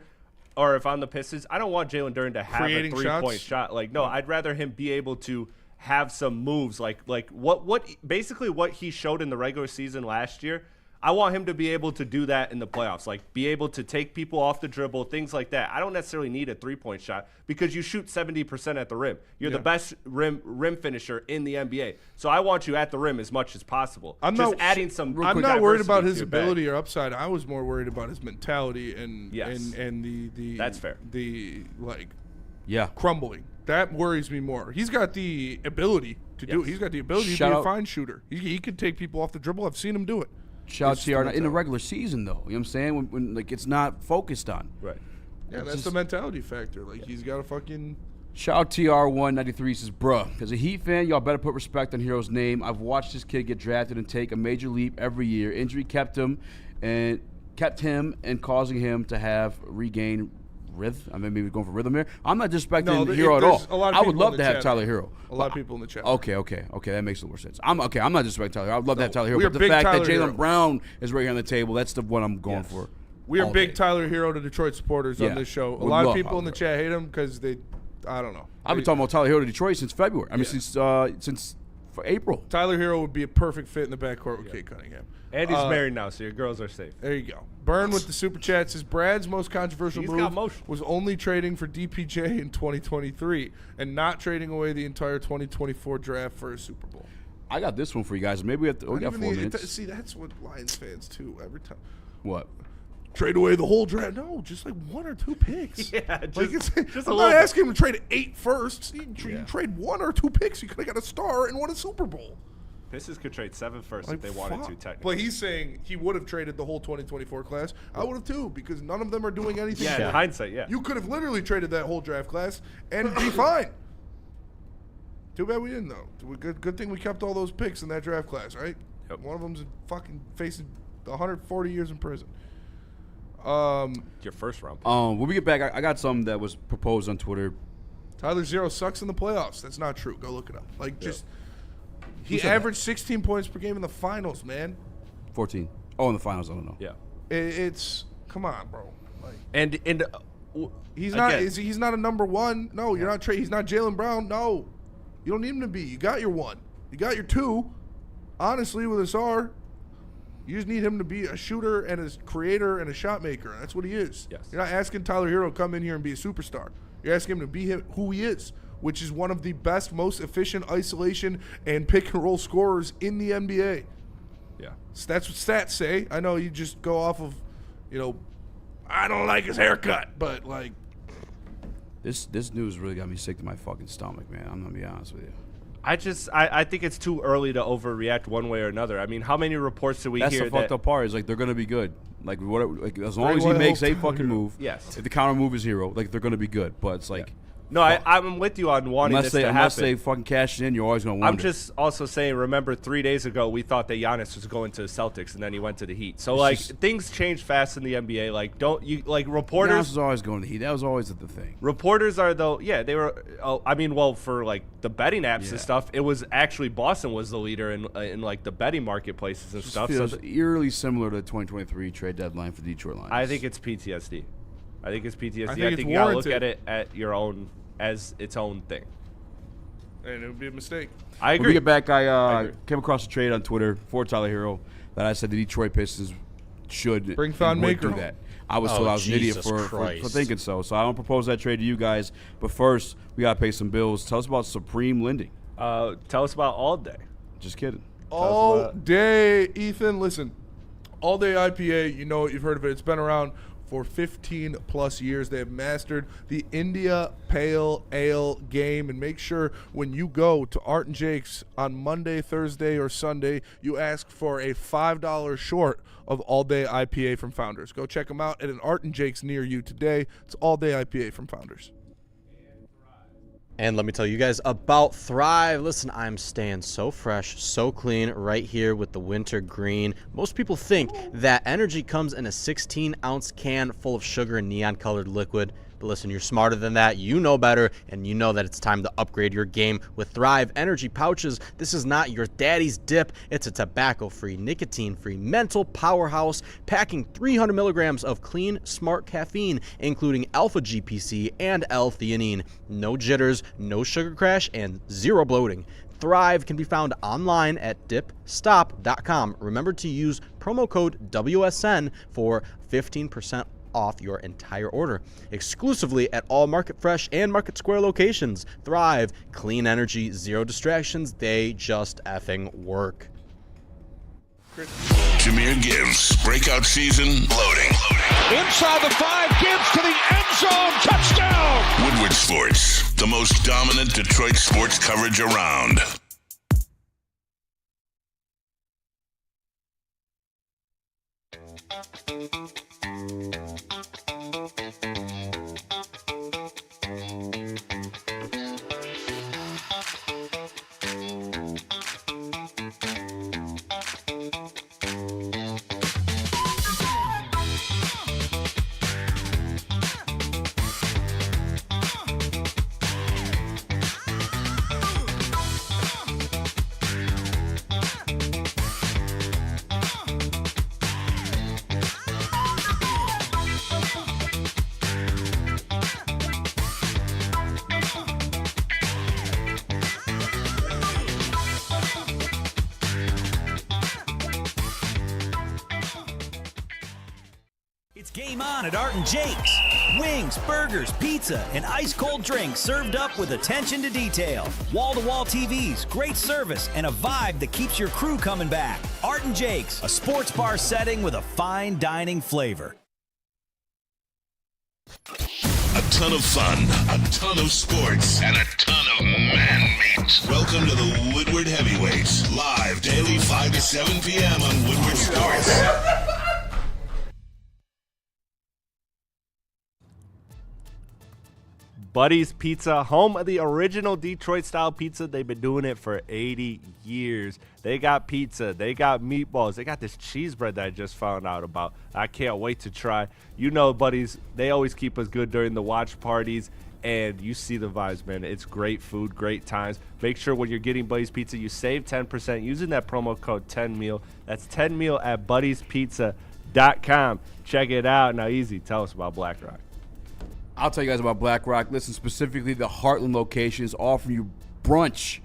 S5: or if I'm the Pistons, I don't want Jalen Duren to have
S4: Creating
S5: a 3-point
S4: shots?
S5: shot. Like, no, I'd rather him be able to have some moves, like what basically what he showed in the regular season last year. I want him to be able to do that in the playoffs, like be able to take people off the dribble, things like that. I don't necessarily need a 3-point shot because you shoot 70% at the rim. You're the best rim finisher in the NBA. So I want you at the rim as much as possible.
S4: I'm
S5: not
S4: worried about his ability
S5: bag.
S4: or upside. I was more worried about his mentality and the
S5: That's fair.
S4: The
S3: Yeah.
S4: crumbling. That worries me more. He's got the ability to do it. He's got the ability to be a fine shooter. He can take people off the dribble. I've seen him do it.
S3: Shout out to TR in the regular season, though. You know what I'm saying? When like it's not focused on.
S5: Right.
S4: Yeah, that's the mentality factor. Like he's got a fucking.
S3: Shout out TR193 says, bruh, as a Heat fan, y'all better put respect on Hero's name. I've watched this kid get drafted and take a major leap every year. Injury kept him and causing him to have regained rhythm. I mean, maybe going for rhythm here. I'm not disrespecting Hero at all. I would love to have Tyler Hero.
S4: A lot of people in the chat.
S3: Okay, that makes a little more sense. I'm not disrespecting Tyler Hero. I would love to have Tyler Hero.
S4: We are
S3: But the
S4: big
S3: fact
S4: Tyler
S3: that
S4: Hero.
S3: Jaylen Brown is right here on the table, that's the one I'm going for.
S4: We are
S3: all
S4: big
S3: day.
S4: Tyler Hero to Detroit supporters on this show. A
S3: Would
S4: lot of
S3: love
S4: people in the
S3: Tyler
S4: chat hate him because I don't know.
S3: I've been talking about Tyler Hero to Detroit since February. I mean, since for April.
S4: Tyler Hero would be a perfect fit in the backcourt with Kate Cunningham.
S5: And he's married now, so your girls are safe.
S4: There you go. Burn with the super chat says Brad's most controversial
S5: He's got
S4: move
S5: motion.
S4: was only trading for DPJ in 2023 and not trading away the entire 2024 draft for a Super Bowl.
S3: I got this one for you guys. Maybe we got 4 minutes.
S4: See, that's what Lions fans too. Every time.
S3: What?
S4: Trade away the whole draft. No, just like 1 or 2 picks.
S5: Yeah, just
S4: I'm not asking him to trade 8 firsts. You trade 1 or 2 picks. You could have got a star and won a Super Bowl.
S5: Pistons could trade 7 firsts if they wanted to, technically.
S4: But he's saying he would have traded the whole 2024 class. I would have too, because none of them are doing anything.
S5: Yeah, in hindsight, yeah.
S4: You could have literally traded that whole draft class and be fine. Too bad we didn't, though. Good thing we kept all those picks in that draft class, right?
S5: Yep.
S4: One of them's fucking facing 140 years in prison.
S5: Your first round.
S3: When we get back, I got something that was proposed on Twitter.
S4: Tyler Zero sucks in the playoffs. That's not true. Go look it up. He averaged 16 points per game in the finals, man.
S3: 14. Oh, in the finals, I don't know.
S5: Yeah.
S4: It's come on, bro.
S5: And
S4: he's not. He's not a number one. No, you're not. He's not Jaylen Brown. No, you don't need him to be. You got your 1. You got your 2. Honestly, with Asar, you just need him to be a shooter and a creator and a shot maker. And that's what he is.
S5: Yes.
S4: You're not asking Tyler Hero to come in here and be a superstar. You're asking him to be who he is, which is one of the best, most efficient isolation and pick and roll scorers in the NBA.
S5: Yeah.
S4: So that's what stats say. I know you just go off of, I don't like his haircut, but like.
S3: This news really got me sick to my fucking stomach, man. I'm gonna be honest with you.
S5: I think it's too early to overreact one way or another. I mean, how many reports do we
S3: That's
S5: hear
S3: the fucked up part. Is like they're gonna be good. Like as long as he makes a fucking move.
S5: Yes.
S3: If the counter move is Hero, like they're gonna be good. But it's like.
S5: No, I'm with you on wanting this to happen.
S3: Unless they fucking cash in, you're always going to wonder.
S5: I'm just also saying, remember 3 days ago, we thought that Giannis was going to the Celtics, and then he went to the Heat. So, things change fast in the NBA. Reporters...
S3: Giannis was always going to the Heat. That was always the thing.
S5: Reporters are, though, they were... for, the betting apps and stuff, it was actually Boston was the leader in the betting marketplaces and stuff.
S3: Feels eerily similar to the 2023 trade deadline for the Detroit Lions.
S5: I think it's PTSD. I think you
S4: warranted.
S5: gotta look at it at your own as its own thing.
S4: And it would be a mistake.
S5: I agree.
S3: When we get back, I came across a trade on Twitter for Tyler Hero that I said the Detroit Pistons should
S4: bring Thon Maker
S3: do that. I was told I was an idiot for thinking so. So I don't propose that trade to you guys. But first, we gotta pay some bills. Tell us about Supreme Lending.
S5: Tell us about All Day.
S3: Just kidding.
S4: All Day, Ethan. Listen, All Day IPA. You've heard of it. It's been around for 15 plus years. They have mastered the India Pale Ale game. And make sure when you go to Art and Jake's on Monday, Thursday, or Sunday, you ask for a $5 short of All Day IPA from Founders. Go check them out at an Art and Jake's near you today. It's All Day IPA from Founders.
S6: And let me tell you guys about Thrive. Listen, I'm staying so fresh, so clean right here with the winter green. Most people think that energy comes in a 16-ounce can full of sugar and neon-colored liquid. But listen, you're smarter than that. You know better, and you know that it's time to upgrade your game with Thrive Energy Pouches. This is not your daddy's dip. It's a tobacco-free, nicotine-free mental powerhouse packing 300 milligrams of clean, smart caffeine, including alpha GPC and L-theanine. No jitters, no sugar crash, and zero bloating. Thrive can be found online at dipstop.com. Remember to use promo code WSN for 15% off your entire order. Exclusively at all Market Fresh and Market Square locations. Thrive, clean energy, zero distractions. They just effing work.
S7: Jahmyr Gibbs, breakout season, loading.
S9: Inside the 5, Gibbs to the end zone, touchdown!
S7: Woodward Sports, the most dominant Detroit sports coverage around.
S11: It's game on at Art & Jake's. Wings, burgers, pizza, and ice-cold drinks served up with attention to detail. Wall-to-wall TVs, great service, and a vibe that keeps your crew coming back. Art & Jake's, a sports bar setting with a fine dining flavor.
S7: A ton of fun, a ton of sports, and a ton of man-meat. Welcome to the Woodward Heavyweights, live daily 5 to 7 p.m. on Woodward Sports.
S5: Buddy's Pizza, home of the original Detroit-style pizza. They've been doing it for 80 years. They got pizza. They got meatballs. They got this cheese bread that I just found out about. I can't wait to try. You know, Buddies, they always keep us good during the watch parties, and you see the vibes, man. It's great food, great times. Make sure when you're getting Buddy's Pizza, you save 10% using that promo code 10meal. That's 10meal at buddiespizza.com. Check it out. Now, Easy, tell us about Black Rock.
S3: I'll tell you guys about Black Rock. Listen, specifically the Heartland locations offering you brunch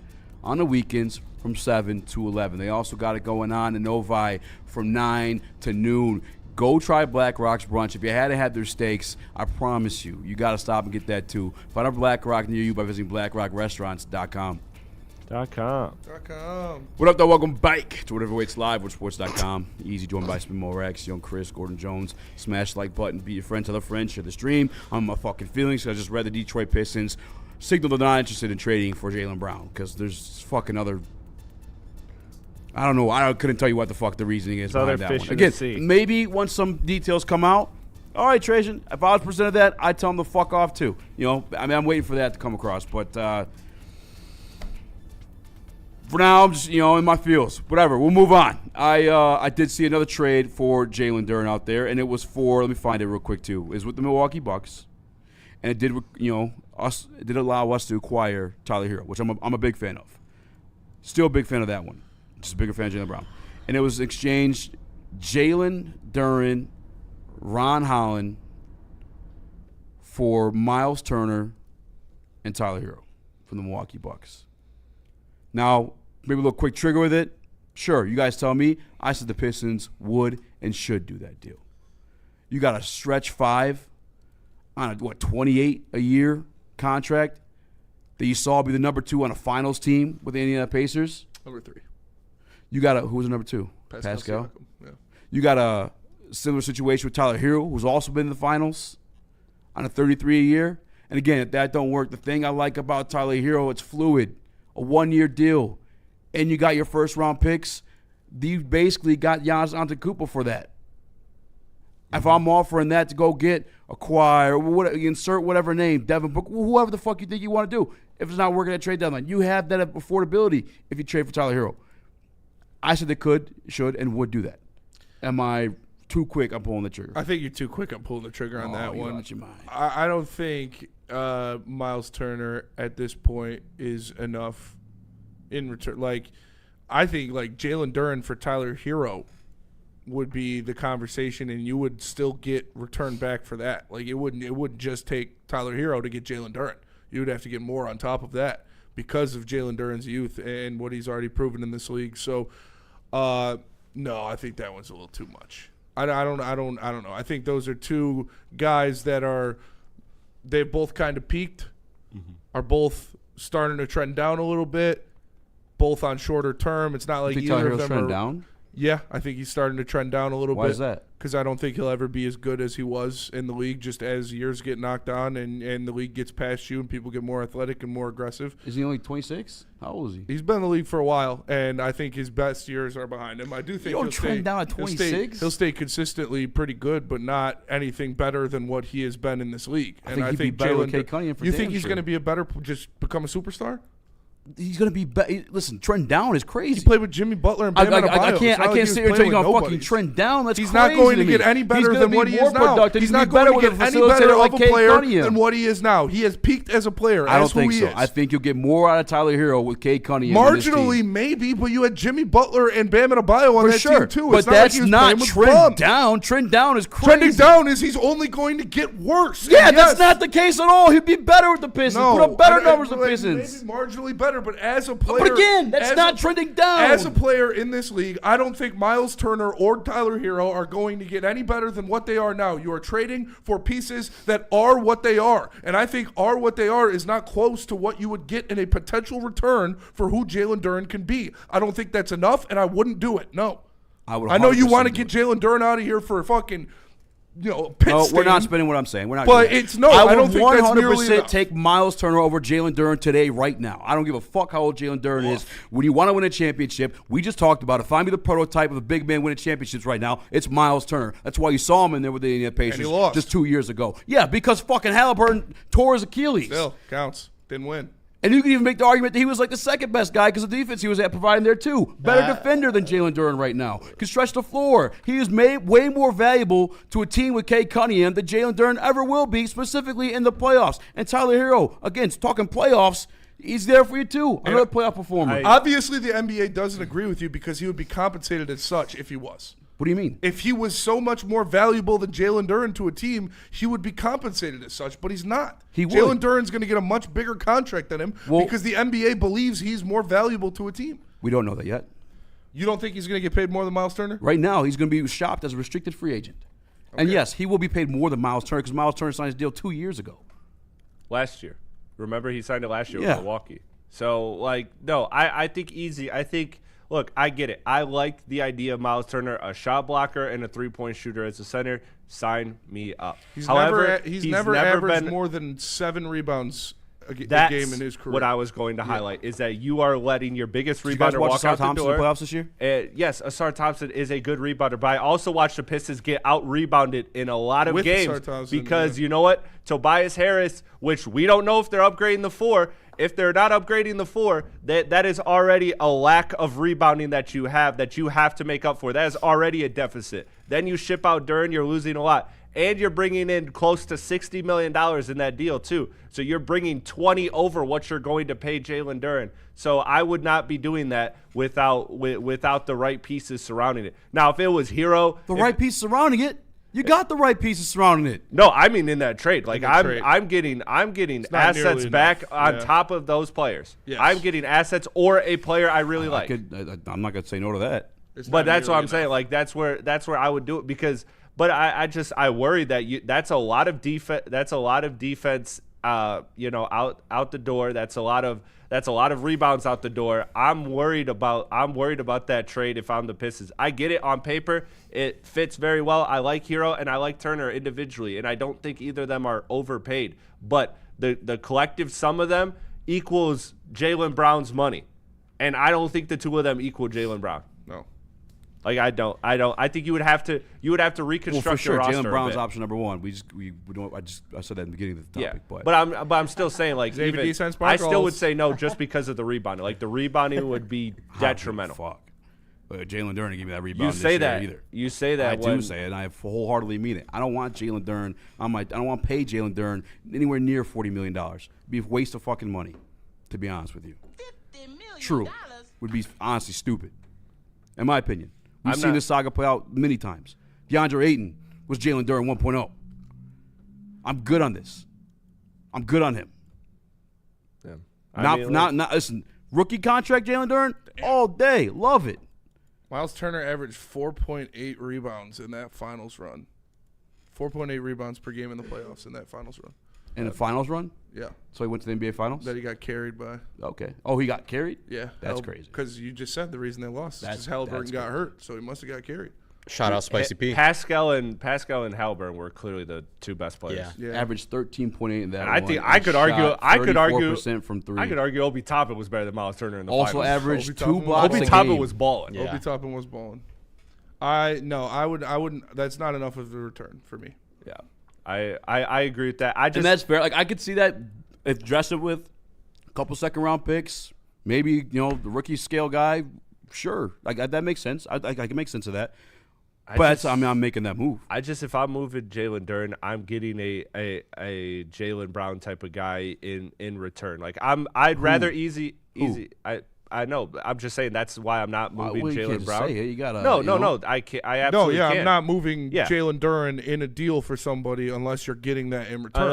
S3: on the weekends from 7 to 11. They also got it going on in Novi from 9 to noon. Go try Black Rock's brunch. If you hadn't had their steaks, I promise you, you got to stop and get that too. Find a Black Rock near you by visiting blackRockRestaurants.com. What up, though? Welcome back to Whatever Waits Live with Sports.com. Easy, joined by Spin Rex, Young Chris, Gordon Jones. Smash the like button, be your friend, tell a friend, share the stream. I'm my fucking feelings. I just read the Detroit Pistons signal they're not interested in trading for Jalen Brown because there's fucking other. I don't know. I couldn't tell you what the fuck the reasoning is behind that one. Again, maybe once some details come out. All right, Trajan. If I was presented that, I'd tell him to fuck off too. You know, I mean, I'm waiting for that to come across, but. For now, I'm just, in my feels. Whatever. We'll move on. I did see another trade for Jalen Duren out there, and it was for, let me find it real quick, too. It was with the Milwaukee Bucks, and it did, it did allow us to acquire Tyler Hero, which I'm a big fan of. Still a big fan of that one. Just a bigger fan of Jalen Brown. And it was exchanged Jalen Duren, Ron Holland for Miles Turner and Tyler Hero from the Milwaukee Bucks. Now, maybe a little quick trigger with it. Sure, you guys tell me. I said the Pistons would and should do that deal. You got a stretch 5 on a, 28 a year contract that you saw be the number 2 on a finals team with the Indiana Pacers.
S4: Number 3.
S3: You got who was the number 2? Pascal.
S4: Yeah.
S3: You got a similar situation with Tyler Hero, who's also been in the finals on a 33 a year. And again, if that don't work, the thing I like about Tyler Hero, it's fluid. A 1-year deal, and you got your first-round picks. You basically got Giannis Antetokounmpo for that. If I'm offering that to go get, acquire, insert whatever name, Devin Booker, whoever the fuck you think you want to do, if it's not working at trade deadline, you have that affordability if you trade for Tyler Hero. I said they could, should, and would do that. Am I too quick on pulling the trigger.
S4: I think you're too quick on pulling the trigger on that one.
S3: Your mind.
S4: I don't think Miles Turner at this point is enough in return. Like, I think like Jalen Duren for Tyler Hero would be the conversation, and you would still get return back for that. Like, it wouldn't just take Tyler Hero to get Jalen Duren. You would have to get more on top of that because of Jalen Duren's youth and what he's already proven in this league. So, no, I think that one's a little too much. I don't know. I think those are two guys that they've both kind of peaked, are both starting to trend down a little bit, both on shorter term. It's not like either of them
S3: trend
S4: are
S3: down.
S4: Yeah, I think he's starting to trend down a little bit.
S3: Why is that?
S4: Because I don't think he'll ever be as good as he was in the league, just as years get knocked on and the league gets past you and people get more athletic and more aggressive.
S3: Is he only 26? How old is he?
S4: He's been in the league for a while, and I think his best years are behind him. I do think
S3: he'll trend down at 26.
S4: He'll stay consistently pretty good, but not anything better than what he has been in this league.
S3: I think he'd be better with Cade Cunningham for
S4: You
S3: damn
S4: think he's
S3: sure.
S4: going to be just become a superstar?
S3: He's going to be listen, trend down is crazy.
S4: He played with Jimmy Butler and Bam Adebayo.
S3: I can't sit here and tell you going to fucking trend down. That's
S4: he's
S3: crazy.
S4: Not going to get any better than what he is now. He's not going to get any better of a player than what he is now. He has peaked as a player.
S3: I don't think so. I think you'll get more out of Tyler Hero with Cade Cunningham.
S4: Marginally, maybe, but you had Jimmy Butler and Bam Adebayo on that team too.
S3: But that's not trend down. Trend down is crazy.
S4: Trending down is he's only going to get worse.
S3: Yeah, that's not the case at all. He'd be better with the Pistons. Put up better numbers with the Pistons.
S4: Maybe marginally better, but as a player.
S3: But again, that's not trending down.
S4: As a player in this league, I don't think Miles Turner or Tyler Hero are going to get any better than what they are now. You are trading for pieces that are what they are. And I think are what they are is not close to what you would get in a potential return for who Jalen Duren can be. I don't think that's enough, and I wouldn't do it. No.
S3: I
S4: know you want to get Jalen Duren out of here for fucking
S3: No, we're not spending what I'm saying. We're not.
S4: But it's I don't think that's nearly
S3: 100% take Miles Turner over Jalen Duren today, right now. I don't give a fuck how old Jalen Duren is. When you want to win a championship, we just talked about it. Find me the prototype of a big man winning championships right now. It's Miles Turner. That's why you saw him in there with the Indiana Pacers just 2 years ago. Yeah, because fucking Halliburton tore his Achilles.
S4: Still counts. Didn't win.
S3: And you can even make the argument that he was like the second best guy because of the defense he was at providing there too. Better defender than Jalen Duren right now. Can stretch the floor. He is made way more valuable to a team with Cade Cunningham than Jalen Duren ever will be, specifically in the playoffs. And Tyler Hero, again, talking playoffs, he's there for you too. Another playoff performer.
S4: Obviously, the NBA doesn't agree with you because he would be compensated as such if he was.
S3: What do you mean?
S4: If he was so much more valuable than Jalen Duren to a team, he would be compensated as such, but he's not. Jalen Duren's going to get a much bigger contract than him because the NBA believes he's more valuable to a team.
S3: We don't know that yet.
S4: You don't think he's going to get paid more than Miles Turner?
S3: Right now, he's going to be shopped as a restricted free agent. Okay. And yes, he will be paid more than Miles Turner because Miles Turner signed his deal 2 years ago.
S5: Last year. Remember, he signed it last year with Milwaukee. So, no, I think easy. I think... Look, I get it. I like the idea of Miles Turner, a shot blocker and a three-point shooter as a center. Sign me up.
S4: He's never averaged more than 7 rebounds a game in his career.
S5: What I was going to highlight is that you are letting your biggest rebounder walk out the door.
S3: Did you guys watch Asar Thompson in the playoffs this year?
S5: Yes, Asar Thompson is a good rebounder, but I also watched the Pistons get out-rebounded in a lot of games because you know what? Tobias Harris, which we don't know if they're upgrading the 4. If they're not upgrading the 4, that is already a lack of rebounding that you have to make up for. That is already a deficit. Then you ship out Duren, you're losing a lot. And you're bringing in close to $60 million in that deal, too. So you're bringing 20 over what you're going to pay Jalen Duren. So I would not be doing that without the right pieces surrounding it. Now, if it was Hero.
S3: Right pieces surrounding it? You got the right pieces surrounding it.
S5: No, I mean in that trade. I'm getting assets back on top of those players. Yes. I'm getting assets or a player I really like.
S3: I'm not gonna say no to that.
S5: But that's what I'm saying. Like that's where I would do it because. But I worry that that's a lot of defense. That's a lot of defense. Out the door. That's a lot of rebounds out the door. I'm worried about that trade if I'm the Pistons. I get it on paper. It fits very well. I like Hero and I like Turner individually, and I don't think either of them are overpaid. But the collective sum of them equals Jaylen Brown's money, and I don't think the two of them equal Jaylen Brown.
S4: No.
S5: I don't. I think you would have to reconstruct your roster.
S3: Jaylen Brown's option number 1. I said that in the beginning of the topic.
S5: Yeah. But I'm still saying I still would say no just because of the rebounding. Like the rebounding would be detrimental.
S3: Fuck. Jalen Duren to give me that rebound.
S5: You say
S3: this year
S5: that.
S3: Either.
S5: You say that.
S3: I do say it, and I wholeheartedly mean it. I don't want Jalen Duren I don't want to pay Jalen Duren anywhere near $40 million. It'd be a waste of fucking money, to be honest with you. $50 million? True. Would be honestly stupid, in my opinion. We've seen this saga play out many times. DeAndre Ayton was Jalen Duren 1.0. I'm good on this. I'm good on him. Yeah. Listen, rookie contract Jalen Duren all day. Love it.
S4: Miles Turner averaged 4.8 rebounds in that finals run. 4.8 rebounds per game in the playoffs in that finals run.
S3: In the finals run?
S4: Yeah.
S3: So he went to the NBA finals?
S4: That he got carried by.
S3: Okay. Oh, he got carried?
S4: Yeah.
S3: That's crazy.
S4: Because you just said the reason they lost is because Halliburton got hurt, so he must have got carried.
S6: Shout out Spicy P.
S5: Pascal and Halliburton were clearly the two best players.
S3: Yeah. Averaged 13.8 in that.
S5: And I think I could argue
S3: 34% from three.
S5: I could argue Obi Toppin was better than Miles Turner in the finals.
S3: Also averaged 2 blocks.
S5: Obi Toppin was balling.
S4: Yeah. Obi Toppin was balling. I wouldn't. That's not enough of a return for me.
S5: Yeah, I agree with that.
S3: And that's fair. Like I could see that if dress it with a couple second round picks, maybe the rookie scale guy. Sure, like that makes sense. I can make sense of that. I'm making that move.
S5: If I'm moving Jalen Duren, I'm getting a Jaylen Brown type of guy in return. Like I'd rather easy. I know. I'm just saying that's why I'm not moving Jaylen Brown.
S3: Say it. You gotta,
S5: no. I can't. I absolutely can't.
S4: I'm not moving Jalen Duren in a deal for somebody unless you're getting that in return.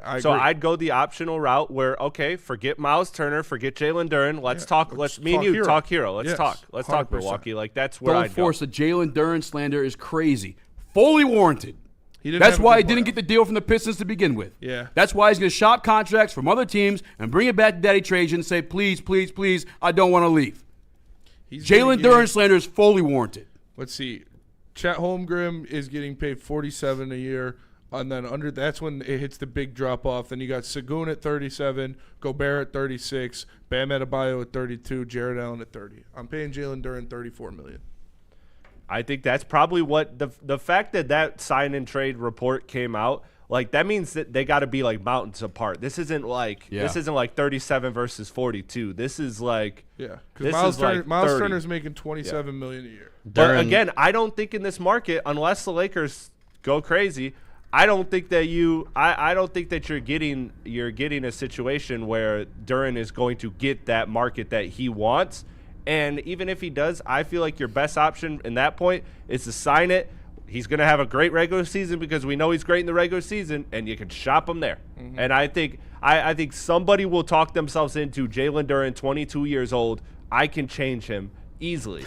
S5: Yeah, so I'd go the optional route where forget Miles Turner, forget Jalen Duren. Let's talk. Let's me and you talk hero. Let's talk. Let's 100%. Talk Milwaukee. Like that's where
S3: I'd go. The Jalen Duren slander is crazy. Fully warranted. That's why he didn't get the deal from the Pistons to begin with.
S4: Yeah.
S3: That's why he's going to shop contracts from other teams and bring it back to Daddy Trajan and say, please, please, please, I don't want to leave. Jalen Duren slander is fully warranted.
S4: Let's see. Chet Holmgren is getting paid $47 a year, and then that's when it hits the big drop off. Then you got Sengun at 37, Gobert at 36, Bam Adebayo at 32, Jared Allen at 30. I'm paying Jalen Duren $34 million.
S5: I think that's probably what the fact that sign and trade report came out, like that means that they got to be like mountains apart. This isn't like 37 versus 42. This is like
S4: because Miles Turner's making $27 million a year.
S5: But again, I don't think in this market, unless the Lakers go crazy, I don't think that you're getting a situation where Duren is going to get that market that he wants. And even if he does, I feel like your best option in that point is to sign it. He's going to have a great regular season because we know he's great in the regular season, and you can shop him there. Mm-hmm. And I think somebody will talk themselves into Jalen Duren, 22 years old. I can change him easily.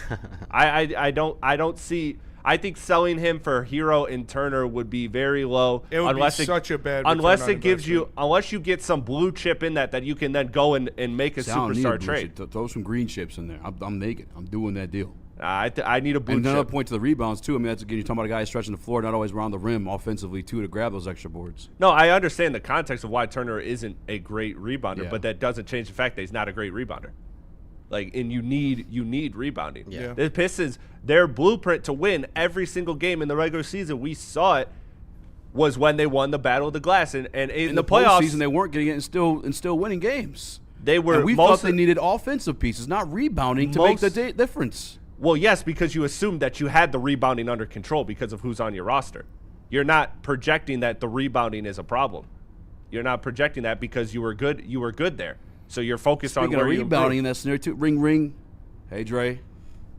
S5: I think selling him for Hero and Turner would be very low.
S4: It would be such a bad
S5: unless you get some blue chip in that you can then go and make a superstar trade.
S3: Throw some green chips in there. I'm naked. I'm doing that deal.
S5: I need a blue chip.
S3: And another point to the rebounds too. I mean, that's again, you're talking about a guy stretching the floor, not always around the rim offensively too, to grab those extra boards.
S5: No, I understand the context of why Turner isn't a great rebounder, but that doesn't change the fact that he's not a great rebounder. Like, and you need rebounding.
S4: Yeah.
S5: The Pistons, their blueprint to win every single game in the regular season, we saw it, was when they won the Battle of the Glass. And in the playoffs
S3: season, they weren't getting it and still winning games.
S5: They were.
S3: And we thought they needed offensive pieces, not rebounding, to make the difference.
S5: Well, yes, because you assumed that you had the rebounding under control because of who's on your roster. You're not projecting that the rebounding is a problem. You're not projecting that because you were good. You were good there. So you're focused on where
S3: you rebounding in that scenario too. Ring, ring. Hey, Dre,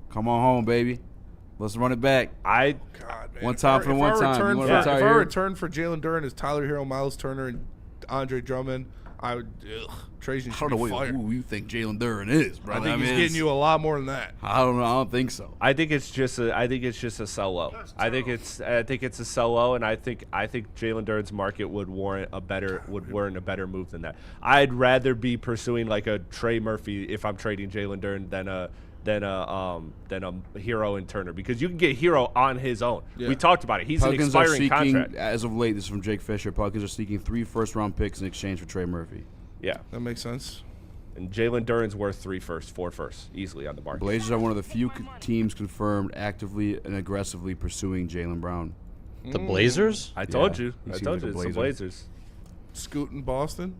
S3: come on home, baby. Let's run it back.
S4: God, man.
S3: One time for one time.
S4: If I return for Jalen Duren as Tyler Hero, Miles Turner, and Andre Drummond, I would. Trajan should be fired.
S3: Who you think Jalen Duren is, bro?
S4: I think he's getting you a lot more than that.
S3: I don't know. I don't think so.
S5: I think it's just a sell low. I think it's a sell low, and I think Jalen Duren's market would warrant a better move than that. I'd rather be pursuing like a Trey Murphy if I'm trading Jalen Duren than a Hero and Turner, because you can get Hero on his own. Yeah. We talked about it. He's
S3: Pelicans
S5: an expiring contract.
S3: As of late, this is from Jake Fisher. Pelicans are seeking 3 first-round picks in exchange for Trey Murphy.
S5: Yeah,
S4: that makes sense.
S5: And Jalen Duren's worth 4 firsts easily on the market.
S3: Blazers are one of the few teams confirmed actively and aggressively pursuing Jalen Brown.
S6: The Blazers?
S5: I told you. It's the Blazers.
S4: Scoot in Boston?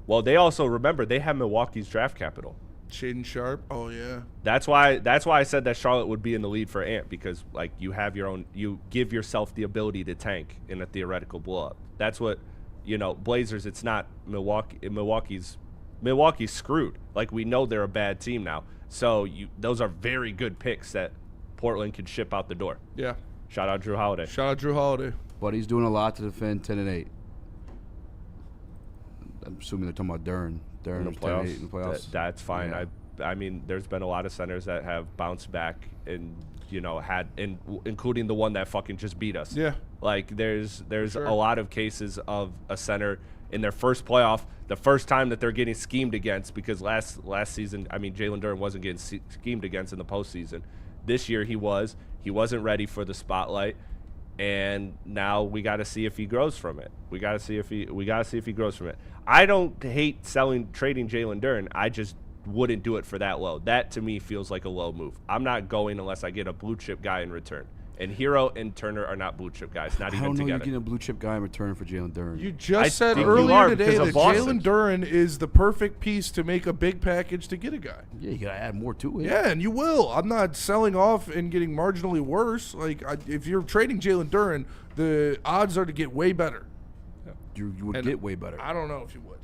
S5: Well, they also, remember, they have Milwaukee's draft capital.
S4: Shaden Sharp. Oh yeah.
S5: That's why I said that Charlotte would be in the lead for Ant, because like you give yourself the ability to tank in a theoretical blow-up. That's what, Blazers, it's not Milwaukee. Milwaukee's screwed. Like, we know they're a bad team now. So those are very good picks that Portland can ship out the door.
S4: Yeah.
S5: Shout out Drew Holiday.
S3: But he's doing a lot to defend 10-8. I'm assuming they're talking about Duren.
S5: In the
S3: 10-8 in the playoffs.
S5: That's fine.
S3: Yeah.
S5: I mean, there's been a lot of centers that have bounced back and including the one that fucking just beat us.
S4: Yeah.
S5: Like there's a lot of cases of a center in their first playoff, the first time that they're getting schemed against, because last season, I mean, Jalen Duren wasn't getting schemed against in the postseason. This year he wasn't ready for the spotlight, and now we got to see if he grows from it. We got to see if he grows from it. I don't hate trading Jalen Duren. I just wouldn't do it for that low. That to me feels like a low move. I'm not going unless I get a blue chip guy in return. And Hero and Turner are not blue chip guys, not even together.
S3: I don't know you're getting a blue chip guy in return for Jalen Duren.
S4: You just said earlier today that Jalen Duren is the perfect piece to make a big package to get a guy.
S3: Yeah, you got to add more to it.
S4: Yeah, and you will. I'm not selling off and getting marginally worse. Like, if you're trading Jalen Duren, the odds are to get way better.
S3: You would get way better.
S4: I don't know if you would.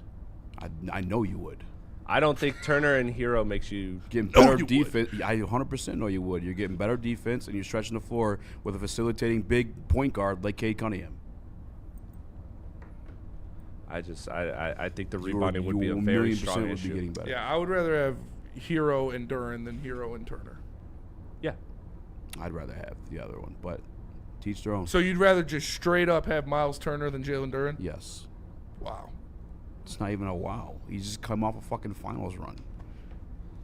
S3: I know you would.
S5: I don't think Turner and Hero makes you
S3: getting better defense. I 100% know you would. You're getting better defense, and you're stretching the floor with a facilitating big point guard like Cade Cunningham.
S5: I think the rebounding would be a very strong issue.
S3: Would be getting better.
S4: Yeah, I would rather have Hero and Duren than Hero and Turner.
S5: Yeah.
S3: I'd rather have the other one, but teach their own.
S4: So you'd rather just straight up have Miles Turner than Jalen Duren?
S3: Yes.
S4: Wow.
S3: It's not even a wow. He's just come off a fucking finals run.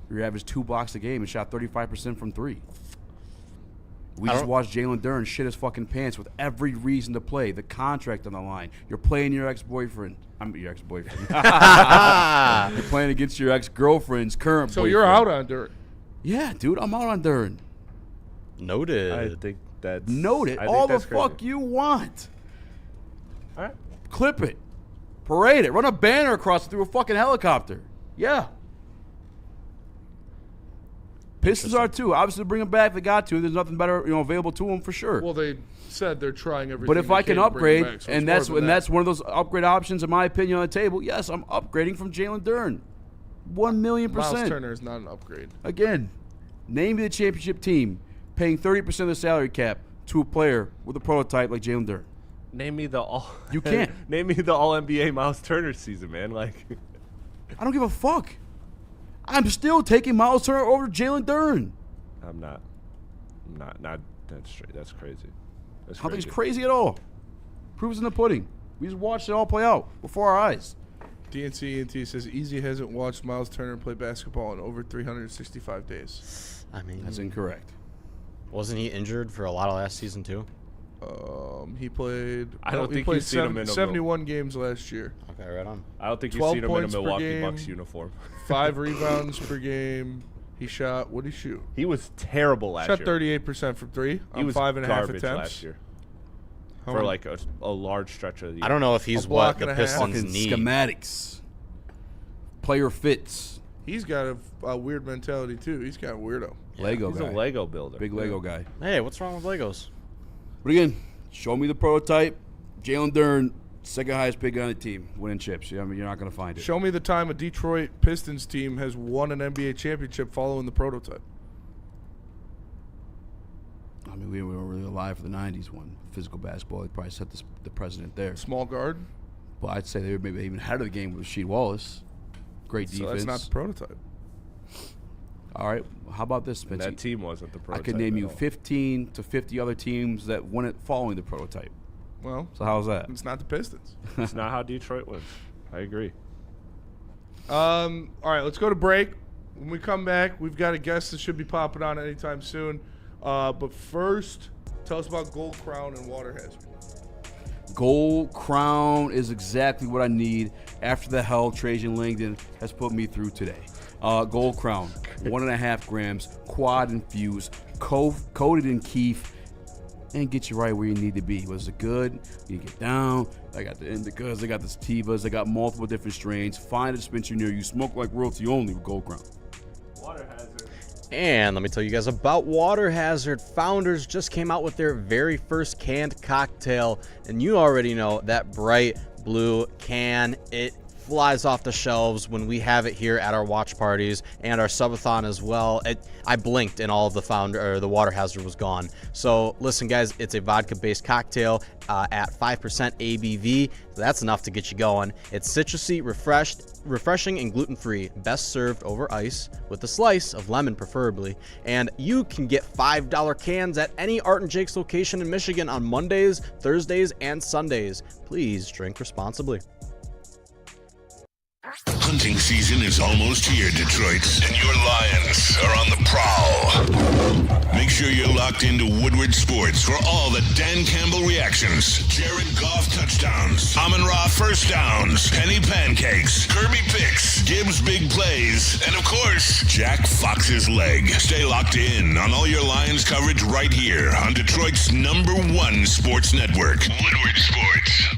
S3: He averaged 2 blocks a game and shot 35% from 3. We just watched Jalen Duren shit his fucking pants with every reason to play. The contract on the line. You're playing your ex-boyfriend. I'm your ex-boyfriend. You're playing against your ex-girlfriend's current boyfriend.
S4: So you're out on Duren.
S3: Yeah, dude. I'm out on Duren.
S6: Noted.
S5: I think that's...
S3: Noted. All the fuck you want.
S5: All right.
S3: Clip it. Parade it. Run a banner across it through a fucking helicopter. Yeah. Pistons are too. Obviously, bring them back if they got to. There's nothing better, available to them for sure.
S4: Well, they said they're trying everything.
S3: But if I can upgrade,
S4: back, so
S3: and that's one of those upgrade options, in my opinion, on the table. Yes, I'm upgrading from Jalen Duren. 1,000,000%.
S4: Miles Turner is not an upgrade.
S3: Again, name me the championship team paying 30% of the salary cap to a player with a prototype like Jalen Duren.
S5: Name me the all.
S3: You can't.
S5: Name me the All NBA Miles Turner season, man. Like,
S3: I don't give a fuck. I'm still taking Miles Turner over Jalen Duren.
S5: I'm not. That's straight. That's crazy.
S3: I don't think it's crazy at all. Proof's in the pudding. We just watched it all play out before our eyes.
S4: DNC says Easy hasn't watched Miles Turner play basketball in over 365 days.
S6: I mean,
S3: that's incorrect.
S6: Wasn't he injured for a lot of last season too?
S4: He played.
S5: I don't think you've seen him in
S4: 71 games last year.
S6: Okay, right on.
S5: I don't think you've seen him in a Milwaukee Bucks uniform.
S4: 5 rebounds per game. He shot. What did he shoot?
S5: He was terrible last year.
S4: Shot 38% from 3 on 5.5 attempts
S5: last year. For like a large stretch of the year.
S6: I don't know if he's what the Pistons need.
S3: Schematics, player fits.
S4: He's got a weird mentality too. He's kind of weirdo.
S3: Lego
S5: He's
S3: guy.
S5: a Lego builder.
S3: Big Lego guy.
S6: Hey, what's wrong with Legos?
S3: But again, show me the prototype. Jalen Duren, second highest big guy on the team, winning chips. I mean, you're not going to find it.
S4: Show me the time a Detroit Pistons team has won an NBA championship following the prototype.
S3: I mean, we were really alive for the 90s when physical basketball, they probably set the precedent there.
S4: Small guard?
S3: Well, I'd say they were maybe even ahead of the game with Rasheed Wallace. Great defense.
S4: So that's not the prototype.
S3: All right. How about this, Spencer?
S5: That team wasn't the prototype.
S3: I could name you 15 to 50 other teams that won it following the prototype.
S4: Well,
S3: so how's that?
S4: It's not the Pistons.
S5: It's not how Detroit wins. I agree.
S4: All right, let's go to break. When we come back, we've got a guest that should be popping on anytime soon. But first, tell us about Gold Crown and Water Hazard.
S3: Gold Crown is exactly what I need after the hell Trajan Langdon has put me through today. Gold Crown, 1.5 grams, quad infused, coated in keef, and get you right where you need to be. Was it good? You get down. I got the indicas, I got the sativas, I got multiple different strains. Find a dispensary near you. Smoke like royalty only with Gold Crown.
S6: And let me tell you guys about Water Hazard. Founders just came out with their very first canned cocktail, and you already know that bright blue can. It flies off the shelves when we have it here at our watch parties and our subathon as well. I blinked and all of the Water Hazard was gone. So listen, guys, it's a vodka-based cocktail at 5% ABV. So that's enough to get you going. It's citrusy, refreshing, and gluten-free. Best served over ice with a slice of lemon, preferably. And you can get $5 cans at any Art & Jake's location in Michigan on Mondays, Thursdays, and Sundays. Please drink responsibly.
S7: Hunting season is almost here, Detroit, and your Lions are on the prowl. Make sure you're locked into Woodward Sports for all the Dan Campbell reactions, Jared Goff touchdowns, Amon-Ra first downs, Penny pancakes, Kirby picks, Gibbs big plays, and of course, Jack Fox's leg. Stay locked in on all your Lions coverage right here on Detroit's #1 sports network, Woodward Sports.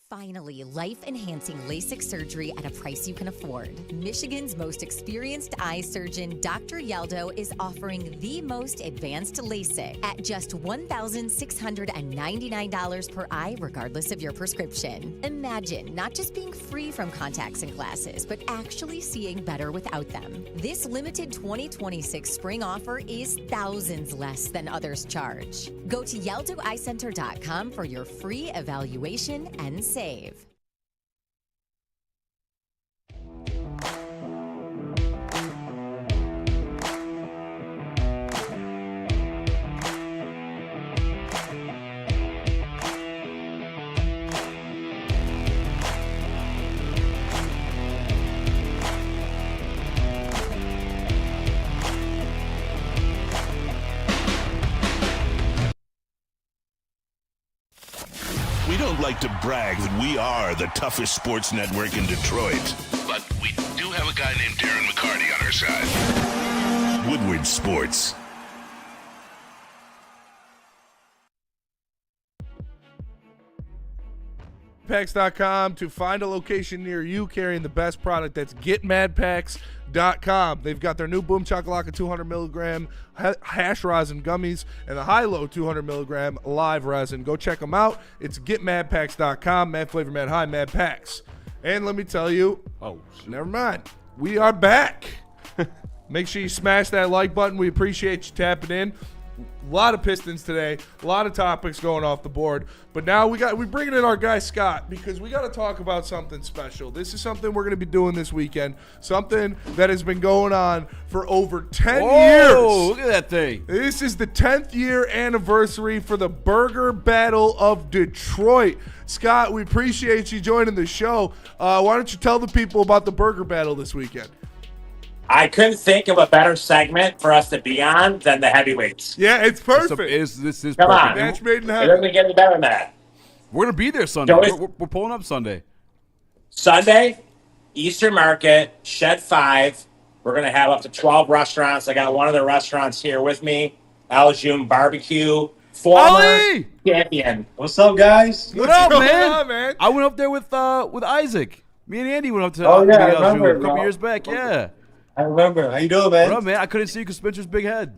S12: Finally, life-enhancing LASIK surgery at a price you can afford. Michigan's most experienced eye surgeon, Dr. Yaldo, is offering the most advanced LASIK at just $1,699 per eye, regardless of your prescription. Imagine not just being free from contacts and glasses, but actually seeing better without them. This limited 2026 spring offer is thousands less than others charge. Go to YaldoEyeCenter.com for your free evaluation and save.
S7: We don't like to brag that we are the toughest sports network in Detroit, but we do have a guy named Darren McCarty on our side. Woodward Sports.
S4: MadPacks.com to find a location near you carrying the best product. That's GetMadPacks.com. They've got their new Boom Chakalaka 200 milligram hash rosin gummies and the high-low 200 milligram live resin. Go check them out. It's GetMadPacks.com. Mad flavor, mad high, mad packs. And let me tell you, never mind. We are back. Make sure you smash that like button. We appreciate you tapping in. A lot of Pistons today, a lot of topics going off the board. But now we're bringing in our guy Scott because we got to talk about something special. This is something we're going to be doing this weekend, something that has been going on for over 10 years.
S3: Look at that thing.
S4: This is the 10th year anniversary for the Burger Battle of Detroit. Scott, we appreciate you joining the show. Why don't you tell the people about the Burger Battle this weekend?
S13: I couldn't think of a better segment for us to be on than the heavyweights.
S4: Yeah, it's perfect.
S3: This is
S13: Come
S3: perfect.
S13: on.
S4: Match made in
S13: It
S4: heaven.
S13: doesn't get any better than that.
S3: We're going to be there Sunday. We're pulling up Sunday.
S13: Sunday, Eastern Market, Shed 5. We're going to have up to 12 restaurants. I got one of the restaurants here with me, Baligian Barbecue, former
S3: Ali!
S13: champion. What's up, guys?
S3: What up,
S4: going
S3: man?
S4: on, man?
S3: I went up there with Isaac. Me and Andy went up to
S13: Oh, yeah, I
S3: a
S13: remember,
S3: couple
S13: bro.
S3: years back. Yeah.
S13: I remember. How you doing, man?
S3: What up, man? I couldn't see you because Spencer's big head.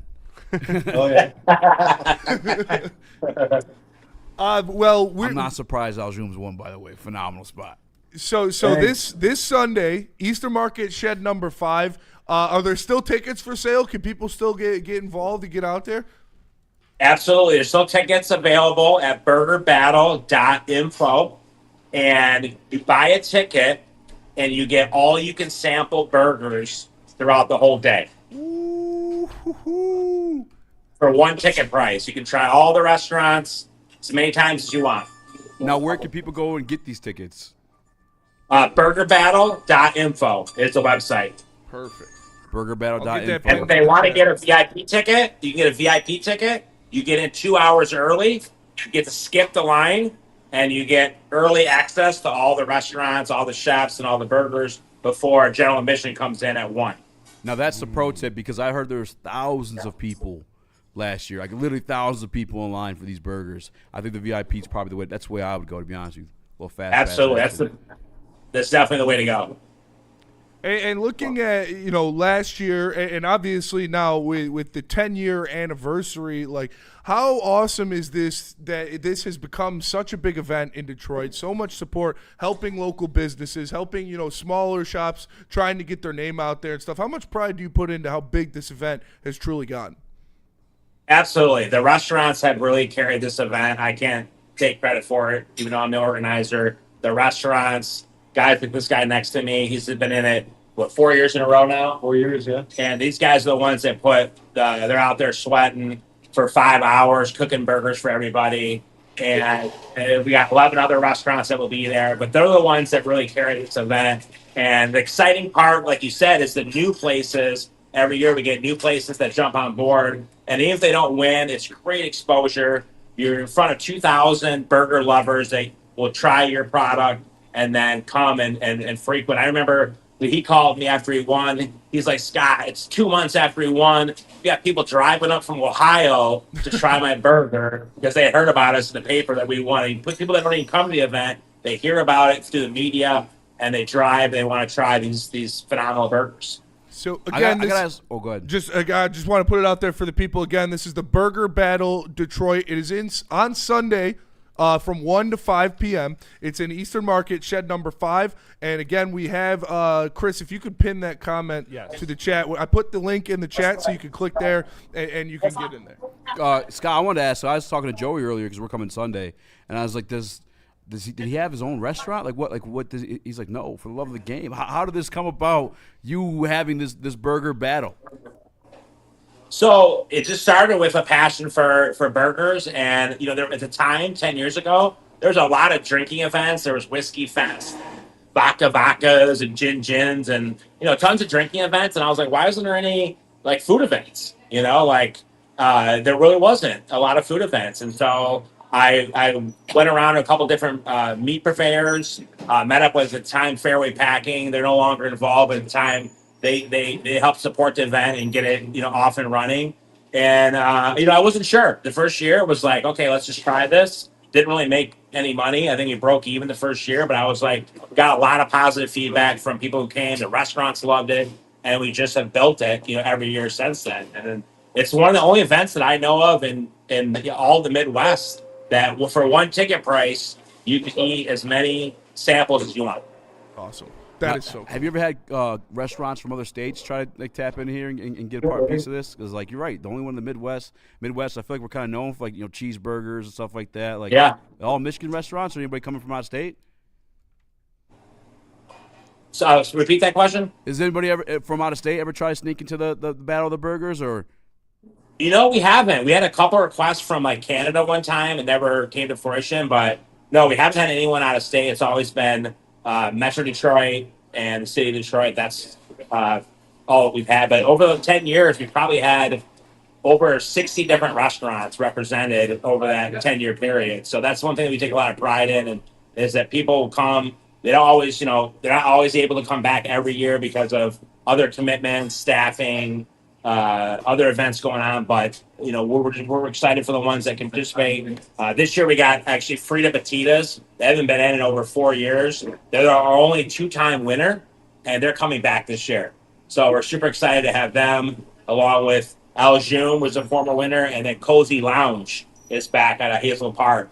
S13: Oh, yeah.
S4: Well, we're
S3: I'm not surprised Aljoum's won, by the way. Phenomenal spot.
S4: so this Sunday, Eastern Market Shed number 5. Are there still tickets for sale? Can people still get involved and get out there?
S13: Absolutely. There's still tickets available at burgerbattle.info. And you buy a ticket, and you get all you can sample burgers throughout the whole day. For one ticket price. You can try all the restaurants as many times as you want.
S3: Now, where can people go and get these tickets?
S13: Burgerbattle.info is the website.
S4: Perfect.
S3: Burgerbattle.info.
S13: And if they want to get a VIP ticket, you can get a VIP ticket. You get in 2 hours early. You get to skip the line. And you get early access to all the restaurants, all the chefs, and all the burgers before general admission comes in at 1.
S3: Now, that's the pro tip because I heard there was thousands of people last year. Like, literally thousands of people in line for these burgers. I think the VIP is probably the way. That's the way I would go, to be honest with you. A little fast.
S13: Absolutely.
S3: fast.
S13: That's definitely the way to go.
S4: And looking at, last year, and obviously now with the 10-year anniversary, like, how awesome is this that this has become such a big event in Detroit? So much support, helping local businesses, helping, smaller shops trying to get their name out there and stuff. How much pride do you put into how big this event has truly gotten?
S13: Absolutely. The restaurants have really carried this event. I can't take credit for it, even though I'm the organizer. The restaurants, guys like this guy next to me, he's been in it, 4 years in a row now? 4 years, yeah. And these guys are the ones that they're out there sweating for 5 hours, cooking burgers for everybody. And we got 11 other restaurants that will be there, but they're the ones that really carry this event. And the exciting part, like you said, is the new places. Every year we get new places that jump on board. And even if they don't win, it's great exposure. You're in front of 2,000 burger lovers that will try your product and then come and frequent. I remember he called me after he won. He's like, Scott, it's 2 months after he won. We got people driving up from Ohio to try my burger because they had heard about us in the paper that we won. He put people that don't even come to the event. They hear about it through the media, and they drive. They want to try these phenomenal burgers.
S4: So again,
S3: go ahead.
S4: I just want to put it out there for the people. Again, this is the Burger Battle Detroit. It is on Sunday from 1 to 5 p.m. It's in Eastern Market, shed number 5. And again, we have Chris. If you could pin that comment to the chat, I put the link in the chat so you can click there and you can get in there.
S3: Scott, I wanted to ask. So I was talking to Joey earlier because we're coming Sunday, and I was like, did he have his own restaurant? What does he's like, no, for the love of the game. How did this come about, you having this burger battle?
S13: So it just started with a passion for burgers. And, there at the time, 10 years ago, there was a lot of drinking events. There was Whiskey Fest, Vodkas and gins and, tons of drinking events. And I was like, why isn't there any, food events? There really wasn't a lot of food events. And so I went around a couple different meat purveyors, met up with, at the time, Fairway Packing. They're no longer involved, but at the time they helped support the event and get it off and running. And I wasn't sure. The first year was like, okay, let's just try this. Didn't really make any money. I think we broke even the first year, but I was like, got a lot of positive feedback from people who came. The restaurants loved it, and we just have built it every year since then. And then it's one of the only events that I know of in all the Midwest that for one ticket price, you can eat as many samples as you want.
S4: Awesome. That is so cool.
S3: Have you ever had restaurants from other states try to tap in here and get a piece of this? Because, you're right, the only one in the Midwest, I feel like we're kind of known for, cheeseburgers and stuff like that. All Michigan restaurants, or anybody coming from out of state?
S13: So repeat that question.
S3: Is anybody ever from out of state ever try to sneak into the Battle of the Burgers, or?
S13: We haven't. We had a couple requests from Canada one time. It never came to fruition, but no, we haven't had anyone out of state. It's always been Metro Detroit and the city of Detroit. That's all we've had. But over the 10 years, we've probably had over 60 different restaurants represented over that 10-year period. So that's one thing that we take a lot of pride in, and is that people come. They don't always, they're not always able to come back every year because of other commitments, staffing, other events going on, but we're excited for the ones that can participate. This year we got actually Frida Batitas. They haven't been in over 4 years. They're our only 2-time winner, and they're coming back this year. So we're super excited to have them, along with Al June was a former winner, and then Cozy Lounge is back at Hazel Park.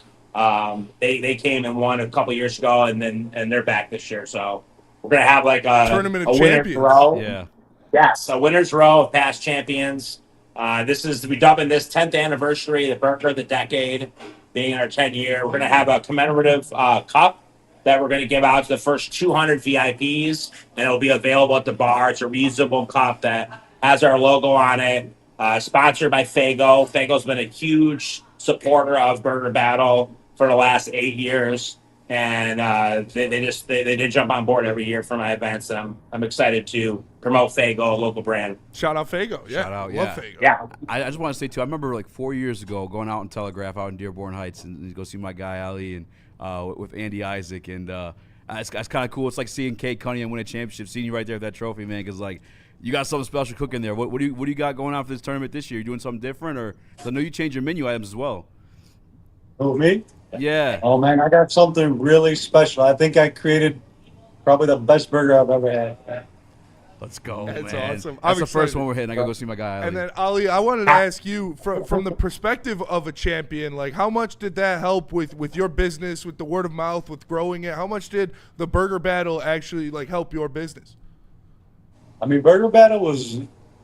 S13: They came and won a couple years ago, and they're back this year. So we're gonna have a
S4: tournament of champions.
S13: Row.
S3: Yeah.
S13: Yes, a winner's row of past champions. We dubbing this 10th anniversary, the Burger of the Decade, being our 10th year. We're going to have a commemorative cup that we're going to give out to the first 200 VIPs, and it'll be available at the bar. It's a reusable cup that has our logo on it, sponsored by Faygo. Faygo's been a huge supporter of Burger Battle for the last 8 years. And they did jump on board every year for my events. And I'm excited to promote Faygo, a local brand.
S4: Shout out Faygo. Yeah.
S3: Shout out,
S4: Love Faygo.
S13: Yeah.
S3: I just want to say, too, I remember 4 years ago going out in Telegraph out in Dearborn Heights and go see my guy Ali and with Andy Isaac. And it's kind of cool. It's like seeing Kate Cunningham win a championship, seeing you right there with that trophy, man, because, you got something special cooking there. What do you got going on for this tournament this year? You doing something different? Or I know you changed your menu items as well.
S14: Oh, me?
S3: Yeah.
S14: Oh, man, I got something really special. I think I created probably the best burger I've ever had.
S3: Let's go,
S4: That's
S3: man.
S4: awesome.
S3: That's
S4: I'm
S3: the first
S4: excited.
S3: one we're hitting. I gotta go see my guy. Ali.
S4: And then Ali, I wanted to ask you from the perspective of a champion, like how much did that help with your business, with the word of mouth, with growing it? How much did the Burger Battle actually like help your business?
S14: I mean, Burger Battle was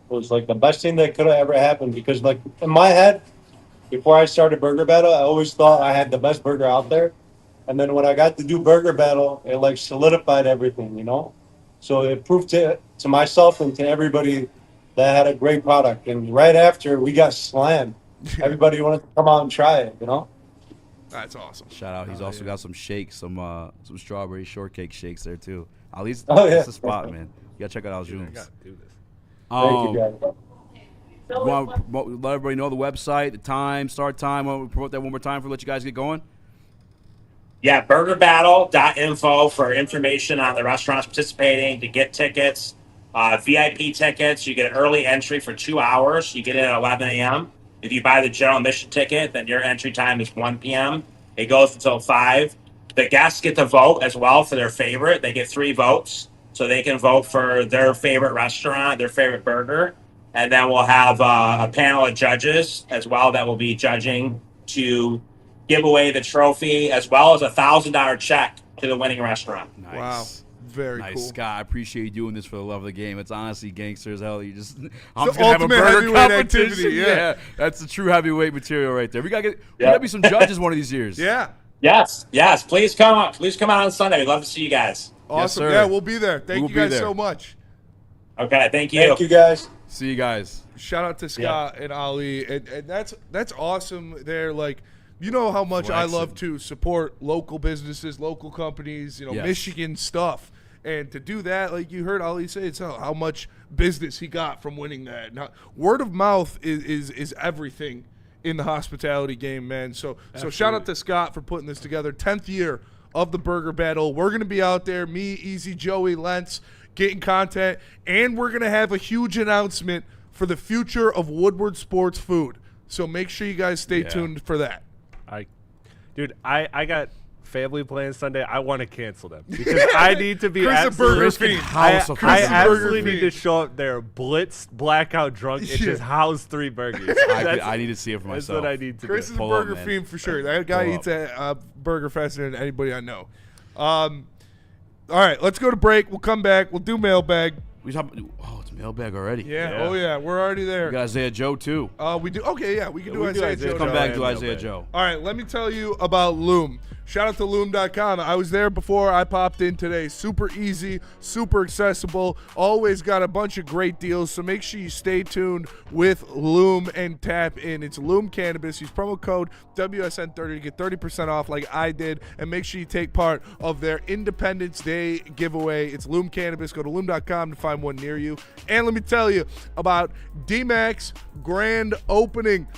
S14: like the best thing that could have ever happened because, like, in my head, before I started Burger Battle, I always thought I had the best burger out there. And then when I got to do Burger Battle, it like solidified everything, you know? So it proved to myself and to everybody that I had a great product. And right after, we got slammed. Everybody wanted to come out and try it, you know?
S4: That's awesome.
S3: Shout out. He's also got some shakes, some strawberry shortcake shakes there too. Ali's
S14: that's
S3: the spot, man. You gotta check out Al's Rooms.
S5: I gotta do this.
S14: Thank you, guys.
S3: You want to let everybody know the website, the time, start time. Want to promote that one more time for let you guys get going?
S13: Yeah, burgerbattle.info for information on the restaurants participating, to get tickets, VIP tickets. You get early entry for 2 hours. You get in at 11 a.m. If you buy the general admission ticket, then your entry time is 1 p.m. It goes until 5. The guests get to vote as well for their favorite. They get 3 votes, so they can vote for their favorite restaurant, their favorite burger. And then we'll have a panel of judges as well that will be judging to give away the trophy as well as a $1,000 check to the winning restaurant.
S3: Nice.
S4: Wow. Very
S3: nice,
S4: cool.
S3: Scott. I appreciate you doing this for the love of the game. It's honestly gangster as hell. You just, I'm
S4: the
S3: just gonna have a
S4: ultimate
S3: burger
S4: heavyweight
S3: competition.
S4: activity, yeah.
S3: That's the true heavyweight material right there. We gotta be some judges one of these years.
S4: Yeah.
S13: Yes. Please come out. Please come out on Sunday. We'd love to see you guys.
S4: Awesome.
S3: Yes,
S4: yeah, we'll be there. Thank
S3: We'll
S4: you guys
S3: be there.
S4: so much.
S13: Okay. Thank you.
S14: Thank you, guys.
S3: See you guys.
S4: Shout out to Scott and Ali. And that's awesome there. Like, you know how much I love to support local businesses, local companies, you know,
S3: Yes.
S4: Michigan stuff. And to do that, like you heard Ali say, it's how much business he got from winning that. Now, word of mouth is everything in the hospitality game, man. So shout out to Scott for putting this together. 10th year of the Burger Battle. We're going to be out there, me, Easy, Joey, Lentz, getting content. And we're going to have a huge announcement for the future of Woodward Sports Food. So make sure you guys stay tuned for that.
S5: I got family plans Sunday. I want to cancel them because I need to be
S4: Chris a burger fiend.
S5: I absolutely
S4: fiend.
S5: need to show up there blitzed, blackout drunk, and just house 3 burgers.
S3: I need to see it for myself.
S5: That's what I need to
S4: Chris
S5: do.
S4: is a burger fiend for sure. That guy eats at burger faster than anybody I know. All right, let's go to break. We'll come back. We'll do mailbag.
S3: It's mailbag already.
S4: Yeah. Oh yeah, we're already there.
S3: We got Isaiah Joe too.
S4: We do. Okay, yeah, we can do Isaiah Joe.
S3: Come back to Isaiah Joe.
S4: All right, let me tell you about Loom. Shout out to Loom.com. I was there before I popped in today. Super easy, super accessible. Always got a bunch of great deals. So make sure you stay tuned with Loom and tap in. It's Loom Cannabis. Use promo code WSN30 to get 30% off like I did. And make sure you take part of their Independence Day giveaway. It's Loom Cannabis. Go to Loom.com to find one near you. And let me tell you about DMAC's grand opening.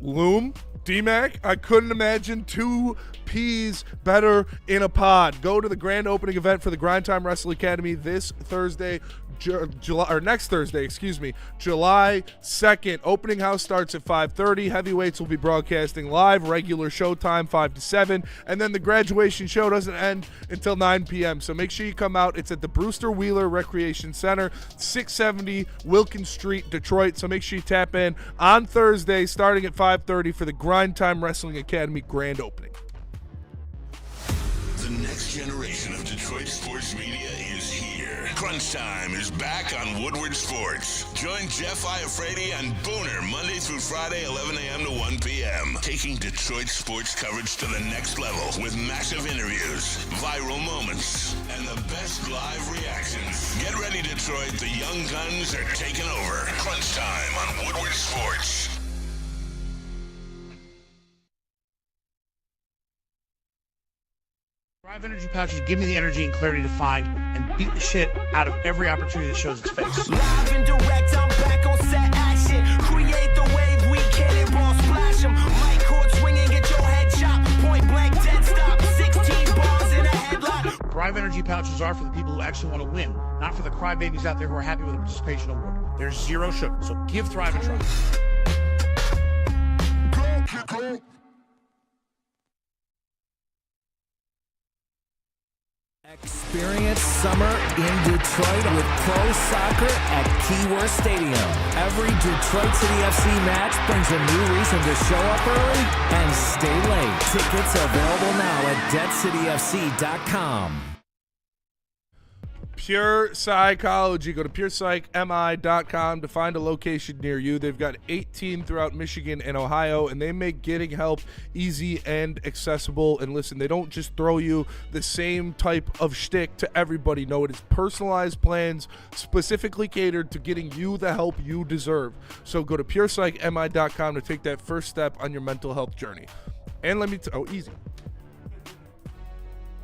S4: Loom, DMAC, I couldn't imagine 2 peas better in a pod. Go to the grand opening event for the Grind Time Wrestling Academy this Thursday, next Thursday, July 2nd. Opening house starts at 5:30. Heavyweights will be broadcasting live. Regular showtime 5 to 7, and then the graduation show doesn't end until 9 p.m. So make sure you come out. It's at the Brewster Wheeler Recreation Center, 670 Wilkins Street, Detroit. So make sure you tap in on Thursday, starting at 5:30 for the Grind Time Wrestling Academy grand opening.
S7: The next generation of Detroit sports media is here. Crunch Time is back on Woodward Sports. Join Jeff Iafrate and Booner Monday through Friday, 11 a.m. to 1 p.m. Taking Detroit sports coverage to the next level with massive interviews, viral moments, and the best live reactions. Get ready, Detroit. The young guns are taking over. Crunch Time on Woodward Sports.
S15: Drive energy pouches give me the energy and clarity to find and beat the shit out of every opportunity that shows its face.
S1: Live and direct, I'm back on set action. Create the wave, we cannonball splash 'em. Mic cord swinging, get your head chopped. Point blank, dead stop. 16 bars in a headlock.
S15: Drive energy pouches are for the people who actually want to win, not for the crybabies out there who are happy with a participation award. There's 0 sugar, so give Thrive a try.
S16: Experience summer in Detroit with pro soccer at Keyworth Stadium. Every Detroit City FC match brings a new reason to show up early and stay late. Tickets available now at deadcityfc.com.
S4: Pure Psychology. Go to PurePsychMI.com to find a location near you. They've got 18 throughout Michigan and Ohio, and they make getting help easy and accessible. And listen, they don't just throw you the same type of shtick to everybody. No, it is personalized plans specifically catered to getting you the help you deserve. So go to PurePsychMI.com to take that first step on your mental health journey. And let me easy.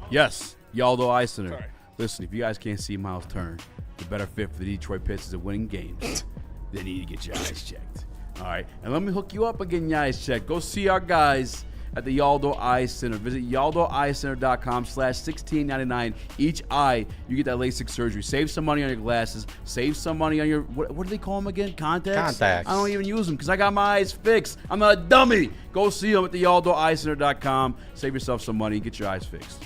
S3: Yes, Yaldo Eye Center.
S4: Sorry.
S3: Listen, if you guys can't see Miles turn, the better fit for the Detroit Pistons at winning games, they need to get your eyes checked. All right, and let me hook you up again, your eyes checked. Go see our guys at the Yaldo Eye Center. Visit yaldoeyecenter.com/$16.99 each eye. You get that LASIK surgery. Save some money on your glasses. Save some money on your, what do they call them again? Contacts? I don't even use them because I got my eyes fixed. I'm not a dummy. Go see them at the yaldoeyecenter.com. Save yourself some money. Get your eyes fixed.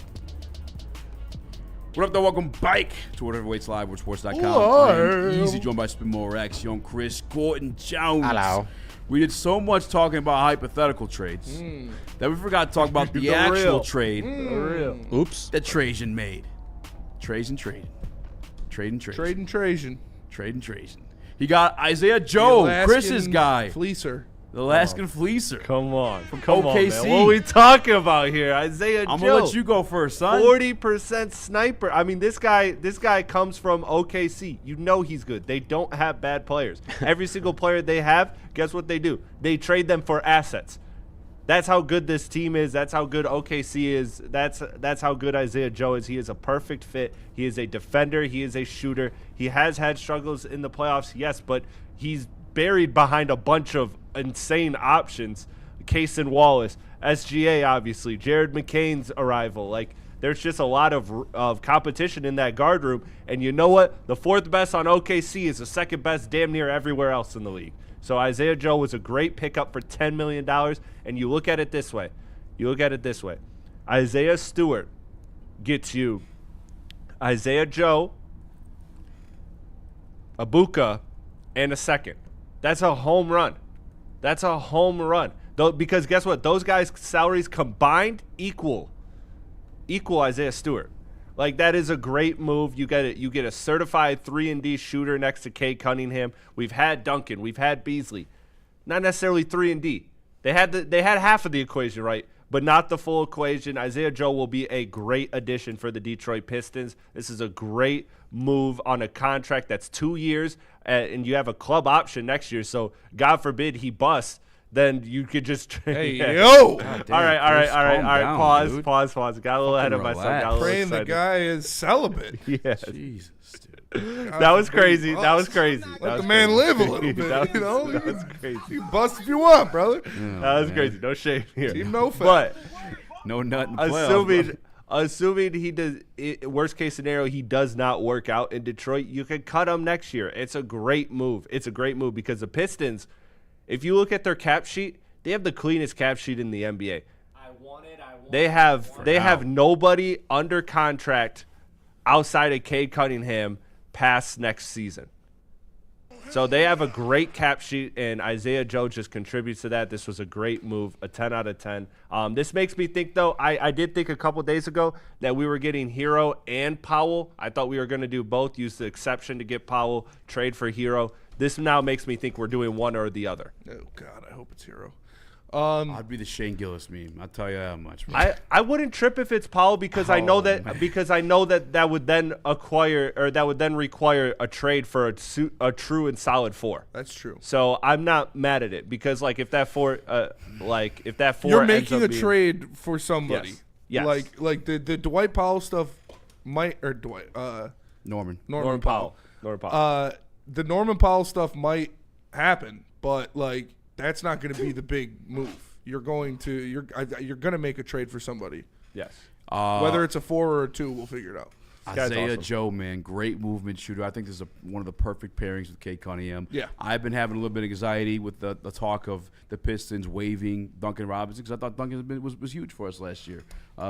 S3: What up, though? Welcome back to Whatever Waits Live with Sports.com. Easy, joined by Spinmore Rex, young Chris, Gordon Jones.
S6: Hello.
S3: We did so much talking about hypothetical trades that we forgot to talk about the actual trade.
S6: Oops.
S3: That Trajan made. Trajan. He got Isaiah Joe, Chris's guy.
S4: Fleecer.
S3: The Alaskan Fleecer.
S5: Come on,
S3: From
S5: come
S3: OKC.
S5: on, man. What are we talking about here? Isaiah Joe.
S3: I'm gonna let you go first, son.
S5: 40% sniper. I mean, this guy comes from OKC. You know he's good. They don't have bad players. Every single player they have, guess what they do? They trade them for assets. That's how good this team is. That's how good OKC is. That's how good Isaiah Joe is. He is a perfect fit. He is a defender. He is a shooter. He has had struggles in the playoffs, yes, but he's buried behind a bunch of insane options. Cason Wallace, SGA, obviously, Jared McCain's arrival. Like, there's just a lot of competition in that guard room. And you know what? The fourth best on OKC is the second best damn near everywhere else in the league. So Isaiah Joe was a great pickup for $10 million. And you look at it this way. Isaiah Stewart gets you Isaiah Joe, Ibuka, and a second. That's a home run. Because guess what? Those guys' salaries combined equal Isaiah Stewart. Like, that is a great move. You get a certified 3-and-D shooter next to Cade Cunningham. We've had Duncan. We've had Beasley. Not necessarily 3-and-D. They had half of the equation, right? But not the full equation. Isaiah Joe will be a great addition for the Detroit Pistons. This is a great move on a contract that's 2 years, and you have a club option next year. So God forbid he busts, then you could just
S4: hey
S5: yeah.
S4: yo.
S5: All right.
S3: Down,
S5: Pause. Got a little ahead of myself.
S4: Praying the guy is celibate.
S5: Yeah.
S3: Jesus,
S4: dude.
S5: That was crazy.
S4: Let the man live a little bit.
S5: That
S4: you know,
S5: was crazy.
S4: You bust if you want, brother.
S5: That was crazy. No shame here.
S4: Team no fat.
S5: But
S3: no nut in the playoffs.
S5: Assuming he does, worst case scenario, he does not work out in Detroit, you can cut him next year. It's a great move. Because the Pistons, if you look at their cap sheet, they have the cleanest cap sheet in the NBA. They have nobody under contract outside of Cade Cunningham past next season. So they have a great cap sheet, and Isaiah Joe just contributes to that. This was a great move, a 10 out of 10. This makes me think, though, I did think a couple days ago that we were getting Hero and Powell. I thought we were going to do both, use the exception to get Powell, trade for Hero. This now makes me think we're doing one or the other.
S4: Oh, God, I hope it's Hero.
S3: I'd be the Shane Gillis meme. I'll tell you that much. Man.
S5: I wouldn't trip if it's Powell because I know that would then require a trade for a true and solid 4.
S4: That's true.
S5: So I'm not mad at it because if that 4
S4: you're making a trade for somebody.
S5: Yes.
S4: Like the Dwight Powell stuff might
S3: Norman
S5: Powell.
S4: The Norman Powell stuff might happen, but like that's not going to be the big move. You're going to make a trade for somebody.
S5: Yes.
S4: Whether it's a 4 or a 2, we'll figure it out.
S3: Isaiah Joe, man, great movement shooter. I think this is one of the perfect pairings with Cade Cunningham.
S4: Yeah.
S3: I've been having a little bit of anxiety with the talk of the Pistons waiving Duncan Robinson because I thought Duncan was huge for us last year,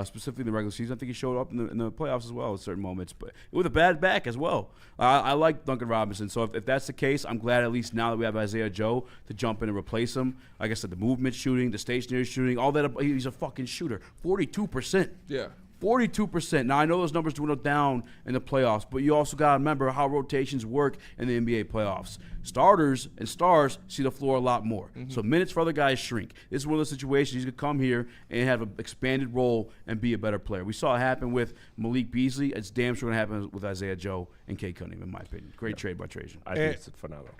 S3: specifically in the regular season. I think he showed up in the playoffs as well at certain moments, but with a bad back as well. I like Duncan Robinson, so if that's the case, I'm glad at least now that we have Isaiah Joe to jump in and replace him. Like I said, the movement shooting, the stationary shooting, all that. He's a fucking shooter. 42%.
S4: Yeah.
S3: 42%. Now, I know those numbers dwindle down in the playoffs, but you also got to remember how rotations work in the NBA playoffs. Starters and stars see the floor a lot more. So minutes for other guys shrink. This is one of those situations he's going to come here and have an expanded role and be a better player. We saw it happen with Malik Beasley. It's damn sure going to happen with Isaiah Joe and Cade Cunningham, in my opinion. Great trade by Trajan.
S5: I think it's phenomenal.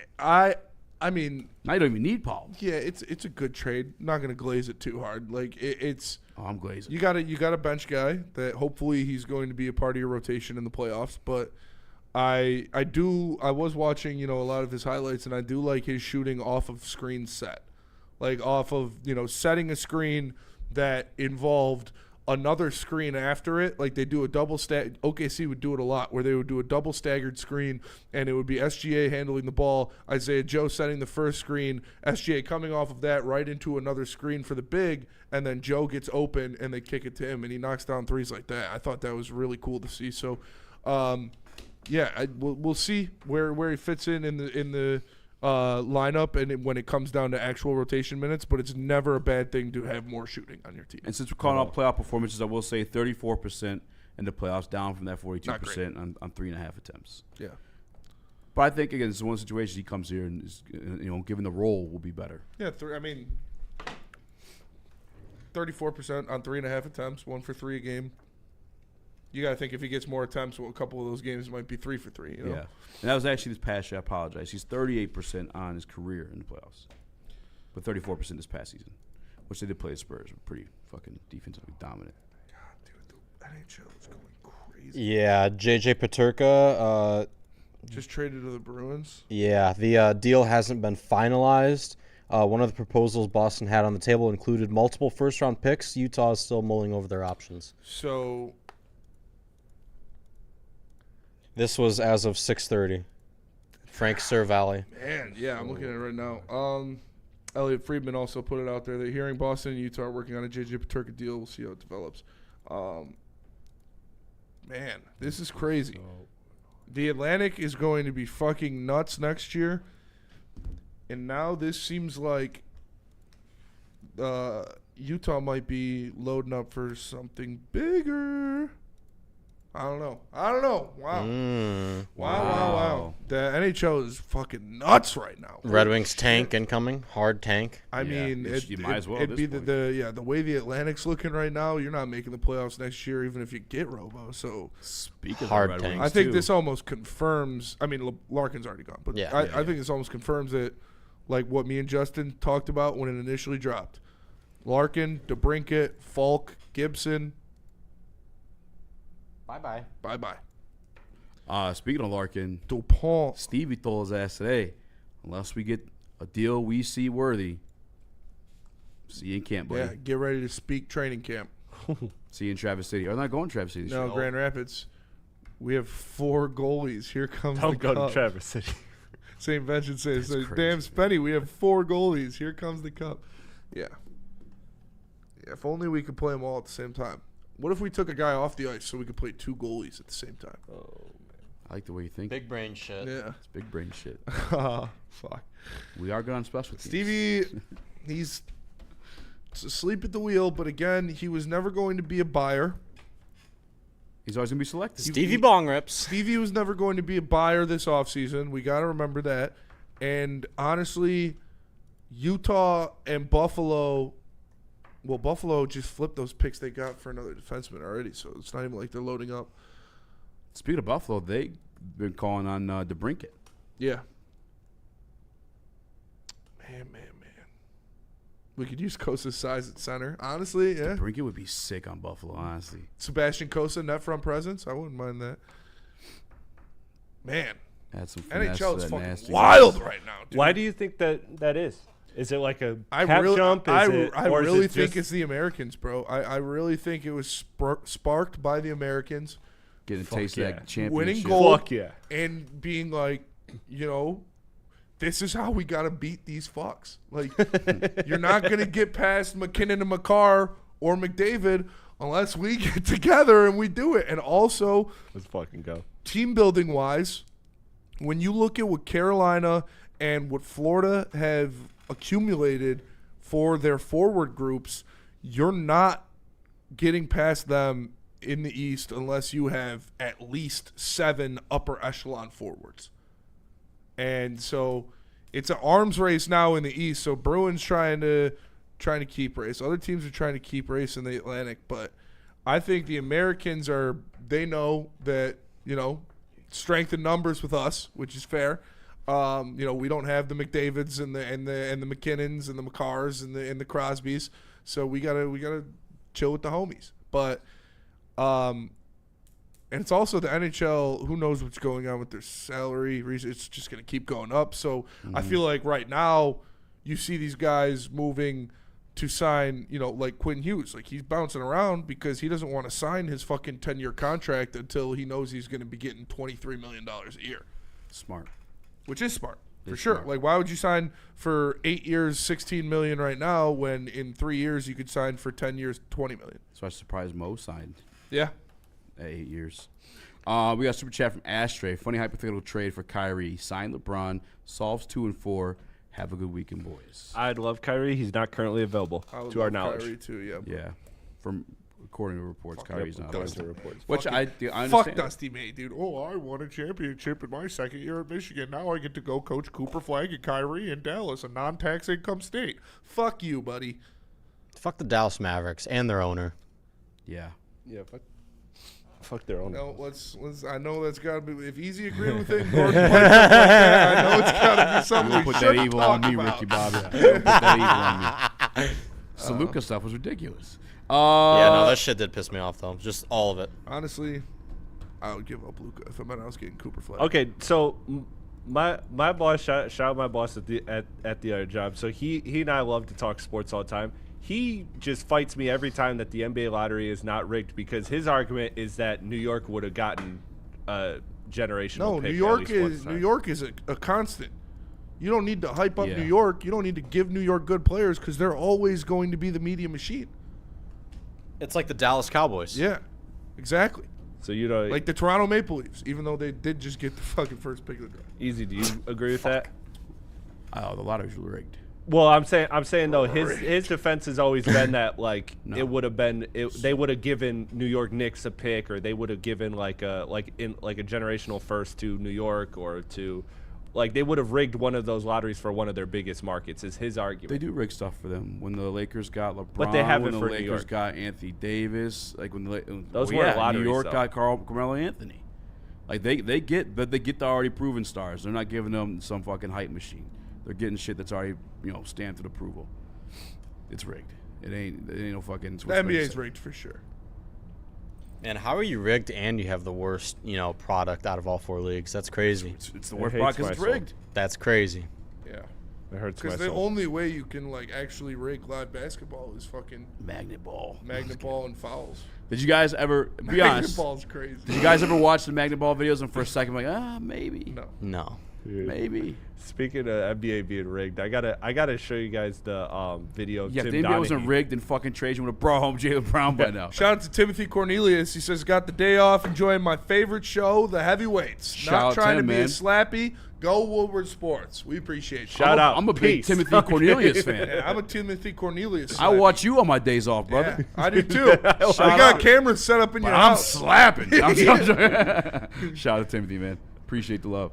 S4: I mean,
S3: now you don't even need Paul.
S4: Yeah, it's a good trade. Not going to glaze it too hard. Like it's.
S3: Oh, I'm glazing.
S4: You got a bench guy that hopefully he's going to be a part of your rotation in the playoffs. But I was watching a lot of his highlights, and I do like his shooting off of screen set, like off of setting a screen that involved another screen after it. Like they do a double stack. OKC would do it a lot, where they would do a double staggered screen, and it would be SGA handling the ball, Isaiah Joe setting the first screen, SGA coming off of that right into another screen for the big, and then Joe gets open and they kick it to him and he knocks down threes like that. I thought that was really cool to see. So, we'll see where he fits in the lineup and when it comes down to actual rotation minutes, but it's never a bad thing to have more shooting on your team.
S3: And since we're calling out playoff performances, I will say 34% in the playoffs, down from that 42% on 3.5 attempts.
S4: Yeah.
S3: But I think, again, this is one situation he comes here and is, given the role, will be better.
S4: Yeah, 34% on 3.5 attempts, 1 for 3 a game. You got to think if he gets more attempts, a couple of those games might be 3 for 3.
S3: Yeah. And that was actually this past year. I apologize. He's 38% on his career in the playoffs, but 34% this past season, which they did play the Spurs. Were pretty fucking defensively dominant.
S4: God, dude, the NHL is going crazy.
S6: Yeah, JJ Peterka.
S4: Just traded to the Bruins.
S6: Yeah, the deal hasn't been finalized. One of the proposals Boston had on the table included multiple first-round picks. Utah is still mulling over their options.
S4: So
S6: this was as of 6:30. Frank Cervalli.
S4: Man, yeah, I'm looking at it right now. Elliot Friedman also put it out there. They're hearing Boston and Utah are working on a JJ Peterka deal. We'll see how it develops. Man, this is crazy. The Atlantic is going to be fucking nuts next year. And now this seems like Utah might be loading up for something bigger. I don't know. Wow. Wow. The NHL is fucking nuts right now.
S6: Red Wings tank incoming. Hard tank.
S4: I mean,
S3: you might as well.
S4: It'd be the way the Atlantic's looking right now. You're not making the playoffs next year, even if you get Robo. So
S3: speaking
S6: hard
S3: of the Red
S6: tank,
S3: Wings,
S4: I think this almost confirms. I mean, Larkin's already gone, but
S6: yeah,
S4: I think this almost confirms that, like what me and Justin talked about when it initially dropped. Larkin, DeBrincat, Falk, Gibson.
S6: Bye-bye.
S3: Speaking of Larkin,
S4: DuPont.
S3: Stevie told his ass today, unless we get a deal we see worthy, see you in camp, buddy.
S4: Yeah, get ready to speak training camp.
S3: See you in Traverse City. Or not going to Traverse City.
S4: No, Grand Rapids. We have 4 goalies. Here comes
S5: Don't
S4: the
S5: go
S4: cup.
S5: to Traverse City.
S4: St. Vincent says, damn Spenny, we have 4 goalies. Here comes the cup. Yeah. If only we could play them all at the same time. What if we took a guy off the ice so we could play 2 goalies at the same time?
S5: Oh, man.
S3: I like the way you think.
S6: Big brain shit.
S4: Yeah.
S3: It's big brain shit.
S4: Fuck.
S3: We are good on special teams.
S4: Stevie, he's asleep at the wheel, but again, he was never going to be a buyer.
S3: He's always going to be selected.
S6: Stevie Bong Rips.
S4: Stevie was never going to be a buyer this offseason. We got to remember that. And honestly, Utah and Buffalo, well, Buffalo just flipped those picks they got for another defenseman already, so it's not even like they're loading up.
S3: Speaking of Buffalo, they've been calling on DeBrincat.
S4: Yeah. Man. We could use Kosa's size at center. Honestly, yeah.
S3: DeBrincat would be sick on Buffalo, honestly.
S4: Sebastian Kosa, net front presence. I wouldn't mind that. Man.
S3: Add some
S4: NHL is fucking
S3: nasty
S4: wild right now, dude.
S5: Why do you think that is? Is it like a
S4: I
S5: cap
S4: really,
S5: jump?
S4: I
S5: Or is
S4: really
S5: it
S4: think
S5: just-
S4: it's the Americans, bro. I really think it was sparked by the Americans.
S3: getting a taste of that championship.
S4: Winning gold.
S5: Fuck yeah.
S4: And being like, this is how we got to beat these fucks. Like, you're not going to get past McKinnon and McCarr or McDavid unless we get together and we do it. And also,
S5: let's fucking go.
S4: Team building wise, when you look at what Carolina and what Florida have accumulated for their forward groups, you're not getting past them in the East unless you have at least 7 upper echelon forwards. And so it's an arms race now in the East. So Bruins trying to keep race. Other teams are trying to keep race in the Atlantic. But I think the Americans they know that, strength in numbers with us, which is fair. We don't have the McDavids and the McKinnons and the McCarrs and the Crosbys. So we gotta chill with the homies. But and it's also the NHL, who knows what's going on with their salary. It's just going to keep going up. So I feel like right now you see these guys moving to sign, like Quinn Hughes. Like, he's bouncing around because he doesn't want to sign his fucking 10-year contract until he knows he's going to be getting $23 million a year.
S3: Smart.
S4: Which is smart, for sure. Smart. Like, why would you sign for 8 years, $16 million right now when in 3 years you could sign for 10 years, $20 million?
S3: So I was surprised Mo signed.
S4: Yeah.
S3: At 8 years. We got a super chat from Ashtray. Funny hypothetical trade for Kyrie. Sign LeBron. Solves 2 and 4. Have a good weekend, boys.
S5: I'd love Kyrie. He's not currently available, to our knowledge.
S4: Kyrie too, yeah.
S3: Yeah. According to reports, Kyrie's not available.
S4: Reports.
S3: Which I understand.
S4: Fuck Dusty May, dude. Oh, I won a championship in my second year at Michigan. Now I get to go coach Cooper Flag and Kyrie in Dallas, a non-tax income state. Fuck you, buddy.
S6: Fuck the Dallas Mavericks and their owner.
S3: Yeah.
S4: Yeah,
S5: fuck their owner.
S4: No, let's. I know that's got to be. If Easy agreed with it, Gordon like that, I know it's got to be something.
S3: Don't put that evil on me, Ricky Bobby. Don't put that evil on me. The Luka stuff was ridiculous.
S6: Yeah, no, that shit did piss me off though. Just all of it.
S4: Honestly, I would give up Luka if I was getting Cooper Flag.
S5: Okay, so my boss, shout out my boss at the other job. So he and I love to talk sports all the time. He just fights me every time that the NBA lottery is not rigged because his argument is that New York would have gotten a generational
S4: No,
S5: pick.
S4: New York is a constant. You don't need to hype up
S3: Yeah.
S4: New York. You don't need to give New York good players because they're always going to be the media machine.
S6: It's like the Dallas Cowboys.
S4: Yeah, exactly.
S5: So you know,
S4: like the Toronto Maple Leafs, even though they did just get the fucking first pick of the draft.
S5: Easy, do you agree with that?
S3: Oh, the lottery's rigged.
S5: Well, I'm saying though, his defense has always been that it would have been they would have given New York Knicks a pick, or they would have given like a generational first to New York, or to they would have rigged one of those lotteries for one of their biggest markets. Is his argument?
S3: They do rig stuff for them. When the Lakers got LeBron,
S5: But they haven't
S3: when the
S5: for New
S3: Lakers
S5: York.
S3: got Anthony Davis, when
S5: Those weren't lotteries,
S3: New York
S5: though.
S3: got Carmelo Anthony. They get the already proven stars. They're not giving them some fucking hype machine. They're getting shit that's already stamped with approval. It's rigged. It ain't no fucking.
S4: The NBA's rigged for sure.
S6: And how are you rigged and you have the worst, product out of all 4 leagues? That's crazy.
S3: It's the worst product because it's rigged.
S6: That's crazy.
S4: Yeah.
S5: It hurts my
S4: Because the
S5: soul.
S4: only way you can actually rig live basketball is fucking
S3: Magnet ball
S4: and fouls.
S3: Did you guys ever be
S4: Magnet
S3: honest?
S4: ball's crazy.
S3: Did you guys ever watch the Magnet ball videos and for a second maybe?
S6: No.
S5: Dude.
S3: Maybe.
S5: Speaking of NBA being rigged, I gotta show you guys the video of
S3: Yeah,
S5: Tim
S3: if the NBA wasn't
S5: Donaghy.
S3: rigged, then fucking Trajan would have brought home Jalen Brown by now.
S4: Shout out to Timothy Cornelius. He says, got the day off, enjoying my favorite show, the heavyweights.
S3: Shout
S4: Not
S3: out
S4: trying
S3: to
S4: to
S3: him,
S4: be
S3: man.
S4: a slappy. Go Woodward Sports. We appreciate you.
S3: I'm a big
S5: Peace.
S3: Timothy Cornelius fan.
S4: Yeah, I'm a Timothy Cornelius.
S3: I watch you on my days off, brother.
S4: Yeah, I do too. We got cameras set up in your
S3: I'm
S4: house.
S3: slapping. Shout out to Timothy, man. Appreciate the love.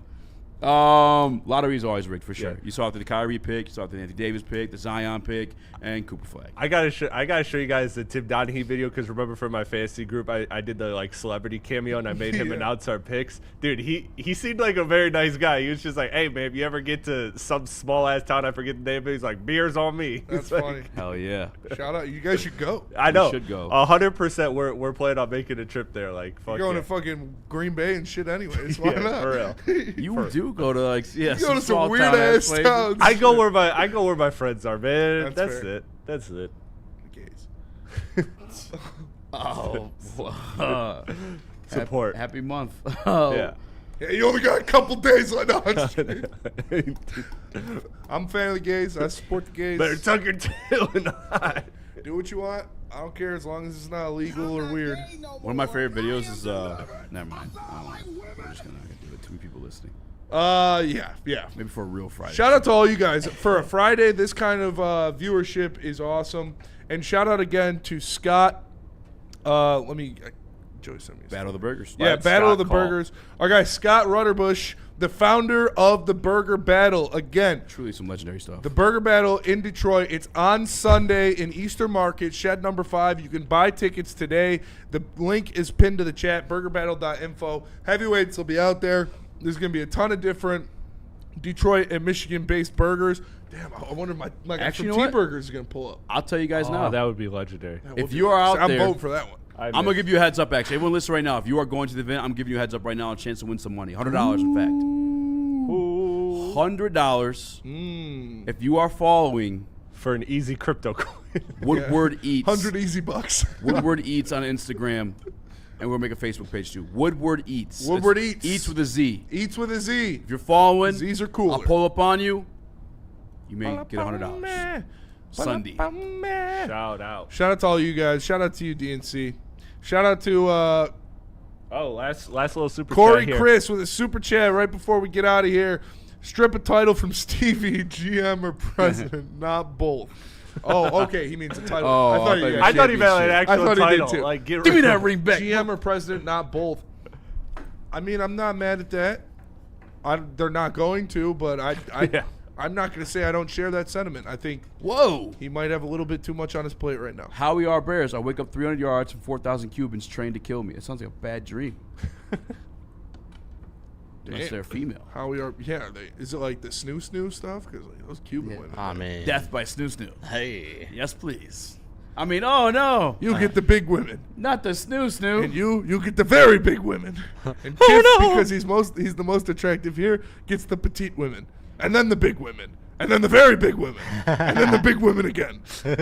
S3: Lottery's always rigged for sure.
S5: Yeah.
S3: You saw after the Kyrie pick, you saw after the Anthony Davis pick, the Zion pick, and Cooper Flag.
S5: I gotta show you guys the Tim Donaghy video because remember for my fantasy group I did the celebrity cameo and I made him announce our picks. Dude, he seemed like a very nice guy. He was just like, hey man, if you ever get to some small ass town, I forget the name, but he's like, beer's on me.
S4: That's
S5: It's
S4: funny.
S3: Hell yeah.
S4: Shout out. You guys should go.
S5: I know.
S3: should go.
S5: 100%. We're planning on making a trip there. Fuck
S4: You're going
S5: yeah.
S4: to fucking Green Bay and shit anyways. Why
S5: Yeah,
S4: not?
S5: for real.
S3: You do go to
S4: You go to some
S3: small
S4: weird
S3: town
S4: ass
S3: places.
S4: towns.
S5: I go where my friends are, man.
S4: That's
S5: That's
S4: fair.
S5: it. That's it.
S4: Gays.
S3: Oh.
S5: support.
S3: Happy month. Oh.
S5: Yeah.
S4: Yeah, you only got a couple days left. No, I'm just kidding. I'm a fan of the gays. I support the gays.
S5: Better tuck your tail or not.
S4: Do what you want. I don't care as long as it's not illegal or weird.
S3: One of my favorite videos is never mind. We're just gonna do it. Too many people listening.
S4: Yeah.
S3: Maybe for a real Friday.
S4: Shout out to all you guys. For a Friday, this kind of viewership is awesome. And shout out again to Scott. Joey sent me
S3: Battle of the Burgers.
S4: Yeah,
S5: Let
S4: Battle
S5: Scott
S4: of the
S5: call.
S4: Burgers. Our guy Scott Rutterbush, the founder of the Burger Battle. Again,
S3: Truly some legendary stuff.
S4: the Burger Battle in Detroit. It's on Sunday in Easter Market, shed number 5. You can buy tickets today. The link is pinned to the chat, burgerbattle.info. Heavyweights will be out there. There's going to be a ton of different Detroit and Michigan-based burgers. Damn, I wonder if my guy
S3: Actually,
S4: from
S3: you know what?
S4: T-Burgers is going to pull up.
S3: I'll tell you guys now.
S5: That would be legendary.
S3: If you are out
S4: I'm
S3: there,
S4: voting for that one.
S3: I'm going to give you a heads up, actually. Everyone listen right now. If you are going to the event, I'm giving you a heads up right now, a chance to win some money. $100, in fact. $100 if you are following
S5: for an easy crypto coin.
S3: Woodward Eats.
S4: 100 easy bucks.
S3: Woodward Eats on Instagram. And we'll make a Facebook page too. Woodward Eats.
S4: Woodward
S3: It's
S4: Eats.
S3: Eats with a Z.
S4: Eats with a Z.
S3: If you're following,
S4: Z's are cooler.
S3: I'll pull up on you. You may get $100. Sunday.
S5: Shout out.
S4: Shout out to all you guys. Shout out to you, DNC. Shout out to
S5: last little super
S4: Corey
S5: chat here.
S4: Chris with a super chat right before we get out of here. Strip a title from Stevie, GM or president, not both. Oh, okay. He means a title.
S3: Oh,
S4: I thought he
S5: meant an actual title. Like,
S3: give me that ring back.
S4: GM or president, not both. I mean, I'm not mad at that. They're not going to, but I'm not going to say I don't share that sentiment. I think he might have a little bit too much on his plate right now.
S3: How we are Bears. I wake up 300 yards from 4,000 Cubans trained to kill me. It sounds like a bad dream. Unless they're female.
S4: How we are? Yeah. Is it like the snoo stuff? Because like, those Cuban women.
S6: Ah, man.
S3: Death by snoo.
S6: Hey.
S3: Yes, please. I mean, oh no.
S4: You get the big women.
S3: Not the snoo.
S4: And you get the very big women. And Kip, because he's the most attractive here, gets the petite women. And then the big women. And then the very big women. And then the big women again.
S3: Where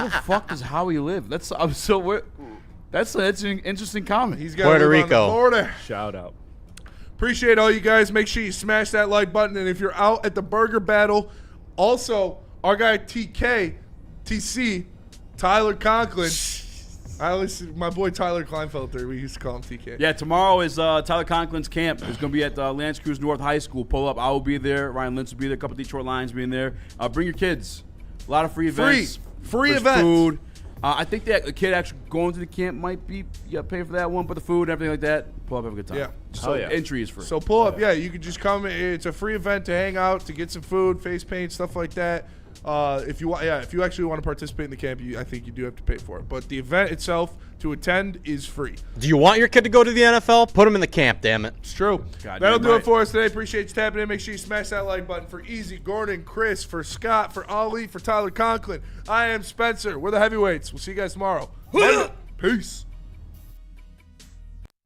S3: the fuck does Howie live? That's an interesting comment.
S4: He's got
S6: Puerto Rico.
S4: Florida.
S5: Shout out.
S4: Appreciate all you guys. Make sure you smash that like button. And if you're out at the Burger Battle, also our guy TC, Tyler Conklin. My boy Tyler Kleinfelter. We used to call him TK.
S3: Yeah, tomorrow is Tyler Conklin's camp. It's going to be at Lance Cruz North High School. Pull up. I will be there. Ryan Lentz will be there. A couple of Detroit Lions being there. Bring your kids. A lot of free events.
S4: Free
S3: There's
S4: events.
S3: Food. I think that a kid actually going to the camp might be pay for that one, but the food and everything like that, pull up, have a good time.
S4: Yeah.
S3: So entry is free.
S4: So pull up. Yeah, you can just come. It's a free event to hang out, to get some food, face paint, stuff like that. If you actually want to participate in the camp, I think you do have to pay for it. But the event itself to attend is free.
S6: Do you want your kid to go to the NFL? Put him in the camp, damn it.
S4: It's true. That'll do it for us today. Appreciate you tapping in. Make sure you smash that like button for Easy, Gordon, Chris, for Scott, for Ali, for Tyler Conklin. I am Spencer. We're the Heavyweights. We'll see you guys tomorrow. Peace.